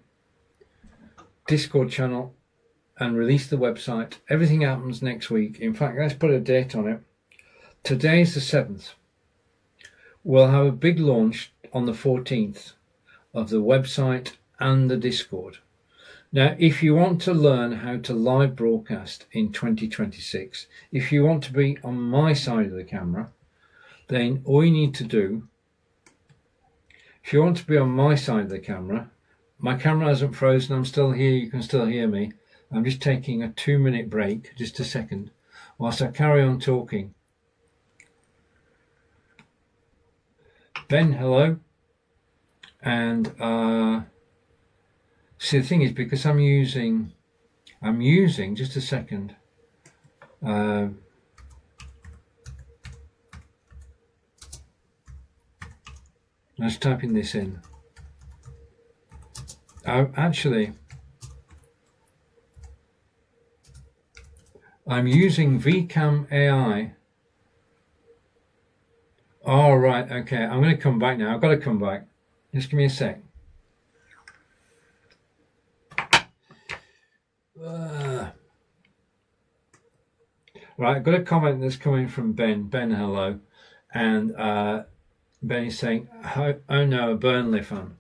Discord channel and release the website. Everything happens next week. In fact, let's put a date on it. Today is the 7th. We'll have a big launch on the 14th of the website and the Discord. Now, if you want to learn how to live broadcast in 2026, if you want to be on my side of the camera, then all you need to do, if you want to be on my side of the camera, my camera hasn't frozen, I'm still here, you can still hear me. I'm just taking a 2-minute break, just a second, whilst I carry on talking. Ben, hello. And see, the thing is, because I'm using just a second. Let's typing this in. Actually, I'm using VCam AI. All right, okay. I'm going to come back now. I've got to come back. Just give me a sec. Right, I've got a comment that's coming from Ben. Ben, hello. And Ben is saying, oh no, a Burnley fan.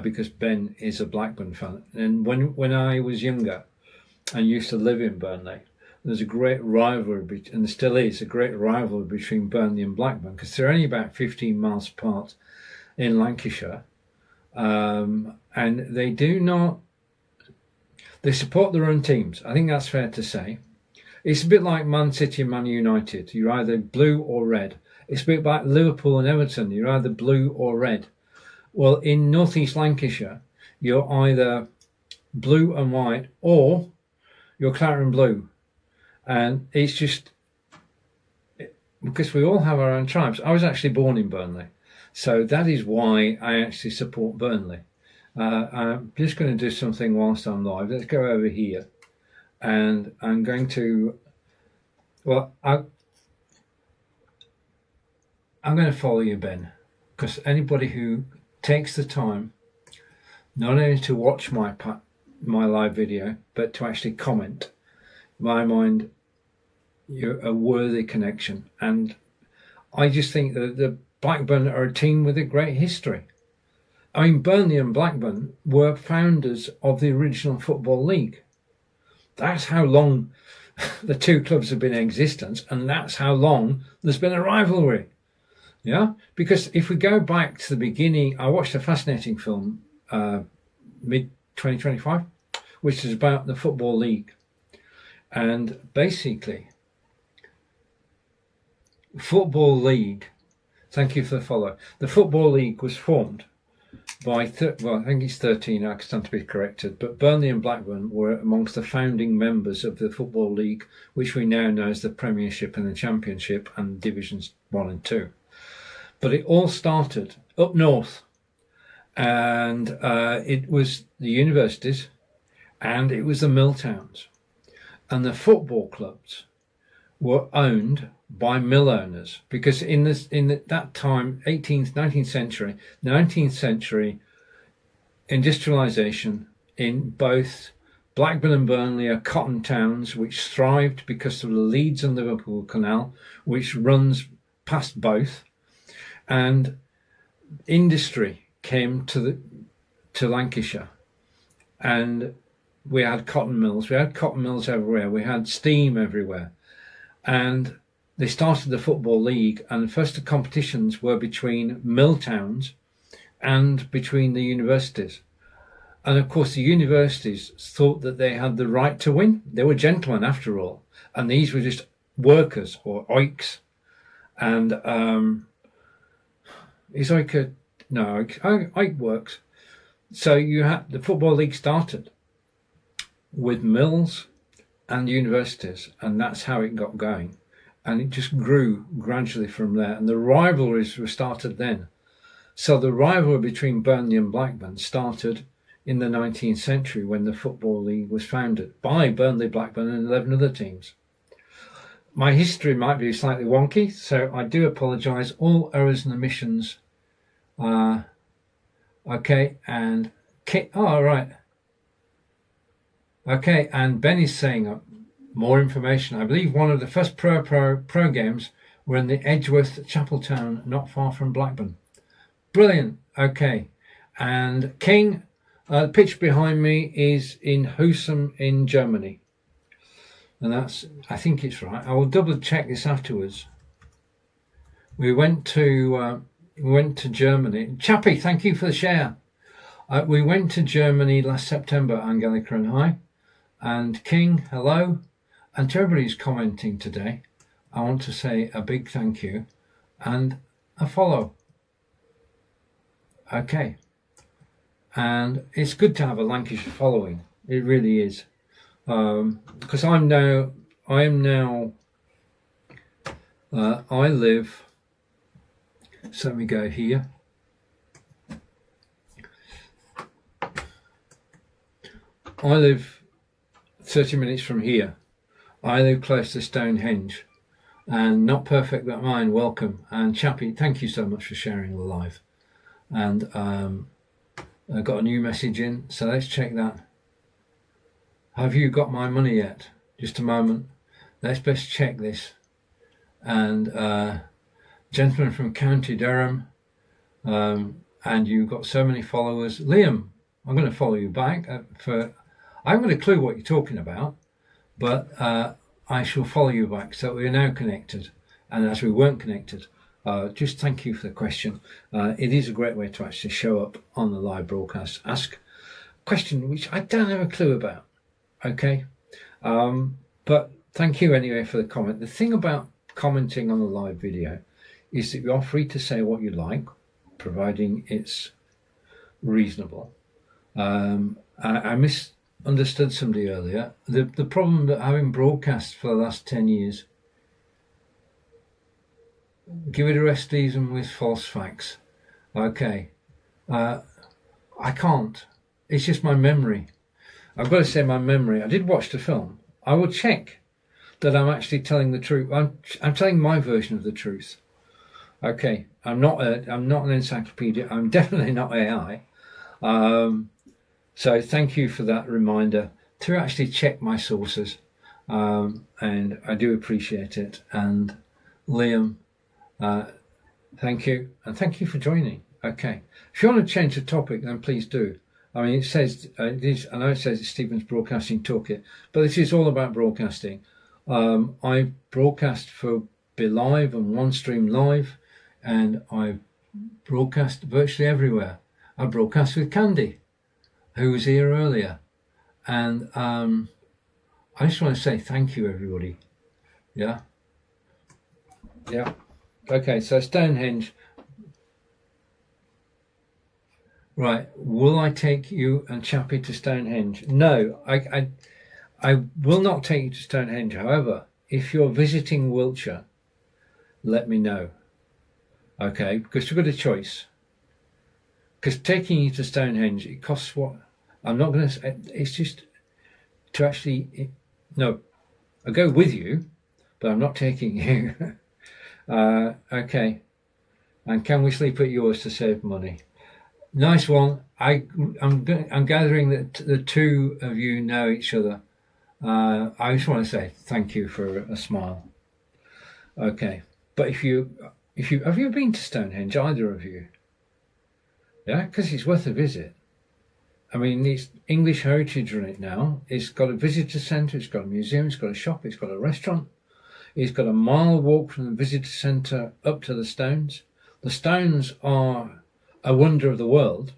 Because Ben is a Blackburn fan. And when I was younger and used to live in Burnley, there's a great rivalry, and there still is a great rivalry between Burnley and Blackburn, because they're only about 15 miles apart in Lancashire. And they support their own teams. I think that's fair to say. It's a bit like Man City and Man United. You're either blue or red. It's a bit like Liverpool and Everton. You're either blue or red. Well, in North East Lancashire, you're either blue and white or you're claret and blue. And it's just because we all have our own tribes. I was actually born in Burnley. So that is why I actually support Burnley. I'm just going to do something whilst I'm live. Let's go over here. And I'm going to, well, I'm going to follow you, Ben, because anybody who takes the time not only to watch my live video, but to actually comment, in my mind, you're a worthy connection. And I just think that the Blackburn are a team with a great history. I mean, Burnley and Blackburn were founders of the original Football League. That's how long the two clubs have been in existence, and that's how long there's been a rivalry. Yeah, because if we go back to the beginning, I watched a fascinating film, mid-2025, which is about the Football League. And basically, Football League, thank you for the follow. The Football League was formed by, I think it's 13, I stand to be corrected, but Burnley and Blackburn were amongst the founding members of the Football League, which we now know as the Premiership and the Championship and Divisions 1 and 2. But it all started up north, and it was the universities, and it was the mill towns, and the football clubs were owned by mill owners, because in that time, 18th, 19th century, 19th century industrialisation in both Blackburn and Burnley are cotton towns which thrived because of the Leeds and Liverpool Canal, which runs past both, and industry came to Lancashire, and we had cotton mills. We had cotton mills everywhere. We had steam everywhere, and they started the Football League, and the first competitions were between mill towns and between the universities. And of course, the universities thought that they had the right to win. They were gentlemen after all, and these were just workers or oiks. And is oik a, no, oik works. So you had the Football League started with mills and universities, and that's how it got going. And it just grew gradually from there. And the rivalries were started then. So the rivalry between Burnley and Blackburn started in the 19th century when the Football League was founded by Burnley, Blackburn and 11 other teams. My history might be slightly wonky, so I do apologise. All errors and omissions. Okay, and oh, right. Okay, and Ben is saying more information. I believe one of the first pro games were in the Edgeworth Chapel Town, not far from Blackburn. Brilliant. Okay, and King, the pitch behind me is in Husum in Germany, and that's, I think it's right. I will double check this afterwards. We went to Germany. Chappie, thank you for the share. We went to Germany last September, Angelika and I, and King, hello. And to everybody who's commenting today, I want to say a big thank you and a follow. Okay. And it's good to have a Lancashire following. It really is. Because I live, so let me go here. I live 30 minutes from here. I live close to Stonehenge, and not perfect but mine, welcome. And Chappie, thank you so much for sharing the live. And I got a new message in, so let's check that. Have you got my money yet? Just a moment. Let's best check this. And gentleman from County Durham, and you've got so many followers. Liam, I'm going to follow you back. I haven't got a clue what you're talking about, but I shall follow you back. So we're now connected, and as we weren't connected, just thank you for the question. It is a great way to actually show up on the live broadcast. Ask a question which I don't have a clue about. Okay, but thank you anyway for the comment. The thing about commenting on the live video is that you're free to say what you like, providing it's reasonable. I misunderstood somebody earlier. The problem that having broadcast for the last 10 years, give it a rest season with false facts. Okay, I can't. It's just my memory. I've got to say my memory. I did watch the film. I will check that I'm actually telling the truth. I'm telling my version of the truth. Okay, I'm not an encyclopedia. I'm definitely not AI. So thank you for that reminder to actually check my sources, and I do appreciate it. And Liam, thank you, and thank you for joining. Okay, if you want to change the topic, then please do. I mean, it says I know it says it's Stevens Broadcasting Tooklit, but this is all about broadcasting. I broadcast for Be Live and OneStream Live, and I broadcast virtually everywhere. I broadcast with Candy, who was here earlier, and I just want to say thank you, everybody. Yeah. Okay, so Stonehenge. Right, will I take you and Chappie to Stonehenge? No, I will not take you to Stonehenge. However, if you're visiting Wiltshire, let me know. Okay, because you've got a choice. Because taking you to Stonehenge, it costs what? I'm not going to. It's just to actually. No, I'll go with you, but I'm not taking you. Okay, and can we sleep at yours to save money? Nice one. I'm gathering that the two of you know each other. I just want to say thank you for a smile. Okay, but if you have you been to Stonehenge, either of you? Yeah, because it's worth a visit. I mean, it's English heritage on it now. It's got a visitor centre, it's got a museum, it's got a shop, it's got a restaurant. It's got a mile walk from the visitor centre up to the stones. The stones are a wonder of the world,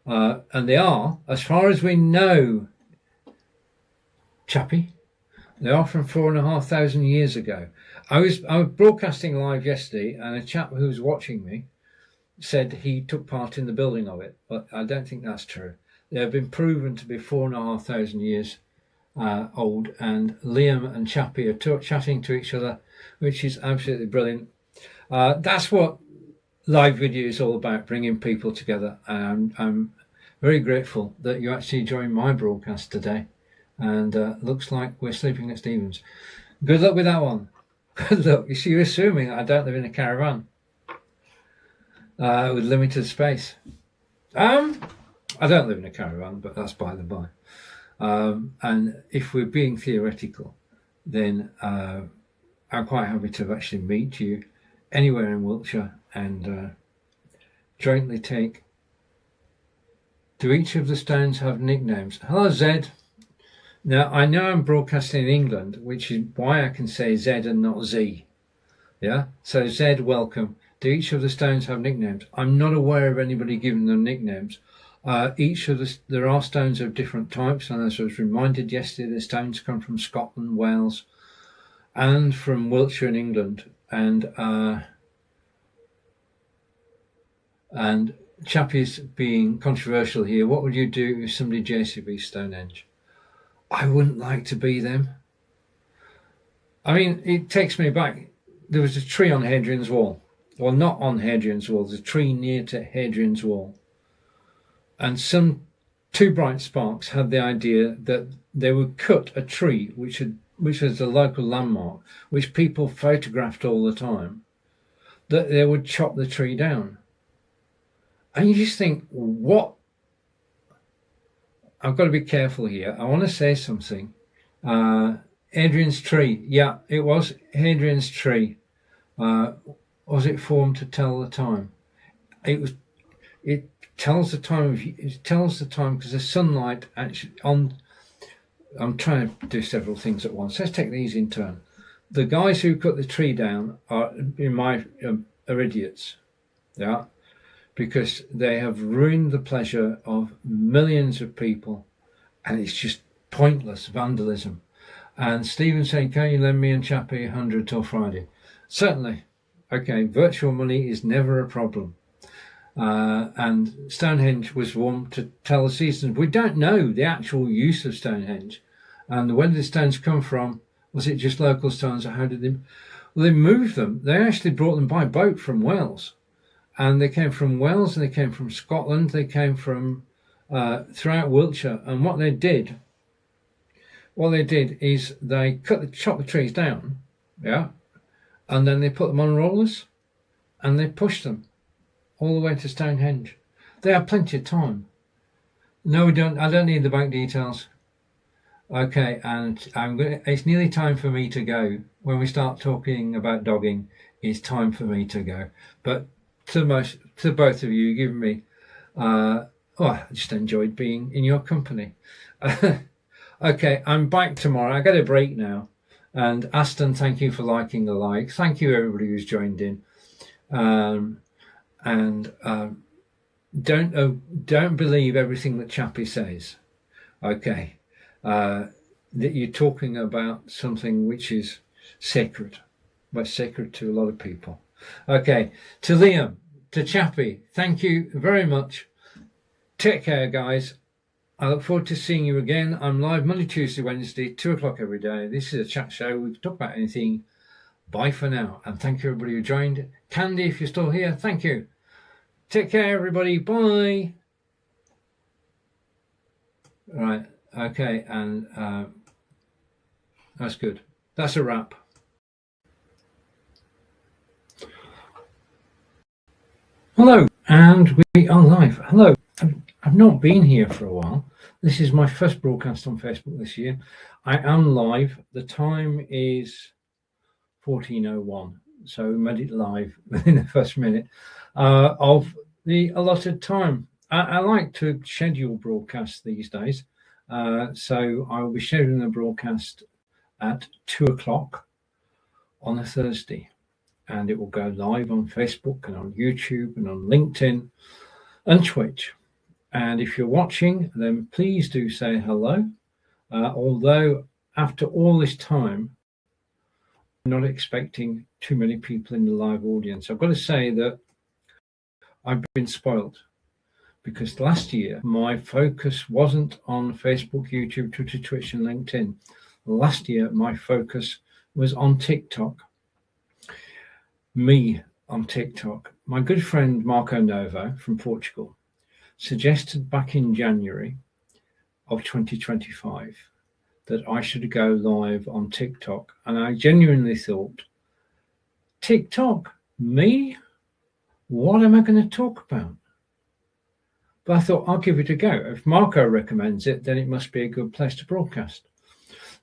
and they are, as far as we know, Chappie, they are from 4,500 years ago. I was broadcasting live yesterday, and a chap who was watching me said he took part in the building of it, but I don't think that's true. They have been proven to be 4,500 years old, and Liam and Chappie are chatting to each other, which is absolutely brilliant. That's what live video is all about, bringing people together. I'm very grateful that you actually joined my broadcast today, and looks like we're sleeping at Stevens. Good luck with that one. Good luck. You see, you're assuming I don't live in a caravan with limited space. I don't live in a caravan, but that's by the by. And if we're being theoretical, then I'm quite happy to actually meet you anywhere in Wiltshire and jointly take. Do each of the stones have nicknames? Hello, Zed. Now, I know I'm broadcasting in England, which is why I can say Z and not Z. Yeah? So, Zed, welcome. Do each of the stones have nicknames? I'm not aware of anybody giving them nicknames. There are stones of different types, and as I was reminded yesterday, the stones come from Scotland, Wales, and from Wiltshire in England. And Chappie's being controversial here. What would you do if somebody JCB Stonehenge? I wouldn't like to be them. I mean, it takes me back. There was a tree on Hadrian's Wall. Well, not on Hadrian's Wall. There's a tree near to Hadrian's Wall. And some two bright sparks had the idea that they would cut a tree, which was a local landmark, which people photographed all the time, that they would chop the tree down. And you just think, what? I've got to be careful here. I want to say something. Hadrian's tree. Yeah, it was Hadrian's tree. Was it formed to tell the time? It tells the time. It tells the time because the sunlight actually on. I'm trying to do several things at once. Let's take these in turn. The guys who cut the tree down are, in my, are idiots. Yeah. Because they have ruined the pleasure of millions of people, and it's just pointless vandalism. And Stephen's saying, can you lend me and Chappie 100 till Friday? Certainly. Okay, virtual money is never a problem. And Stonehenge was one to tell the seasons. We don't know the actual use of Stonehenge. And where did the stones come from? Was it just local stones, or how did they? Well, they moved them. They actually brought them by boat from Wales. And they came from Wales, and they came from Scotland, they came from throughout Wiltshire. And what they did is they chopped the trees down, yeah, and then they put them on rollers, and they pushed them all the way to Stonehenge. They have plenty of time. No, we don't. I don't need the bank details. Okay, and it's nearly time for me to go. When we start talking about dogging, it's time for me to go. But to both of you, giving me, I just enjoyed being in your company. Okay, I'm back tomorrow. I get a break now. And Aston, thank you for liking the like. Thank you everybody who's joined in. Don't believe everything that Chappie says. Okay, that you're talking about something which is sacred, but sacred to a lot of people. Okay, to Liam, to Chappie, thank you very much. Take care, guys. I look forward to seeing you again. I'm live Monday, Tuesday, Wednesday, 2 o'clock every day. This is a chat show. We can talk about anything. Bye for now. And thank you, everybody who joined. Candy, if you're still here, thank you. Take care, everybody. Bye. Right. Okay. And that's good. That's a wrap. Hello, and we are live. Hello. I've not been here for a while. This is my first broadcast on Facebook this year. I am live. The time is 14:01. so we made it live within the first minute of the allotted time. I like to schedule broadcasts these days, so I will be scheduling a broadcast at 2 o'clock on a Thursday, and it will go live on Facebook and on YouTube and on LinkedIn and Twitch. And if you're watching, then please do say hello. Although after all this time, I'm not expecting too many people in the live audience. I've got to say that I've been spoiled, because last year my focus wasn't on Facebook, YouTube, Twitter, Twitch, and LinkedIn. Last year my focus was on TikTok. Me on TikTok. My good friend Marco Novo from Portugal suggested back in January of 2025 that I should go live on TikTok. And I genuinely thought, TikTok? Me? What am I going to talk about? But I thought, I'll give it a go. If Marco recommends it, then it must be a good place to broadcast.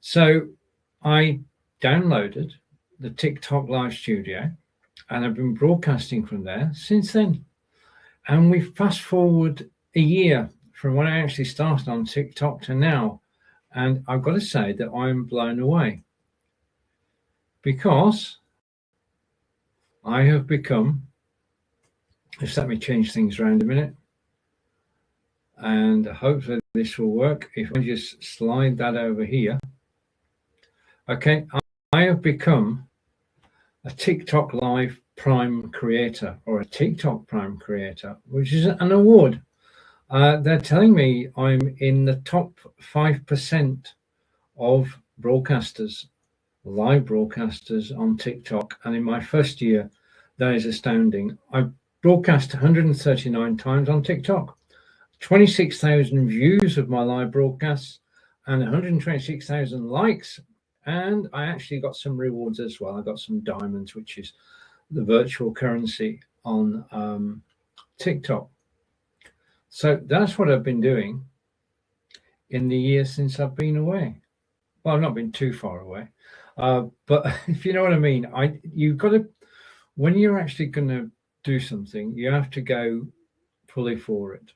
So I downloaded the TikTok Live Studio, and I've been broadcasting from there since then. And we fast forward a year from when I actually started on TikTok to now. And I've got to say that I'm blown away, because I have become, just let me change things around a minute, and hopefully this will work. If I just slide that over here. Okay, I have become a TikTok Live Prime Creator, or a TikTok Prime Creator, which is an award. They're telling me I'm in the top 5% of broadcasters, live broadcasters on TikTok. And in my first year, that is astounding. I broadcast 139 times on TikTok, 26,000 views of my live broadcasts, and 126,000 likes. And I actually got some rewards as well. I got some diamonds, which is the virtual currency on TikTok. So that's what I've been doing in the year since I've been away. Well, I've not been too far away, but if you know what I mean, you've got to, when you're actually going to do something, you have to go fully for it.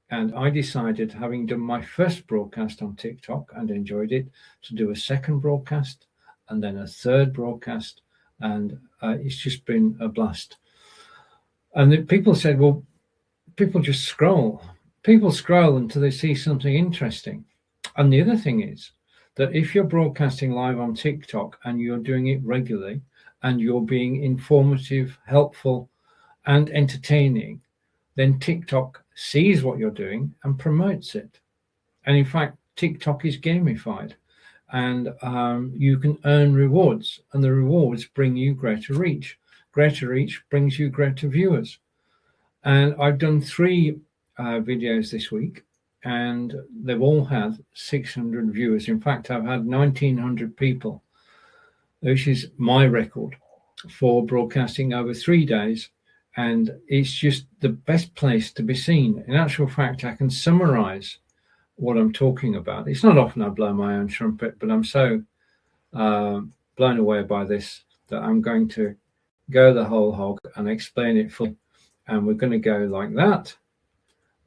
And I decided, having done my first broadcast on TikTok and enjoyed it, to do a second broadcast and then a third broadcast. And it's just been a blast. And people said, well, people just scroll. People scroll until they see something interesting. And the other thing is that if you're broadcasting live on TikTok and you're doing it regularly and you're being informative, helpful, and entertaining, then TikTok sees what you're doing and promotes it. And in fact, TikTok is gamified, and you can earn rewards, and the rewards bring you greater reach. Greater reach brings you greater viewers. And I've done 3 videos this week, and they've all had 600 viewers. In fact, I've had 1,900 people, which is my record for broadcasting over 3 days. And it's just the best place to be seen. In actual fact, I can summarize what I'm talking about. It's not often I blow my own trumpet, but I'm so blown away by this that I'm going to go the whole hog and explain it fully. And we're going to go like that.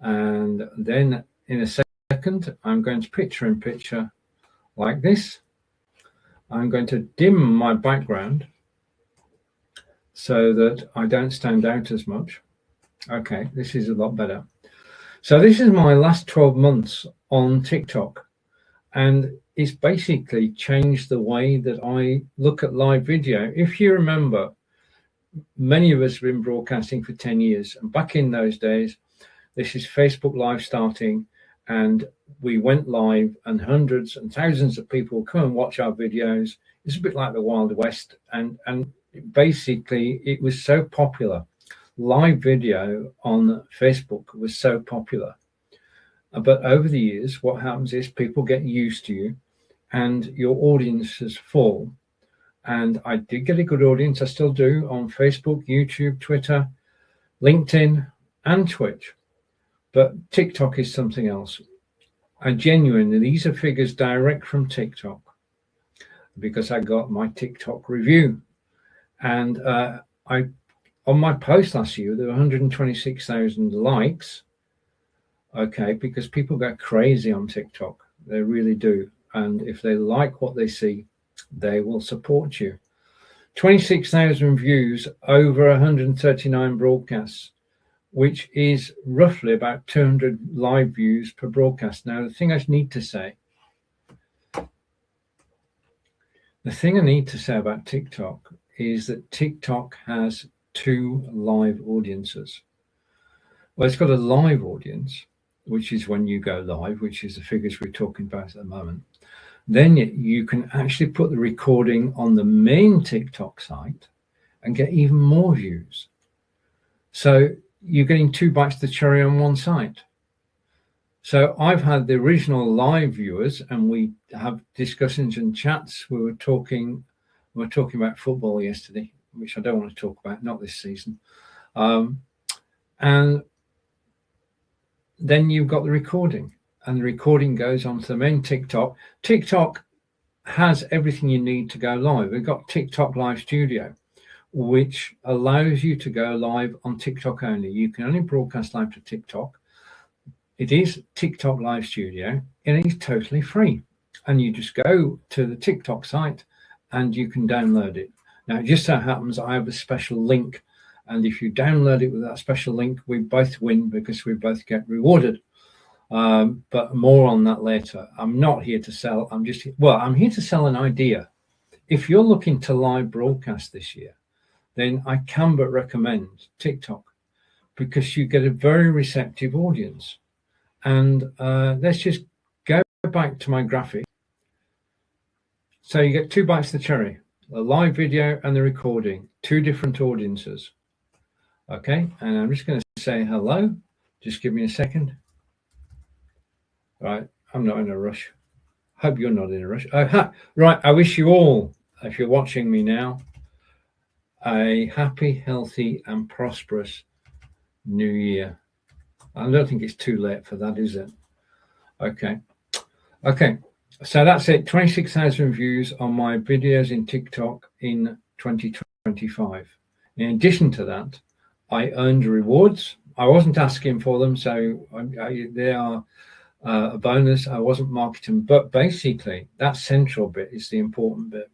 And then in a second, I'm going to picture in picture like this. I'm going to dim my background so that I don't stand out as much. Okay, this is a lot better. So this is my last 12 months on TikTok, and it's basically changed the way that I look at live video. If you remember, many of us have been broadcasting for 10 years, and back in those days, this is Facebook Live starting, and we went live, and hundreds and thousands of people come and watch our videos. It's a bit like the Wild West, and basically it was so popular. Live video on Facebook was so popular. But over the years, what happens is people get used to you and your audiences fall. And I did get a good audience. I still do on Facebook, YouTube, Twitter, LinkedIn, and Twitch. But TikTok is something else. And genuinely, these are figures direct from TikTok, because I got my TikTok review. And I on my post last year, there were 126,000 likes. Okay, because people go crazy on TikTok. They really do. And if they like what they see, they will support you. 26,000 views over 139 broadcasts, which is roughly about 200 live views per broadcast. Now, the thing I need to say about TikTok is that TikTok has 2 live audiences. Well, it's got a live audience, which is when you go live, which is the figures we're talking about at the moment. Then you can actually put the recording on the main TikTok site and get even more views. So you're getting 2 bites of the cherry on one site. So I've had the original live viewers, and we have discussions and chats. We were talking about football yesterday, which I don't want to talk about, not this season. And then you've got the recording, and the recording goes onto the main TikTok. TikTok has everything you need to go live. We've got TikTok Live Studio, which allows you to go live on TikTok only. You can only broadcast live to TikTok. It is TikTok Live Studio, and it's totally free. And you just go to the TikTok site and you can download it. Now, it just so happens I have a special link, and if you download it with that special link, we both win because we both get rewarded. But more on that later. I'm not here to sell. I'm here to sell an idea. If you're looking to live broadcast this year, then I can but recommend TikTok, because you get a very receptive audience. And let's just go back to my graphic. So you get 2 bites of the cherry, the live video and the recording, 2 different audiences. Okay, and I'm just going to say hello. Just give me a second. Right, I'm not in a rush. Hope you're not in a rush. Right, I wish you all, if you're watching me now, a happy, healthy and prosperous new year. I don't think it's too late for that, is it? Okay. So that's it. 26,000 views on my videos in TikTok in 2025. In addition to that, I earned rewards. I wasn't asking for them, so they are a bonus. I wasn't marketing, but basically that central bit is the important bit.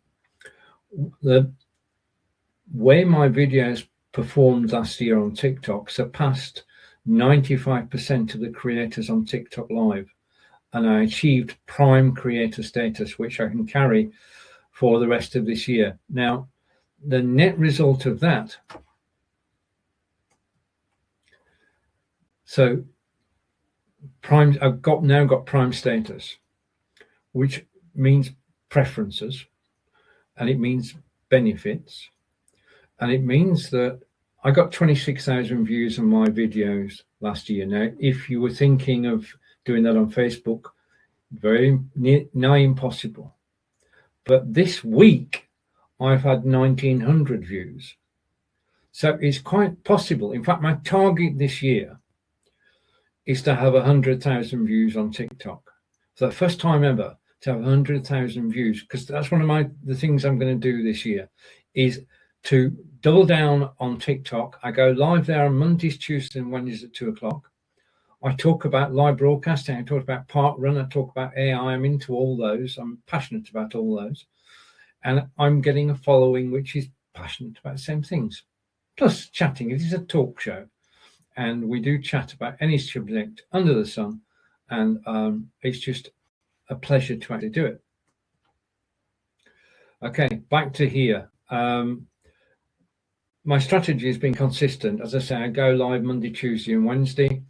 The way my videos performed last year on TikTok surpassed 95% of the creators on TikTok Live, and I achieved prime creator status, which I can carry for the rest of this year. Now, the net result of that, so prime, I've now got prime status, which means preferences, and it means benefits, and it means that I got 26,000 views on my videos last year. Now, if you were thinking of doing that on Facebook, very nigh impossible. But this week, I've had 1,900 views. So it's quite possible. In fact, my target this year is to have 100,000 views on TikTok. For the first time ever, to have 100,000 views, because that's one of the things I'm going to do this year, is to double down on TikTok. I go live there on Mondays, Tuesdays, and Wednesdays at 2:00. I talk about live broadcasting. I talk about park run. I talk about AI. I'm into all those. I'm passionate about all those. And I'm getting a following which is passionate about the same things. Plus chatting. It is a talk show. And we do chat about any subject under the sun. And it's just a pleasure to actually do it. Okay, back to here. My strategy has been consistent. As I say, I go live Monday, Tuesday, and Wednesday.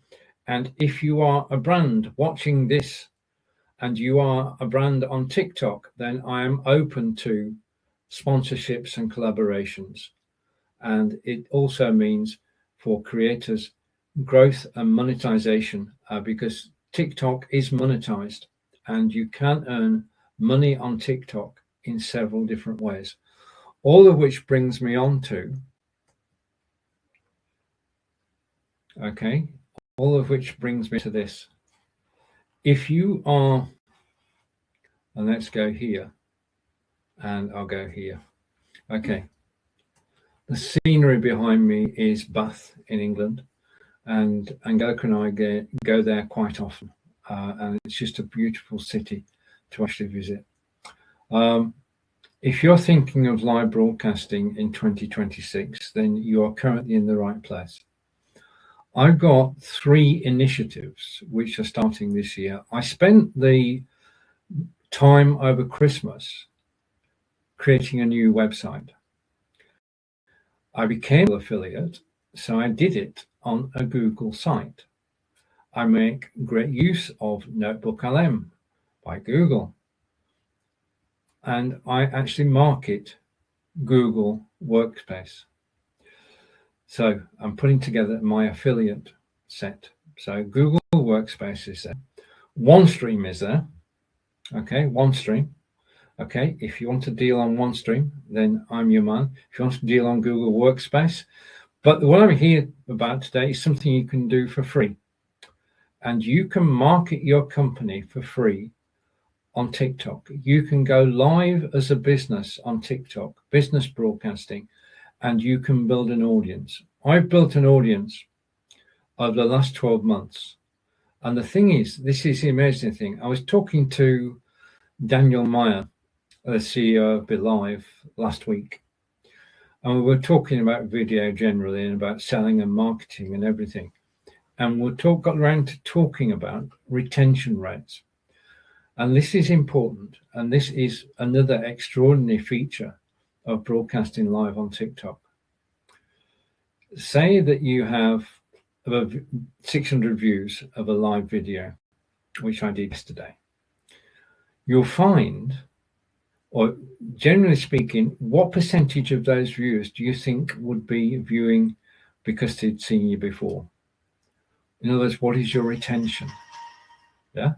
And if you are a brand watching this and you are a brand on TikTok, then I am open to sponsorships and collaborations. And it also means for creators growth and monetization, because TikTok is monetized and you can earn money on TikTok in several different ways. All of which brings me on to, all of which brings me to this. If you are, and let's go here, and I'll go here. Okay. The scenery behind me is Bath in England, and Angelika and I go there quite often, and it's just a beautiful city to actually visit. If you're thinking of live broadcasting in 2026, then you are currently in the right place. I've got 3 initiatives which are starting this year. I spent the time over Christmas creating a new website. I became an affiliate, so I did it on a Google site. I make great use of NoteBookLM by Google, and I actually market Google Workspace. So I'm putting together my affiliate set. So Google Workspace is there. OneStream is there. Okay, OneStream. Okay, if you want to deal on OneStream, then I'm your man. If you want to deal on Google Workspace. But what I'm here about today is something you can do for free. And you can market your company for free on TikTok. You can go live as a business on TikTok, business broadcasting, and you can build an audience. I've built an audience over the last 12 months. And the thing is, this is the amazing thing. I was talking to Daniel Meyer, the CEO of BeLive, last week. And we were talking about video generally and about selling and marketing and everything. And we got around to talking about retention rates. And this is important. And this is another extraordinary feature of broadcasting live on TikTok. Say that you have about 600 views of a live video, which I did yesterday. You'll find, or generally speaking, what percentage of those viewers do you think would be viewing because they'd seen you before? In other words, what is your retention? Yeah.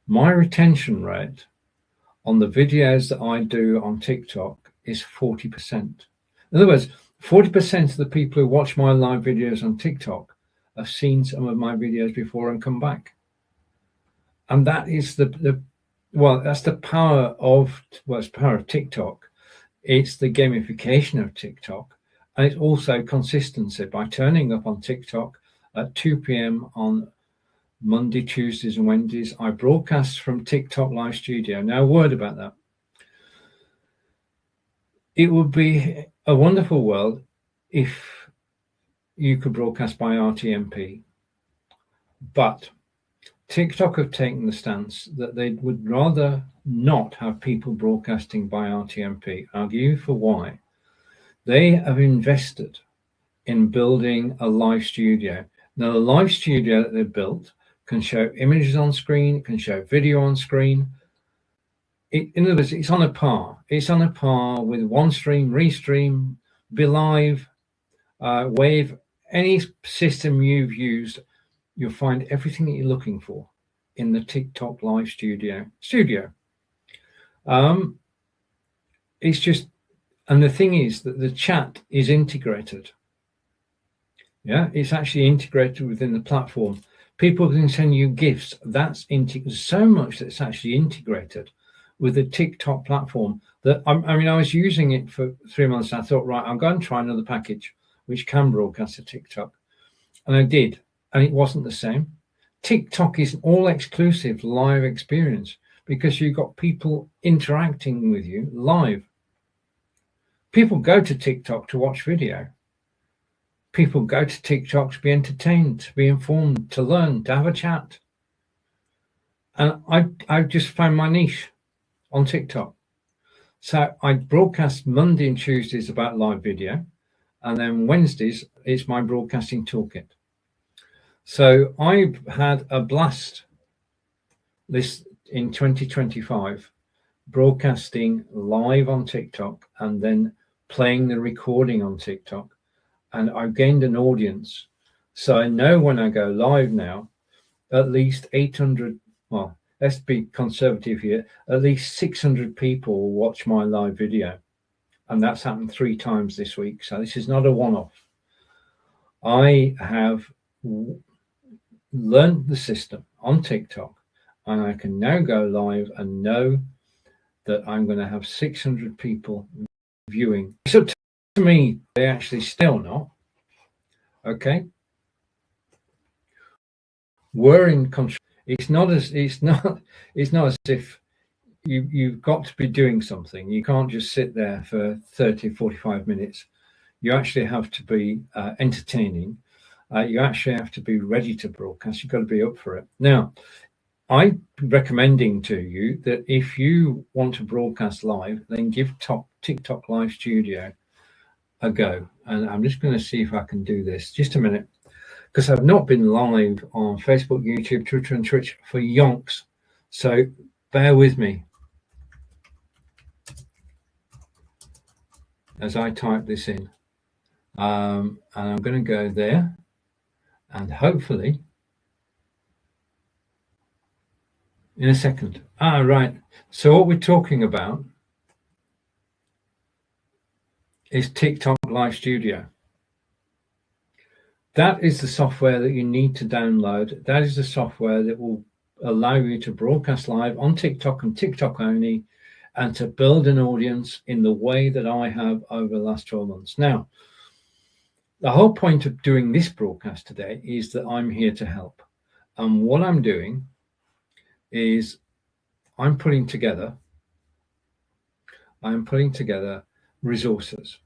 My retention rate on the videos that I do on TikTok is 40%. In other words, 40% of the people who watch my live videos on TikTok have seen some of my videos before and come back. And that is that's the power of, it's the power of TikTok. It's the gamification of TikTok. And it's also consistency. By turning up on TikTok at 2 p.m. on Monday, Tuesdays and Wednesdays, I broadcast from TikTok Live Studio. Now, a word about that. It would be a wonderful world if you could broadcast by RTMP. But TikTok have taken the stance that they would rather not have people broadcasting by RTMP. I'll give you for why. They have invested in building a live studio. Now, the live studio that they've built can show images on screen, can show video on screen. In other words, it's on a par. It's on a par with OneStream, Restream, BeLive, Wave, any system you've used. You'll find everything that you're looking for in the TikTok Live Studio. It's just, and the thing is that the chat is integrated. Yeah, it's actually integrated within the platform. People can send you gifts. That's so much that's actually integrated with the TikTok platform that I was using it for 3 months. And I thought, right, I'm going to try another package which can broadcast to TikTok, and I did. And it wasn't the same. TikTok is an all-exclusive live experience because you've got people interacting with you live. People go to TikTok to watch video. People go to TikTok to be entertained, to be informed, to learn, to have a chat. And I just found my niche on TikTok. So I broadcast Monday and Tuesdays about live video. And then Wednesdays, it's my broadcasting toolkit. So I've had a blast this in 2025, broadcasting live on TikTok and then playing the recording on TikTok. And I've gained an audience. So I know when I go live now, at least 800, well, let's be conservative here, at least 600 people will watch my live video. And that's happened 3 times this week. So this is not a one-off. I have learned the system on TikTok, and I can now go live and know that I'm going to have 600 people viewing. It's up to to me, they actually still not. Okay. We're in control. It's not as if you've got to be doing something. You can't just sit there for 30, 45 minutes. You actually have to be entertaining. You actually have to be ready to broadcast. You've got to be up for it. Now, I'm recommending to you that if you want to broadcast live, then give TikTok Live Studio a go. And I'm just going to see if I can do this. Just a minute. Because I've not been live on Facebook, YouTube, Twitter, and Twitch for yonks. So bear with me as I type this in. And I'm going to go there. And hopefully, in a second. Right. So what we're talking about is TikTok Live Studio. That is the software that you need to download. That is the software that will allow you to broadcast live on TikTok and TikTok only, and to build an audience in the way that I have over the last 12 months. Now, the whole point of doing this broadcast today is that I'm here to help. And what I'm doing is I'm putting together resources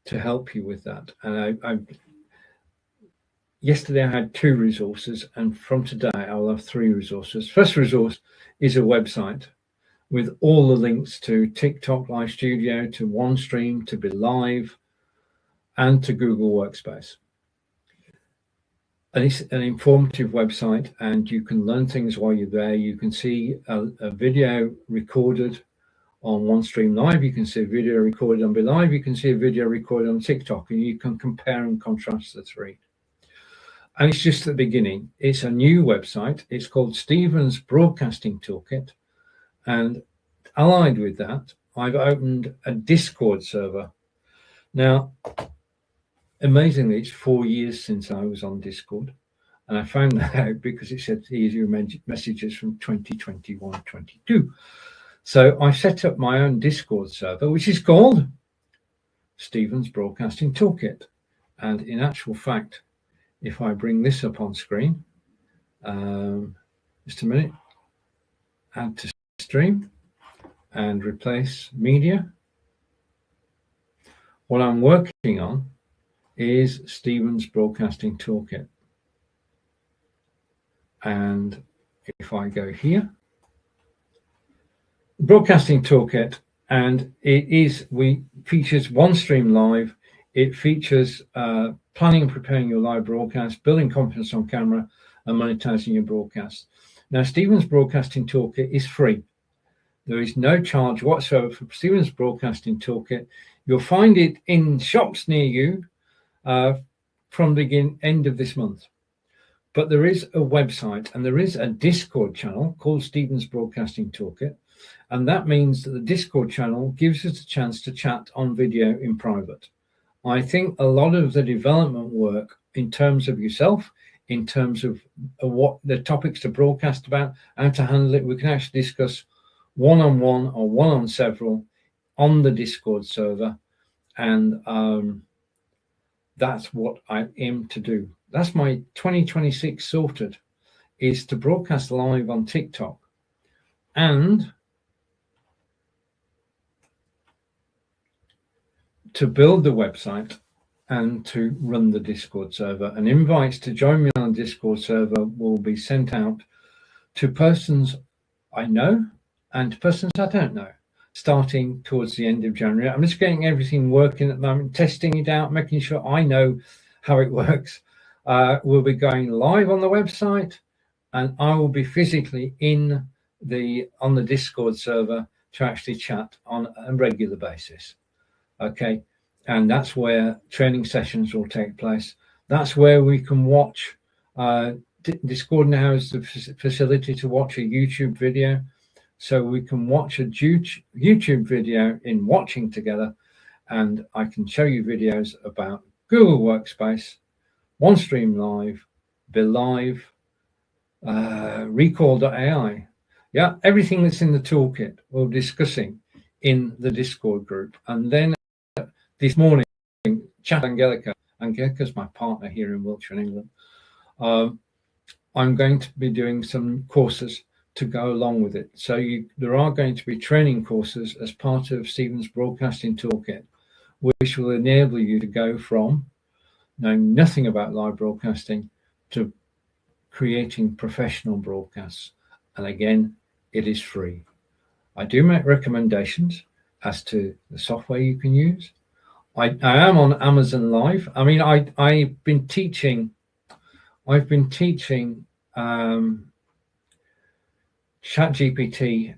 to help you with that. And yesterday I had 2 resources, and from today I will have 3 resources. First resource is a website with all the links to TikTok Live Studio, to OneStream, to Be Live, and to Google Workspace. And it's an informative website, and you can learn things while you're there. You can see a video recorded on OneStream Live. You can see a video recorded on Be Live. You can see a video recorded on TikTok, and you can compare and contrast the 3. And it's just the beginning. It's a new website. It's called Stevens Broadcasting Tooklit. And allied with that, I've opened a Discord server. Now, amazingly, it's 4 years since I was on Discord. And I found that out because it said easier messages from 2021-22. So I set up my own Discord server, which is called Stevens Broadcasting Tooklit. And in actual fact, if I bring this up on screen, just a minute, add to stream and replace media. What I'm working on is Stevens Broadcasting Toolkit. And if I go here, Broadcasting Toolkit, and features OneStream Live. It features planning and preparing your live broadcast, building confidence on camera, and monetizing your broadcast. Now, Stevens Broadcasting Toolkit is free. There is no charge whatsoever for Stevens Broadcasting Toolkit. You'll find it in shops near you from the end of this month. But there is a website and there is a Discord channel called Stevens Broadcasting Toolkit. And that means that the Discord channel gives us a chance to chat on video in private. I think a lot of the development work in terms of yourself, in terms of what the topics to broadcast about, how to handle it, we can actually discuss one-on-one or one-on-several on the Discord server. And that's what I aim to do. That's my 2026 sorted, is to broadcast live on TikTok and to build the website and to run the Discord server. And invites to join me on the Discord server will be sent out to persons I know and persons I don't know, starting towards the end of January. I'm just getting everything working at the moment, testing it out, making sure I know how it works. We'll be going live on the website, and I will be physically on the Discord server to actually chat on a regular basis. Okay, and that's where training sessions will take place. That's where we can watch. Discord now has the facility to watch a YouTube video, so we can watch a YouTube video in watching together, and I can show you videos about Google Workspace, OneStream Live, Be Live, Recall.ai. Yeah, everything that's in the toolkit we're discussing in the Discord group. And then this morning chat Angelika. Angelika's my partner here in Wiltshire, England. I'm going to be doing some courses to go along with it. So there are going to be training courses as part of Stevens Broadcasting Toolkit, which will enable you to go from knowing nothing about live broadcasting to creating professional broadcasts. And again, it is free. I do make recommendations as to the software you can use. I am on Amazon Live. I mean, I've been teaching ChatGPT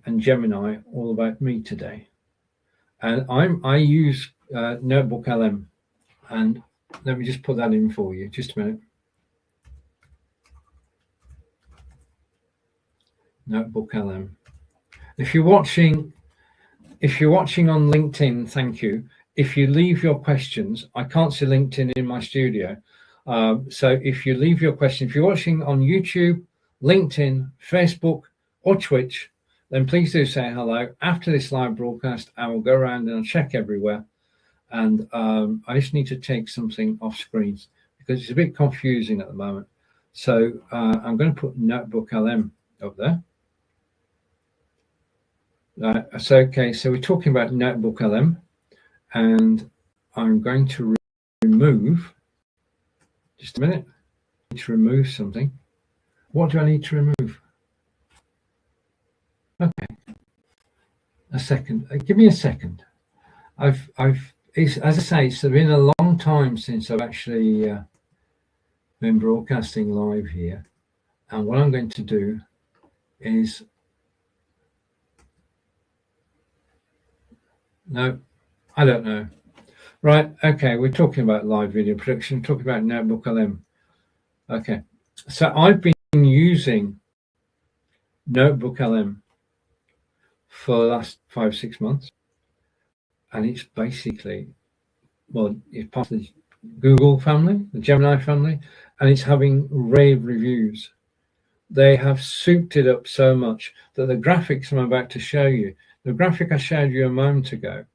and Gemini all about me today, and I use NoteBookLM, and let me just put that in for you. Just a minute. NoteBookLM. If you're watching on LinkedIn, thank you. If you leave your questions, I can't see LinkedIn in my studio. So if you leave your question, if you're watching on YouTube, LinkedIn, Facebook, or Twitch, then please do say hello. After this live broadcast, I will go around and I'll check everywhere. And I just need to take something off screens because it's a bit confusing at the moment. So I'm going to put NoteBookLM up there. So, okay, so we're talking about NoteBookLM, and I'm going to remove, just a minute, I need to remove something. What do I need to remove? Okay, a second, give me a second. As I say, it's been a long time since I've actually been broadcasting live here. And what I'm going to do is, no, I don't know. Right, okay, we're talking about live video production, talking about NoteBookLM. Okay, so I've been using NoteBookLM for the last 5-6 months, and it's basically, well, it's part of the Google family, the Gemini family, and it's having rave reviews. They have souped it up so much that the graphics I'm about to show you, the graphic I showed you a moment ago,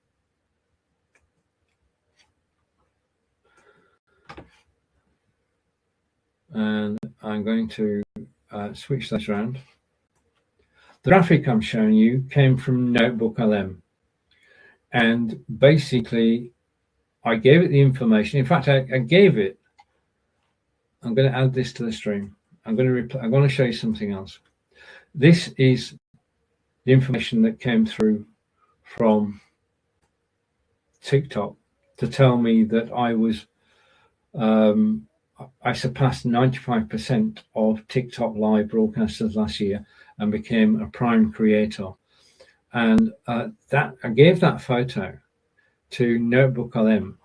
and I'm going to switch that around. The graphic I'm showing you came from NoteBookLM, and basically I gave it the information. In fact, I gave it, I'm going to add this to the stream. I'm going to show you something else. This is the information that came through from TikTok to tell me that I was I surpassed 95% of TikTok live broadcasters last year and became a prime creator. And that I gave that photo to NoteBookLM,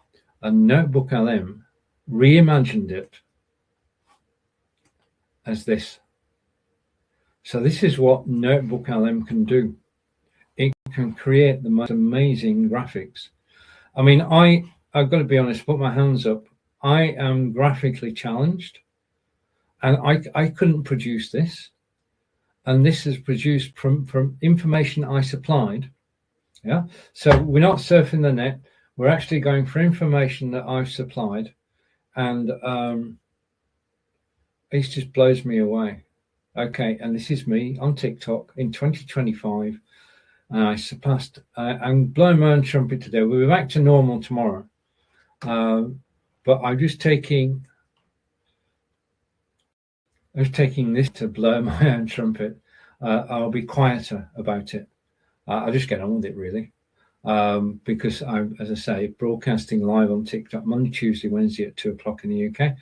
and NoteBookLM reimagined it as this. So this is what NoteBookLM can do. It can create the most amazing graphics. I mean, I've got to be honest, put my hands up. I am graphically challenged, and I couldn't produce this. And this is produced from information I supplied. Yeah. So we're not surfing the net. We're actually going for information that I've supplied, and it just blows me away. Okay, and this is me on TikTok in 2025. I surpassed. I'm blowing my own trumpet today. We'll be back to normal tomorrow. But I'm just taking this to blow my own trumpet. I'll be quieter about it. I'll just get on with it, really, because I'm, as I say, broadcasting live on TikTok Monday, Tuesday, Wednesday at 2:00 in the UK.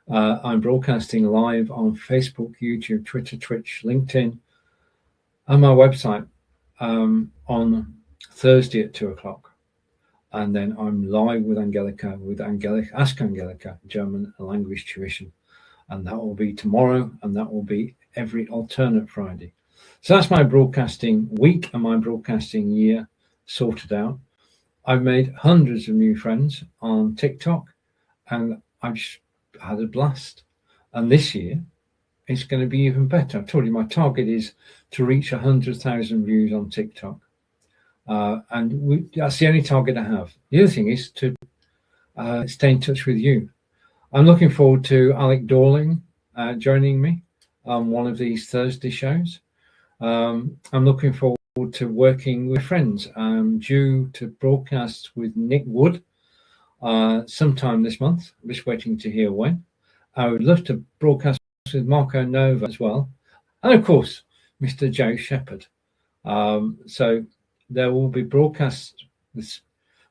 I'm broadcasting live on Facebook, YouTube, Twitter, Twitch, LinkedIn, and my website on Thursday at 2:00. And then I'm live with Angelika, Ask Angelika, German language tuition. And that will be tomorrow, and that will be every alternate Friday. So that's my broadcasting week and my broadcasting year sorted out. I've made hundreds of new friends on TikTok, and I've just had a blast. And this year, it's going to be even better. I've told you my target is to reach 100,000 views on TikTok. And that's the only target I have. The other thing is stay in touch with you. I'm looking forward to Alec Dorling joining me on one of these Thursday shows. I'm looking forward to working with friends. I'm due to broadcast with Nick Wood sometime this month. I'm just waiting to hear when. I would love to broadcast with Marco Nova as well. And of course, Mr. Joe Shepherd. So there will be broadcasts,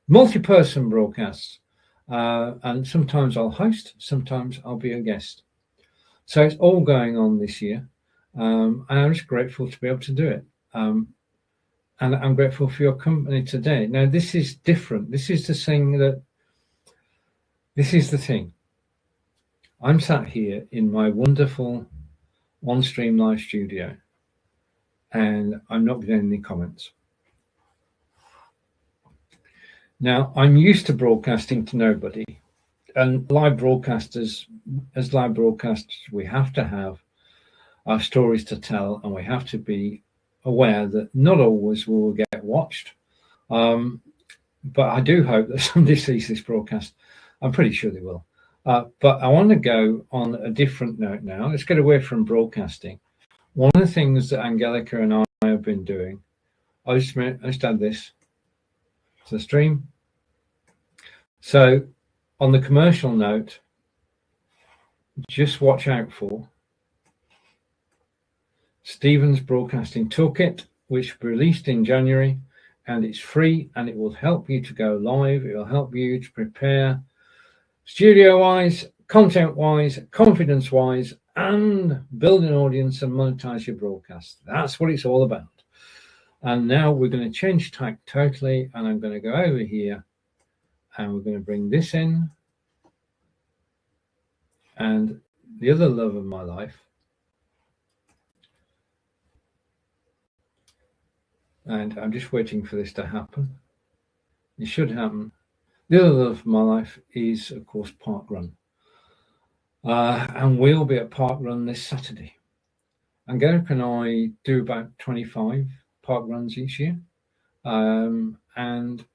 multi-person broadcasts. And sometimes I'll host, sometimes I'll be a guest. So it's all going on this year. And I'm just grateful to be able to do it. And I'm grateful for your company today. Now, this is different. This is the thing. I'm sat here in my wonderful OneStream live studio, and I'm not getting any comments. Now, I'm used to broadcasting to nobody, and live broadcasters, we have to have our stories to tell, and we have to be aware that not always will get watched. But I do hope that somebody sees this broadcast. I'm pretty sure they will. But I want to go on a different note now. Let's get away from broadcasting. One of the things that Angelika and I have been doing, I'll just add this to the stream. So on the commercial note, just watch out for Stevens Broadcasting Toolkit, which will be released in January, and it's free, and it will help you to go live. It will help you to prepare studio-wise, content-wise, confidence-wise, and build an audience and monetize your broadcast. That's what it's all about. And now we're going to change tack totally, and I'm going to go over here, and we're going to bring this in. And the other love of my life, and I'm just waiting for this to happen. It should happen. The other love of my life is, of course, Parkrun. And we'll be at Parkrun this Saturday. Angelika and I do about 25 Parkruns each year. And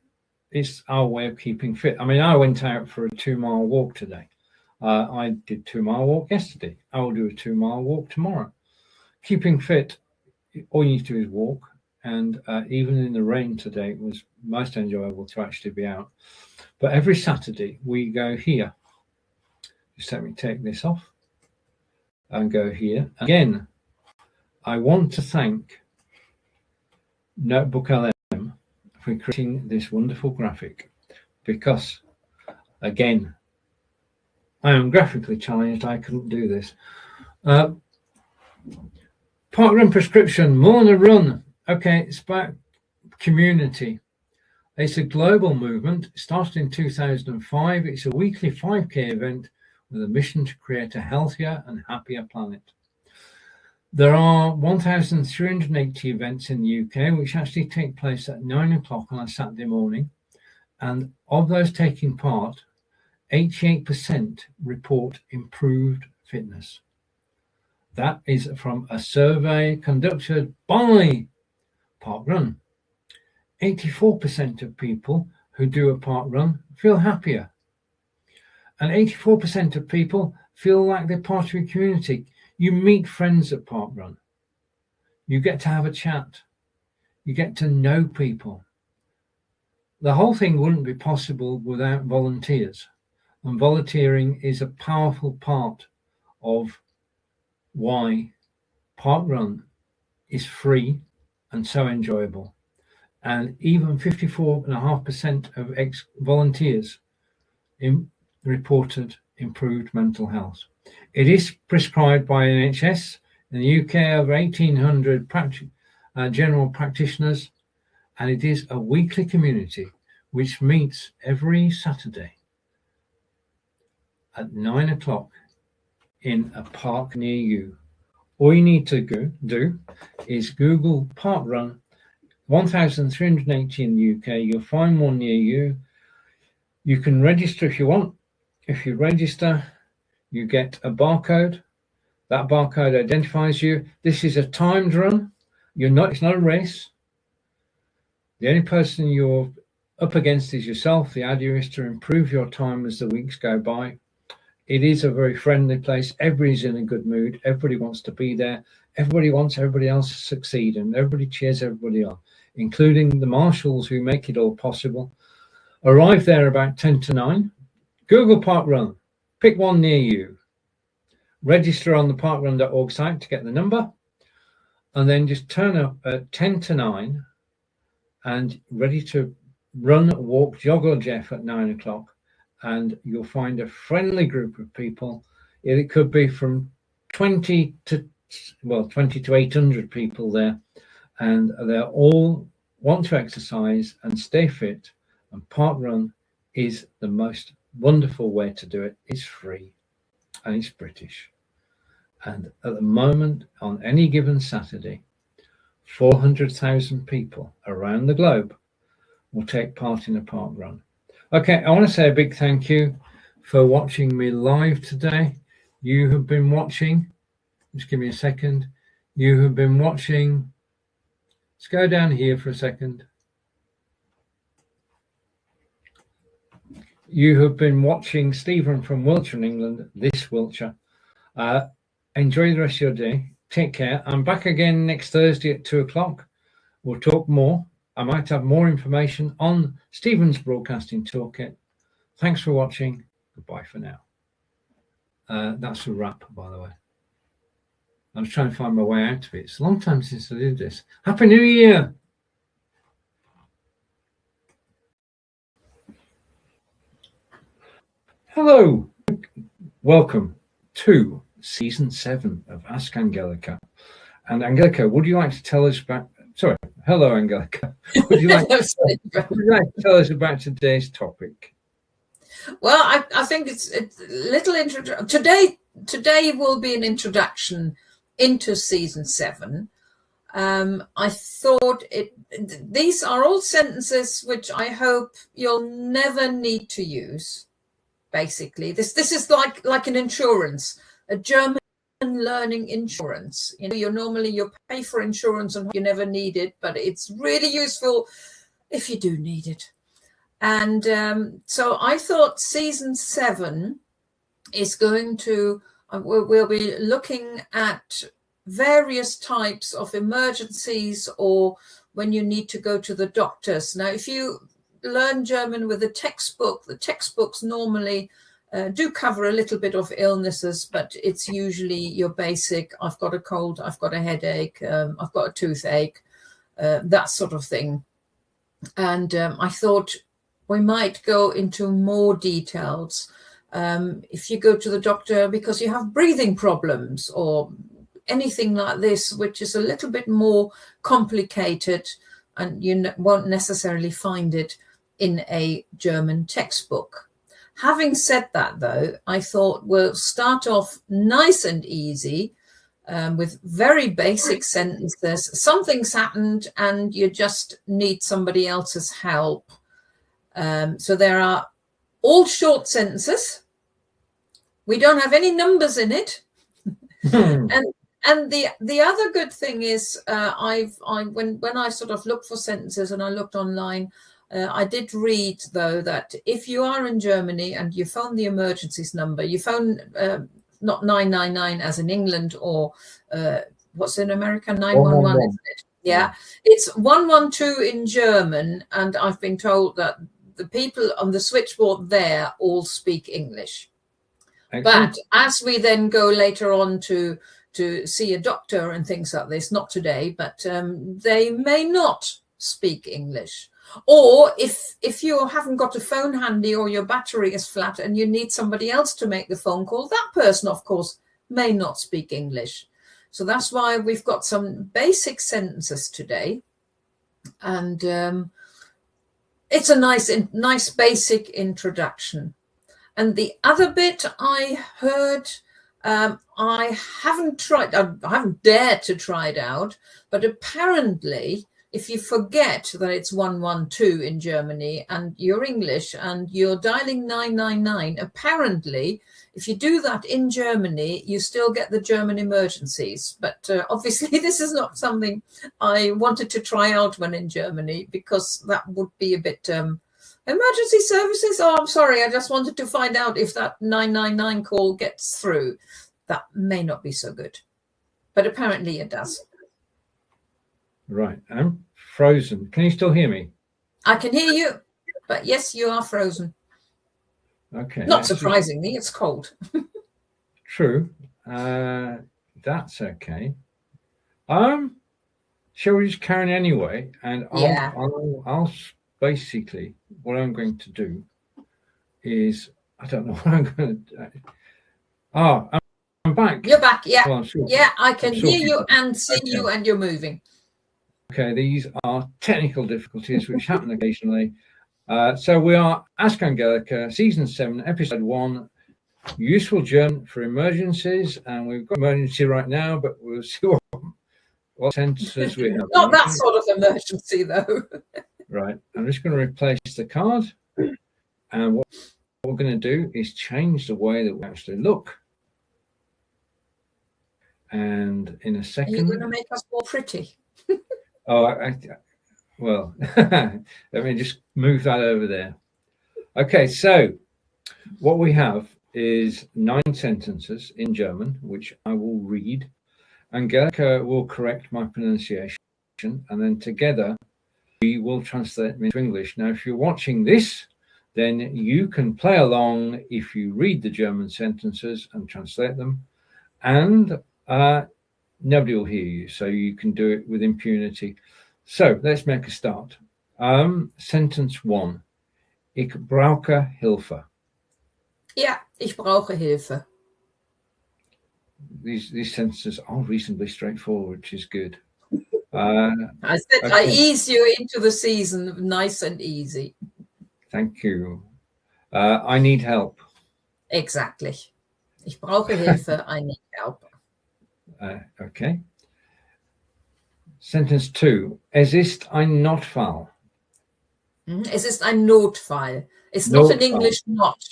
it's our way of keeping fit. I mean, I went out for a 2-mile walk today. I did 2-mile walk yesterday. I will do a 2-mile walk tomorrow. Keeping fit, all you need to do is walk. And even in the rain today, it was most enjoyable to actually be out. But every Saturday we go here. Just let me take this off and go here. Again, I want to thank NoteBookLM for creating this wonderful graphic, because, again, I am graphically challenged. I couldn't do this. Parkrun prescription, more than a run. Okay, it's about community. It's a global movement. It started in 2005. It's a weekly 5K event with a mission to create a healthier and happier planet. There are 1,380 events in the UK, which actually take place at 9 o'clock on a Saturday morning. And of those taking part, 88% report improved fitness. That is from a survey conducted by Parkrun. 84% of people who do a Parkrun feel happier. And 84% of people feel like they're part of a community. You meet friends at Parkrun. You get to have a chat. You get to know people. The whole thing wouldn't be possible without volunteers. And volunteering is a powerful part of why Parkrun is free and so enjoyable. And even 54.5% of ex-volunteers reported improved mental health. It is prescribed by NHS. In the UK, over 1,800 general practitioners, and it is a weekly community which meets every Saturday at 9 o'clock in a park near you. All you need to do is Google Parkrun 1,380 in the UK. You'll find one near you. You can register if you want. If you register, you get a barcode. That barcode identifies you. This is a timed run. It's not a race. The only person you're up against is yourself. The idea is to improve your time as the weeks go by. It is a very friendly place. Everybody's in a good mood. Everybody wants to be there. Everybody wants everybody else to succeed, and everybody cheers everybody on, including the marshals who make it all possible. Arrive there about 10 to 9. Google Park Run. Pick one near you. Register on the parkrun.org site to get the number, and then just turn up at 10 to 9 and ready to run, walk, jog or Jeff at 9 o'clock. And you'll find a friendly group of people. It could be from 20 to 800 people there, and they all want to exercise and stay fit. And Park Run is the most wonderful way to do it. It's free and it's British. And at the moment, on any given Saturday, 400,000 people around the globe will take part in a Park Run. Okay, I want to say a big thank you for watching me live today. You have been watching, just give me a second. You have been watching, let's go down here for a second. You have been watching Stephen from Wiltshire in England, this Wiltshire. Enjoy the rest of your day. Take care. I'm back again next Thursday at 2 o'clock. We'll talk more. I might have more information on Stevens Broadcasting Toolkit. Thanks for watching. Goodbye for now. That's a wrap, by the way. I was trying to find my way out of it. It's a long time since I did this. Happy New Year! Hello. Welcome to Season 7 of Ask Angelika. And Angelika, would you like to tell us about... Sorry, hello, Angelika. Would you like to tell us about today's topic? Well, I think it's a little intro. Today will be an introduction into Season 7. I thought these are all sentences which I hope you'll never need to use. Basically, this is like an insurance, a German learning insurance. You pay for insurance and you never need it, but it's really useful if you do need it. And so I thought Season 7 is going to we'll be looking at various types of emergencies, or when you need to go to the doctors. Now, if you learn German with a textbook, the textbooks normally do cover a little bit of illnesses, but it's usually your basic, I've got a cold, I've got a headache, I've got a toothache, that sort of thing. And I thought we might go into more details. If you go to the doctor because you have breathing problems or anything like this, which is a little bit more complicated, and you won't necessarily find it in a German textbook. Having said that, though, I thought we'll start off nice and easy with very basic sentences. Something's happened and you just need somebody else's help. So there are all short sentences. We don't have any numbers in it. And the other good thing is when I sort of looked for sentences and I looked online, I did read, though, that if you are in Germany and you phone the emergencies number, you phone not 999 as in England, or what's in America, 911, isn't it? Yeah, it's 112 in German, and I've been told that the people on the switchboard there all speak English. Excellent. But as we then go later on to see a doctor and things like this, not today, but they may not speak English. Or if you haven't got a phone handy, or your battery is flat and you need somebody else to make the phone call, that person, of course, may not speak English. So that's why we've got some basic sentences today. And it's a nice basic introduction. And the other bit I heard, I haven't dared to try it out, but apparently, if you forget that it's 112 in Germany and you're English and you're dialing 999, apparently, if you do that in Germany, you still get the German emergencies. But obviously, this is not something I wanted to try out when in Germany, because that would be a bit Emergency services? Oh, I'm sorry. I just wanted to find out if that 999 call gets through. That may not be so good, but apparently it does. Right. I'm frozen. Can you still hear me? I can hear you, but yes, you are frozen. Okay. Not surprisingly, it's cold. True. That's okay. Shall we just carry on anyway? And I'll basically, what I'm going to do is, I don't know what I'm going to do. Oh, I'm back. You're back, yeah. Well, sure. Yeah, I can hear you and see you, and you're moving. Okay, these are technical difficulties which happen occasionally. So we are Ask Angelika, Season 7, Episode 1, Useful German for Emergencies. And we've got emergency right now, but we'll see what sentences we have. Not that sort of emergency, though. Right, I'm just going to replace the card. And what we're going to do is change the way that we actually look. And in a second... You're going to make us more pretty. Oh, well, let me just move that over there. Okay, so what we have is 9 sentences in German, which I will read. Angelika will correct my pronunciation, and then together we will translate them into English. Now, if you're watching this, then you can play along if you read the German sentences and translate them, and nobody will hear you, so you can do it with impunity. So let's make a start. Sentence 1. Ich brauche Hilfe. Yeah, ich brauche Hilfe. These sentences are reasonably straightforward, which is good. I said okay. I ease you into the season, nice and easy. Thank you. I need help. Exactly. Ich brauche Hilfe, I need help. Okay. Sentence 2. Es ist ein Notfall. Es ist ein Notfall. It's not an English not.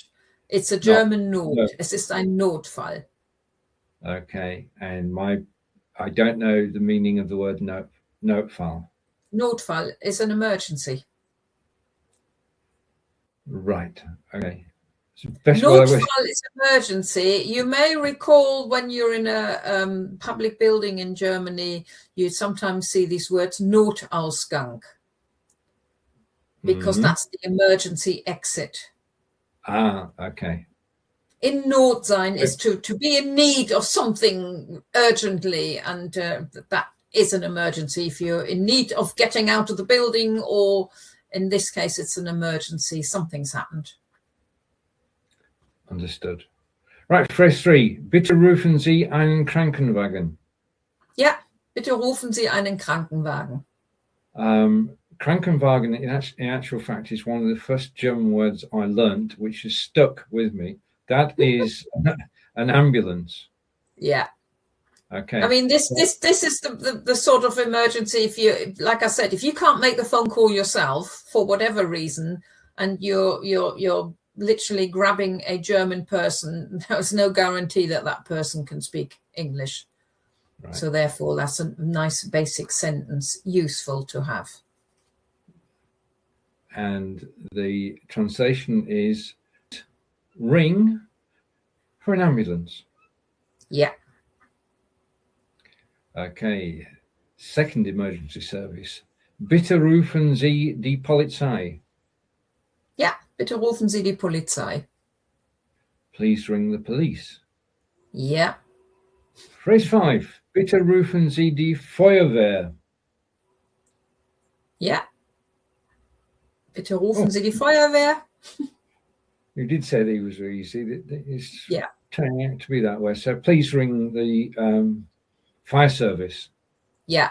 It's a German not. No. Es ist ein Notfall. Okay. And I don't know the meaning of the word Notfall. Notfall is an emergency. Right. Okay. Notfall is emergency. You may recall when you're in a public building in Germany, you sometimes see these words Notausgang, because that's the emergency exit. Ah, okay. In Not sein is to be in need of something urgently, and that is an emergency. If you're in need of getting out of the building, or in this case, it's an emergency, something's happened. Understood. Right, phrase 3. Bitte rufen Sie einen Krankenwagen. Ja, bitte rufen Sie einen Krankenwagen. Krankenwagen, in actual fact, is one of the first German words I learned, which has stuck with me. That is an ambulance. Yeah. Okay. I mean, this is the sort of emergency. If you, like I said, if you can't make the phone call yourself for whatever reason, and you're literally grabbing a German person, there's no guarantee that person can speak English. Right. So therefore, that's a nice basic sentence, useful to have. And the translation is ring for an ambulance. Yeah. Okay. Second emergency service. Bitte rufen Sie die Polizei. Ja, bitte rufen Sie die Polizei. Please ring the police. Yeah. Phrase 5. Bitte rufen Sie die Feuerwehr. Yeah. Bitte rufen Sie die Feuerwehr. You did say that it was easy. It's turning out to be that way. So please ring the fire service. Yeah.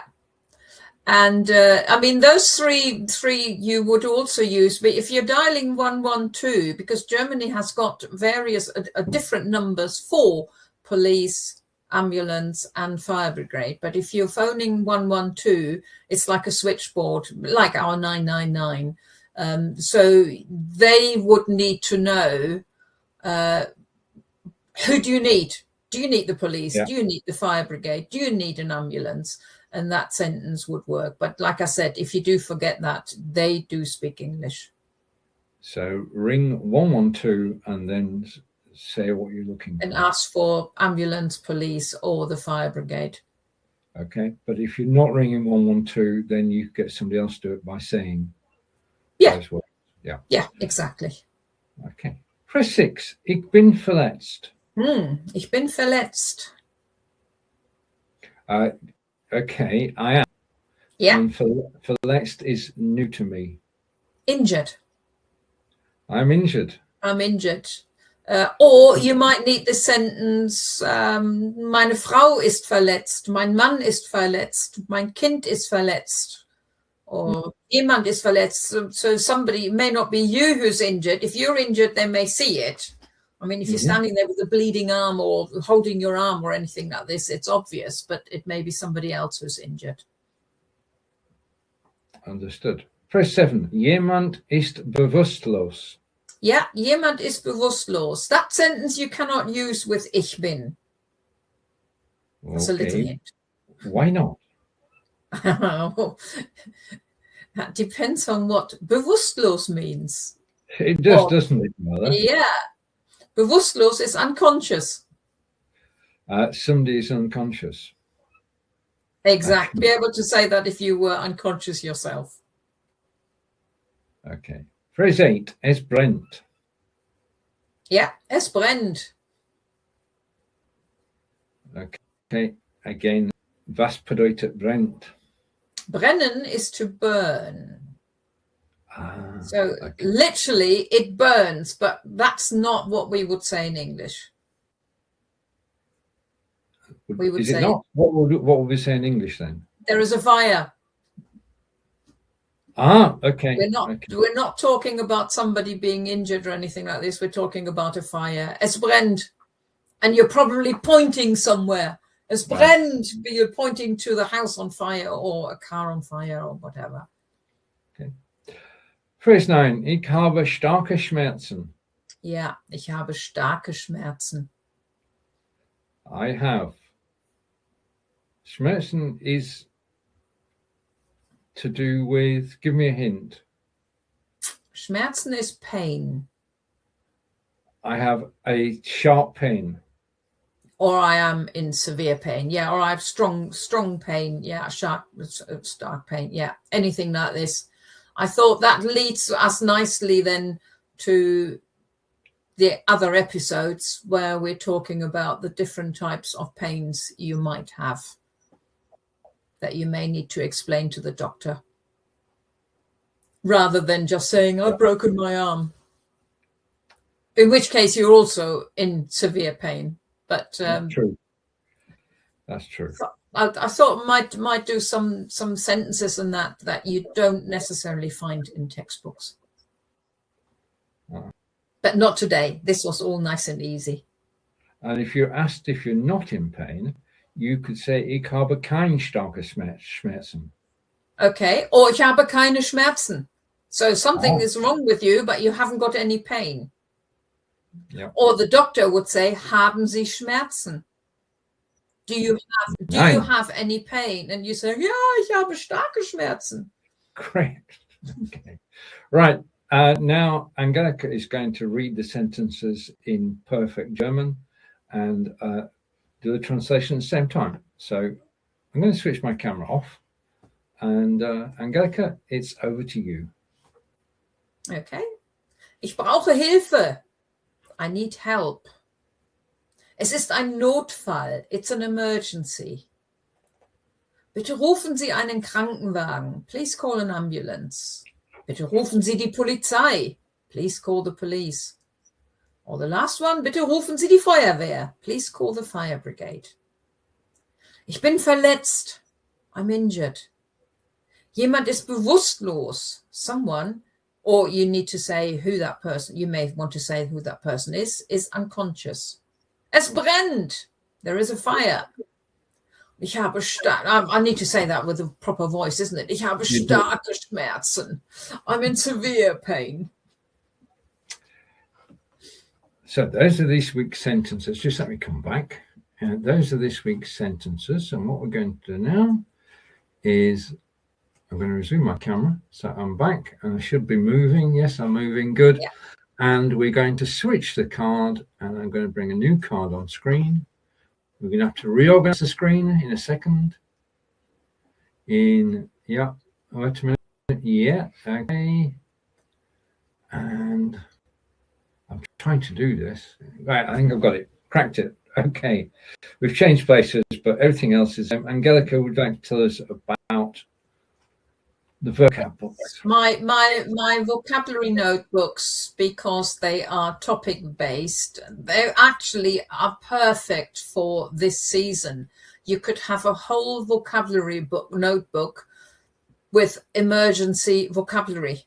And I mean, those three you would also use, but if you're dialing 112, because Germany has got various different numbers for police, ambulance and fire brigade. But if you're phoning 112, it's like a switchboard, like our 999. So they would need to know, who do you need? Do you need the police? Yeah. Do you need the fire brigade? Do you need an ambulance? And that sentence would work. But like I said, if you do forget that, they do speak English. So ring 112 and then say what you're looking for. And ask for ambulance, police, or the fire brigade. Okay, but if you're not ringing 112, then you get somebody else to do it by saying those words. Yeah. Yeah, exactly. Okay. Press 6. Ich bin verletzt. Ich bin verletzt. Okay, I am. Yeah. And verletzt is new to me. Injured. I'm injured. I'm injured. Or you might need the sentence, meine Frau ist verletzt, mein Mann ist verletzt, mein Kind ist verletzt, or jemand ist verletzt. So somebody, it may not be you who's injured. If you're injured, they may see it. I mean, if you're standing there with a bleeding arm or holding your arm or anything like this, it's obvious, but it may be somebody else who's injured. Understood. Press 7. Jemand ist bewusstlos. Yeah, jemand ist bewusstlos. That sentence you cannot use with ich bin. That's a little hint. Why not? That depends on what bewusstlos means. It does, doesn't it, Mother? Yeah. Bewusstlos is unconscious. Somebody is unconscious. Exactly. Be able to say that if you were unconscious yourself. Okay. Phrase 8. Es brennt. Yeah, es brennt. Okay. Again, was bedeutet brennt? Brennen is to burn. So okay. literally it burns, but that's not what we would say in English. We would say, not? What would we say in English then? There is a fire. Okay. We're not talking about somebody being injured or anything like this. We're talking about a fire. Es brennt. And you're probably pointing somewhere. Es brennt. But you're pointing to the house on fire or a car on fire or whatever. Okay. Phrase 9. Ich habe starke Schmerzen. Yeah, ich habe starke Schmerzen. I have. Schmerzen is to do with, give me a hint. Schmerzen is pain. I have a sharp pain. Or I am in severe pain. Yeah, or I have strong pain. Yeah, stark pain. Yeah, anything like this. I thought that leads us nicely then to the other episodes where we're talking about the different types of pains you might have that you may need to explain to the doctor, rather than just saying, I've broken my arm. In which case you're also in severe pain. But true. That's true. I thought might do some sentences in that you don't necessarily find in textbooks. But not today. This was all nice and easy. And if you're asked if you're not in pain, you could say, ich habe keine starke Schmerzen. Okay, or ich habe keine Schmerzen. So something is wrong with you, but you haven't got any pain. Yeah. Or the doctor would say, haben Sie Schmerzen? Do you have any pain? And you say, ja, ich habe starke Schmerzen. Correct. Okay. Right. Now Angelika is going to read the sentences in perfect German and do the translation at the same time. So I'm going to switch my camera off. And Angelika, it's over to you. Okay. Ich brauche Hilfe. I need help. Es ist ein Notfall. It's an emergency. Bitte rufen Sie einen Krankenwagen. Please call an ambulance. Bitte rufen Sie die Polizei. Please call the police. Or the last one, bitte rufen Sie die Feuerwehr. Please call the fire brigade. Ich bin verletzt. I'm injured. Jemand ist bewusstlos. Someone, or you need to say who that person, you may want to say who that person is unconscious. Es brennt. There is a fire. Ich habe I need to say that with a proper voice, isn't it? Ich habe starke Schmerzen. I'm in severe pain. So those are this week's sentences. Just let me come back. Those are this week's sentences. And what we're going to do now is I'm going to resume my camera. So I'm back and I should be moving. Yes, I'm moving. Good. Yeah. And we're going to switch the card, and I'm going to bring a new card on screen. We're going to have to reorganize the screen in a second. Yeah, wait a minute. Yeah, okay. And I'm trying to do this. Right, I think I've got it. Cracked it. Okay. We've changed places, but everything else is. Angelika would like to tell us about the vocab books. My vocabulary notebooks, because they are topic based, they actually are perfect for this season. You could have a whole vocabulary book notebook with emergency vocabulary.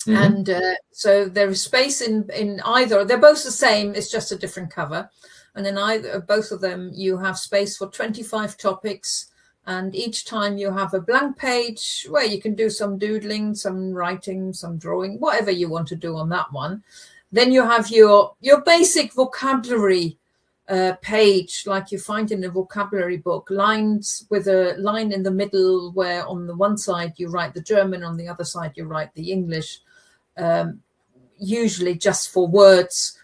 And so there is space in either. They're both the same, it's just a different cover. And in either both of them, you have space for 25 topics. And each time you have a blank page where you can do some doodling, some writing, some drawing, whatever you want to do on that one. Then you have your basic vocabulary page, like you find in a vocabulary book, lines with a line in the middle where on the one side you write the German, on the other side you write the English, usually just for words.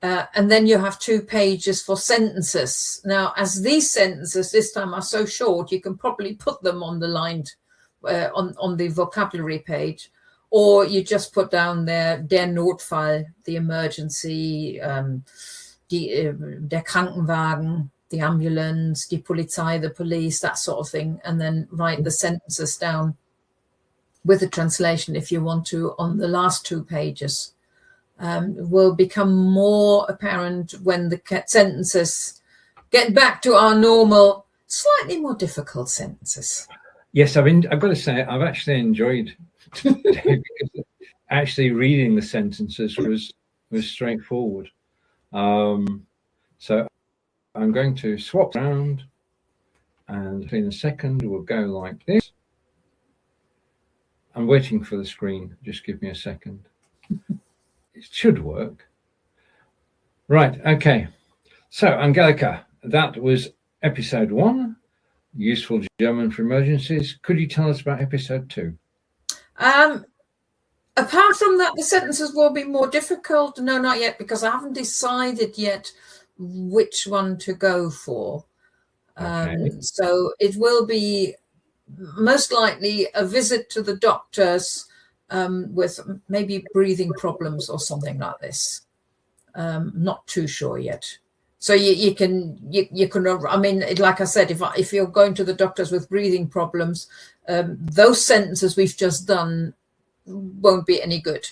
And then you have 2 pages for sentences. Now, as these sentences this time are so short, you can probably put them on the line on the vocabulary page, or you just put down there der Notfall, the emergency, der Krankenwagen, the ambulance, die Polizei, the police, that sort of thing, and then write the sentences down with a translation if you want to on the last 2 pages. Will become more apparent when the sentences get back to our normal, slightly more difficult sentences. Yes, I've got to say, I've actually enjoyed today because actually reading the sentences was straightforward. So I'm going to swap around, and in a second we'll go like this. I'm waiting for the screen. Just give me a second. It should work. Right, okay. So, Angelika, that was episode 1, Useful German for Emergencies. Could you tell us about episode 2? Apart from that, the sentences will be more difficult. No, not yet, because I haven't decided yet which one to go for. Okay. So it will be most likely a visit to the doctors with maybe breathing problems or something like this. Not too sure yet. So you can, I mean, like I said, if you're going to the doctors with breathing problems, those sentences we've just done won't be any good.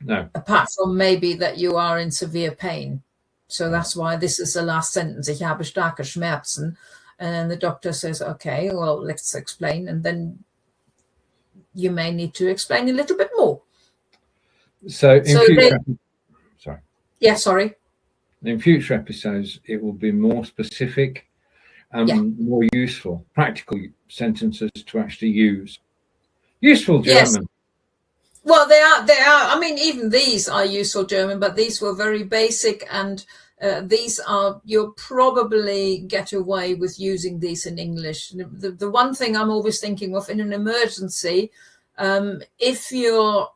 No. Apart from maybe that you are in severe pain. So that's why this is the last sentence. Ich habe starke Schmerzen. And the doctor says, okay, well, let's explain. And then you may need to explain a little bit more. So in future episodes, it will be more specific and more useful, practical sentences to actually use. Useful German. Yes. Well, they are. I mean, even these are useful German, but these were very basic, and these are, you'll probably get away with using these in English. The one thing I'm always thinking of in an emergency, if your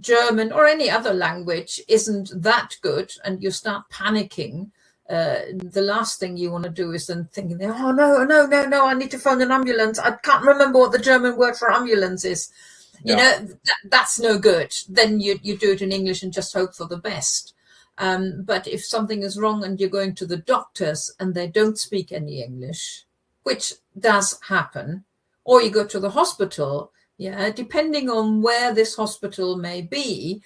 German or any other language isn't that good and you start panicking, the last thing you want to do is then thinking, oh, no, I need to phone an ambulance. I can't remember what the German word for ambulance is. You know, that's no good. Then you do it in English and just hope for the best. But if something is wrong and you're going to the doctors and they don't speak any English, which does happen, or you go to the hospital, depending on where this hospital may be,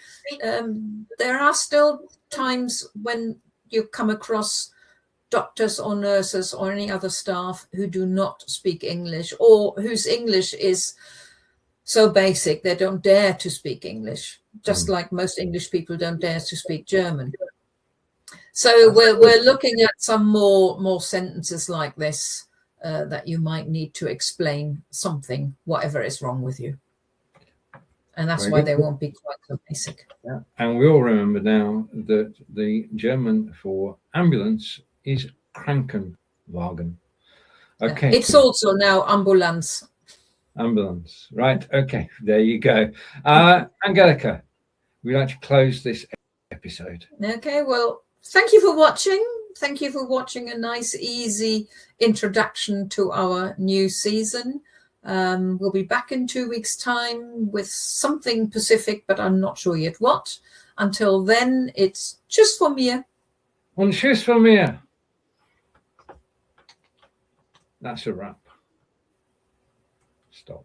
there are still times when you come across doctors or nurses or any other staff who do not speak English, or whose English is so basic they don't dare to speak English, just like most English people don't dare to speak German. So we're looking at some more sentences like this that you might need to explain something, whatever is wrong with you. And that's why they won't be quite so basic. Yeah. And we all remember now that the German for ambulance is Krankenwagen. Okay. It's also now ambulance. Ambulance. Right. Okay. There you go. Angelika, we'd like to close this episode. Okay. Well, thank you for watching. Thank you for watching a nice, easy introduction to our new season. We'll be back in 2 weeks' time with something Pacific, but I'm not sure yet what. Until then, it's tschüss von mir. Und tschüss von mir. That's a wrap. Stop.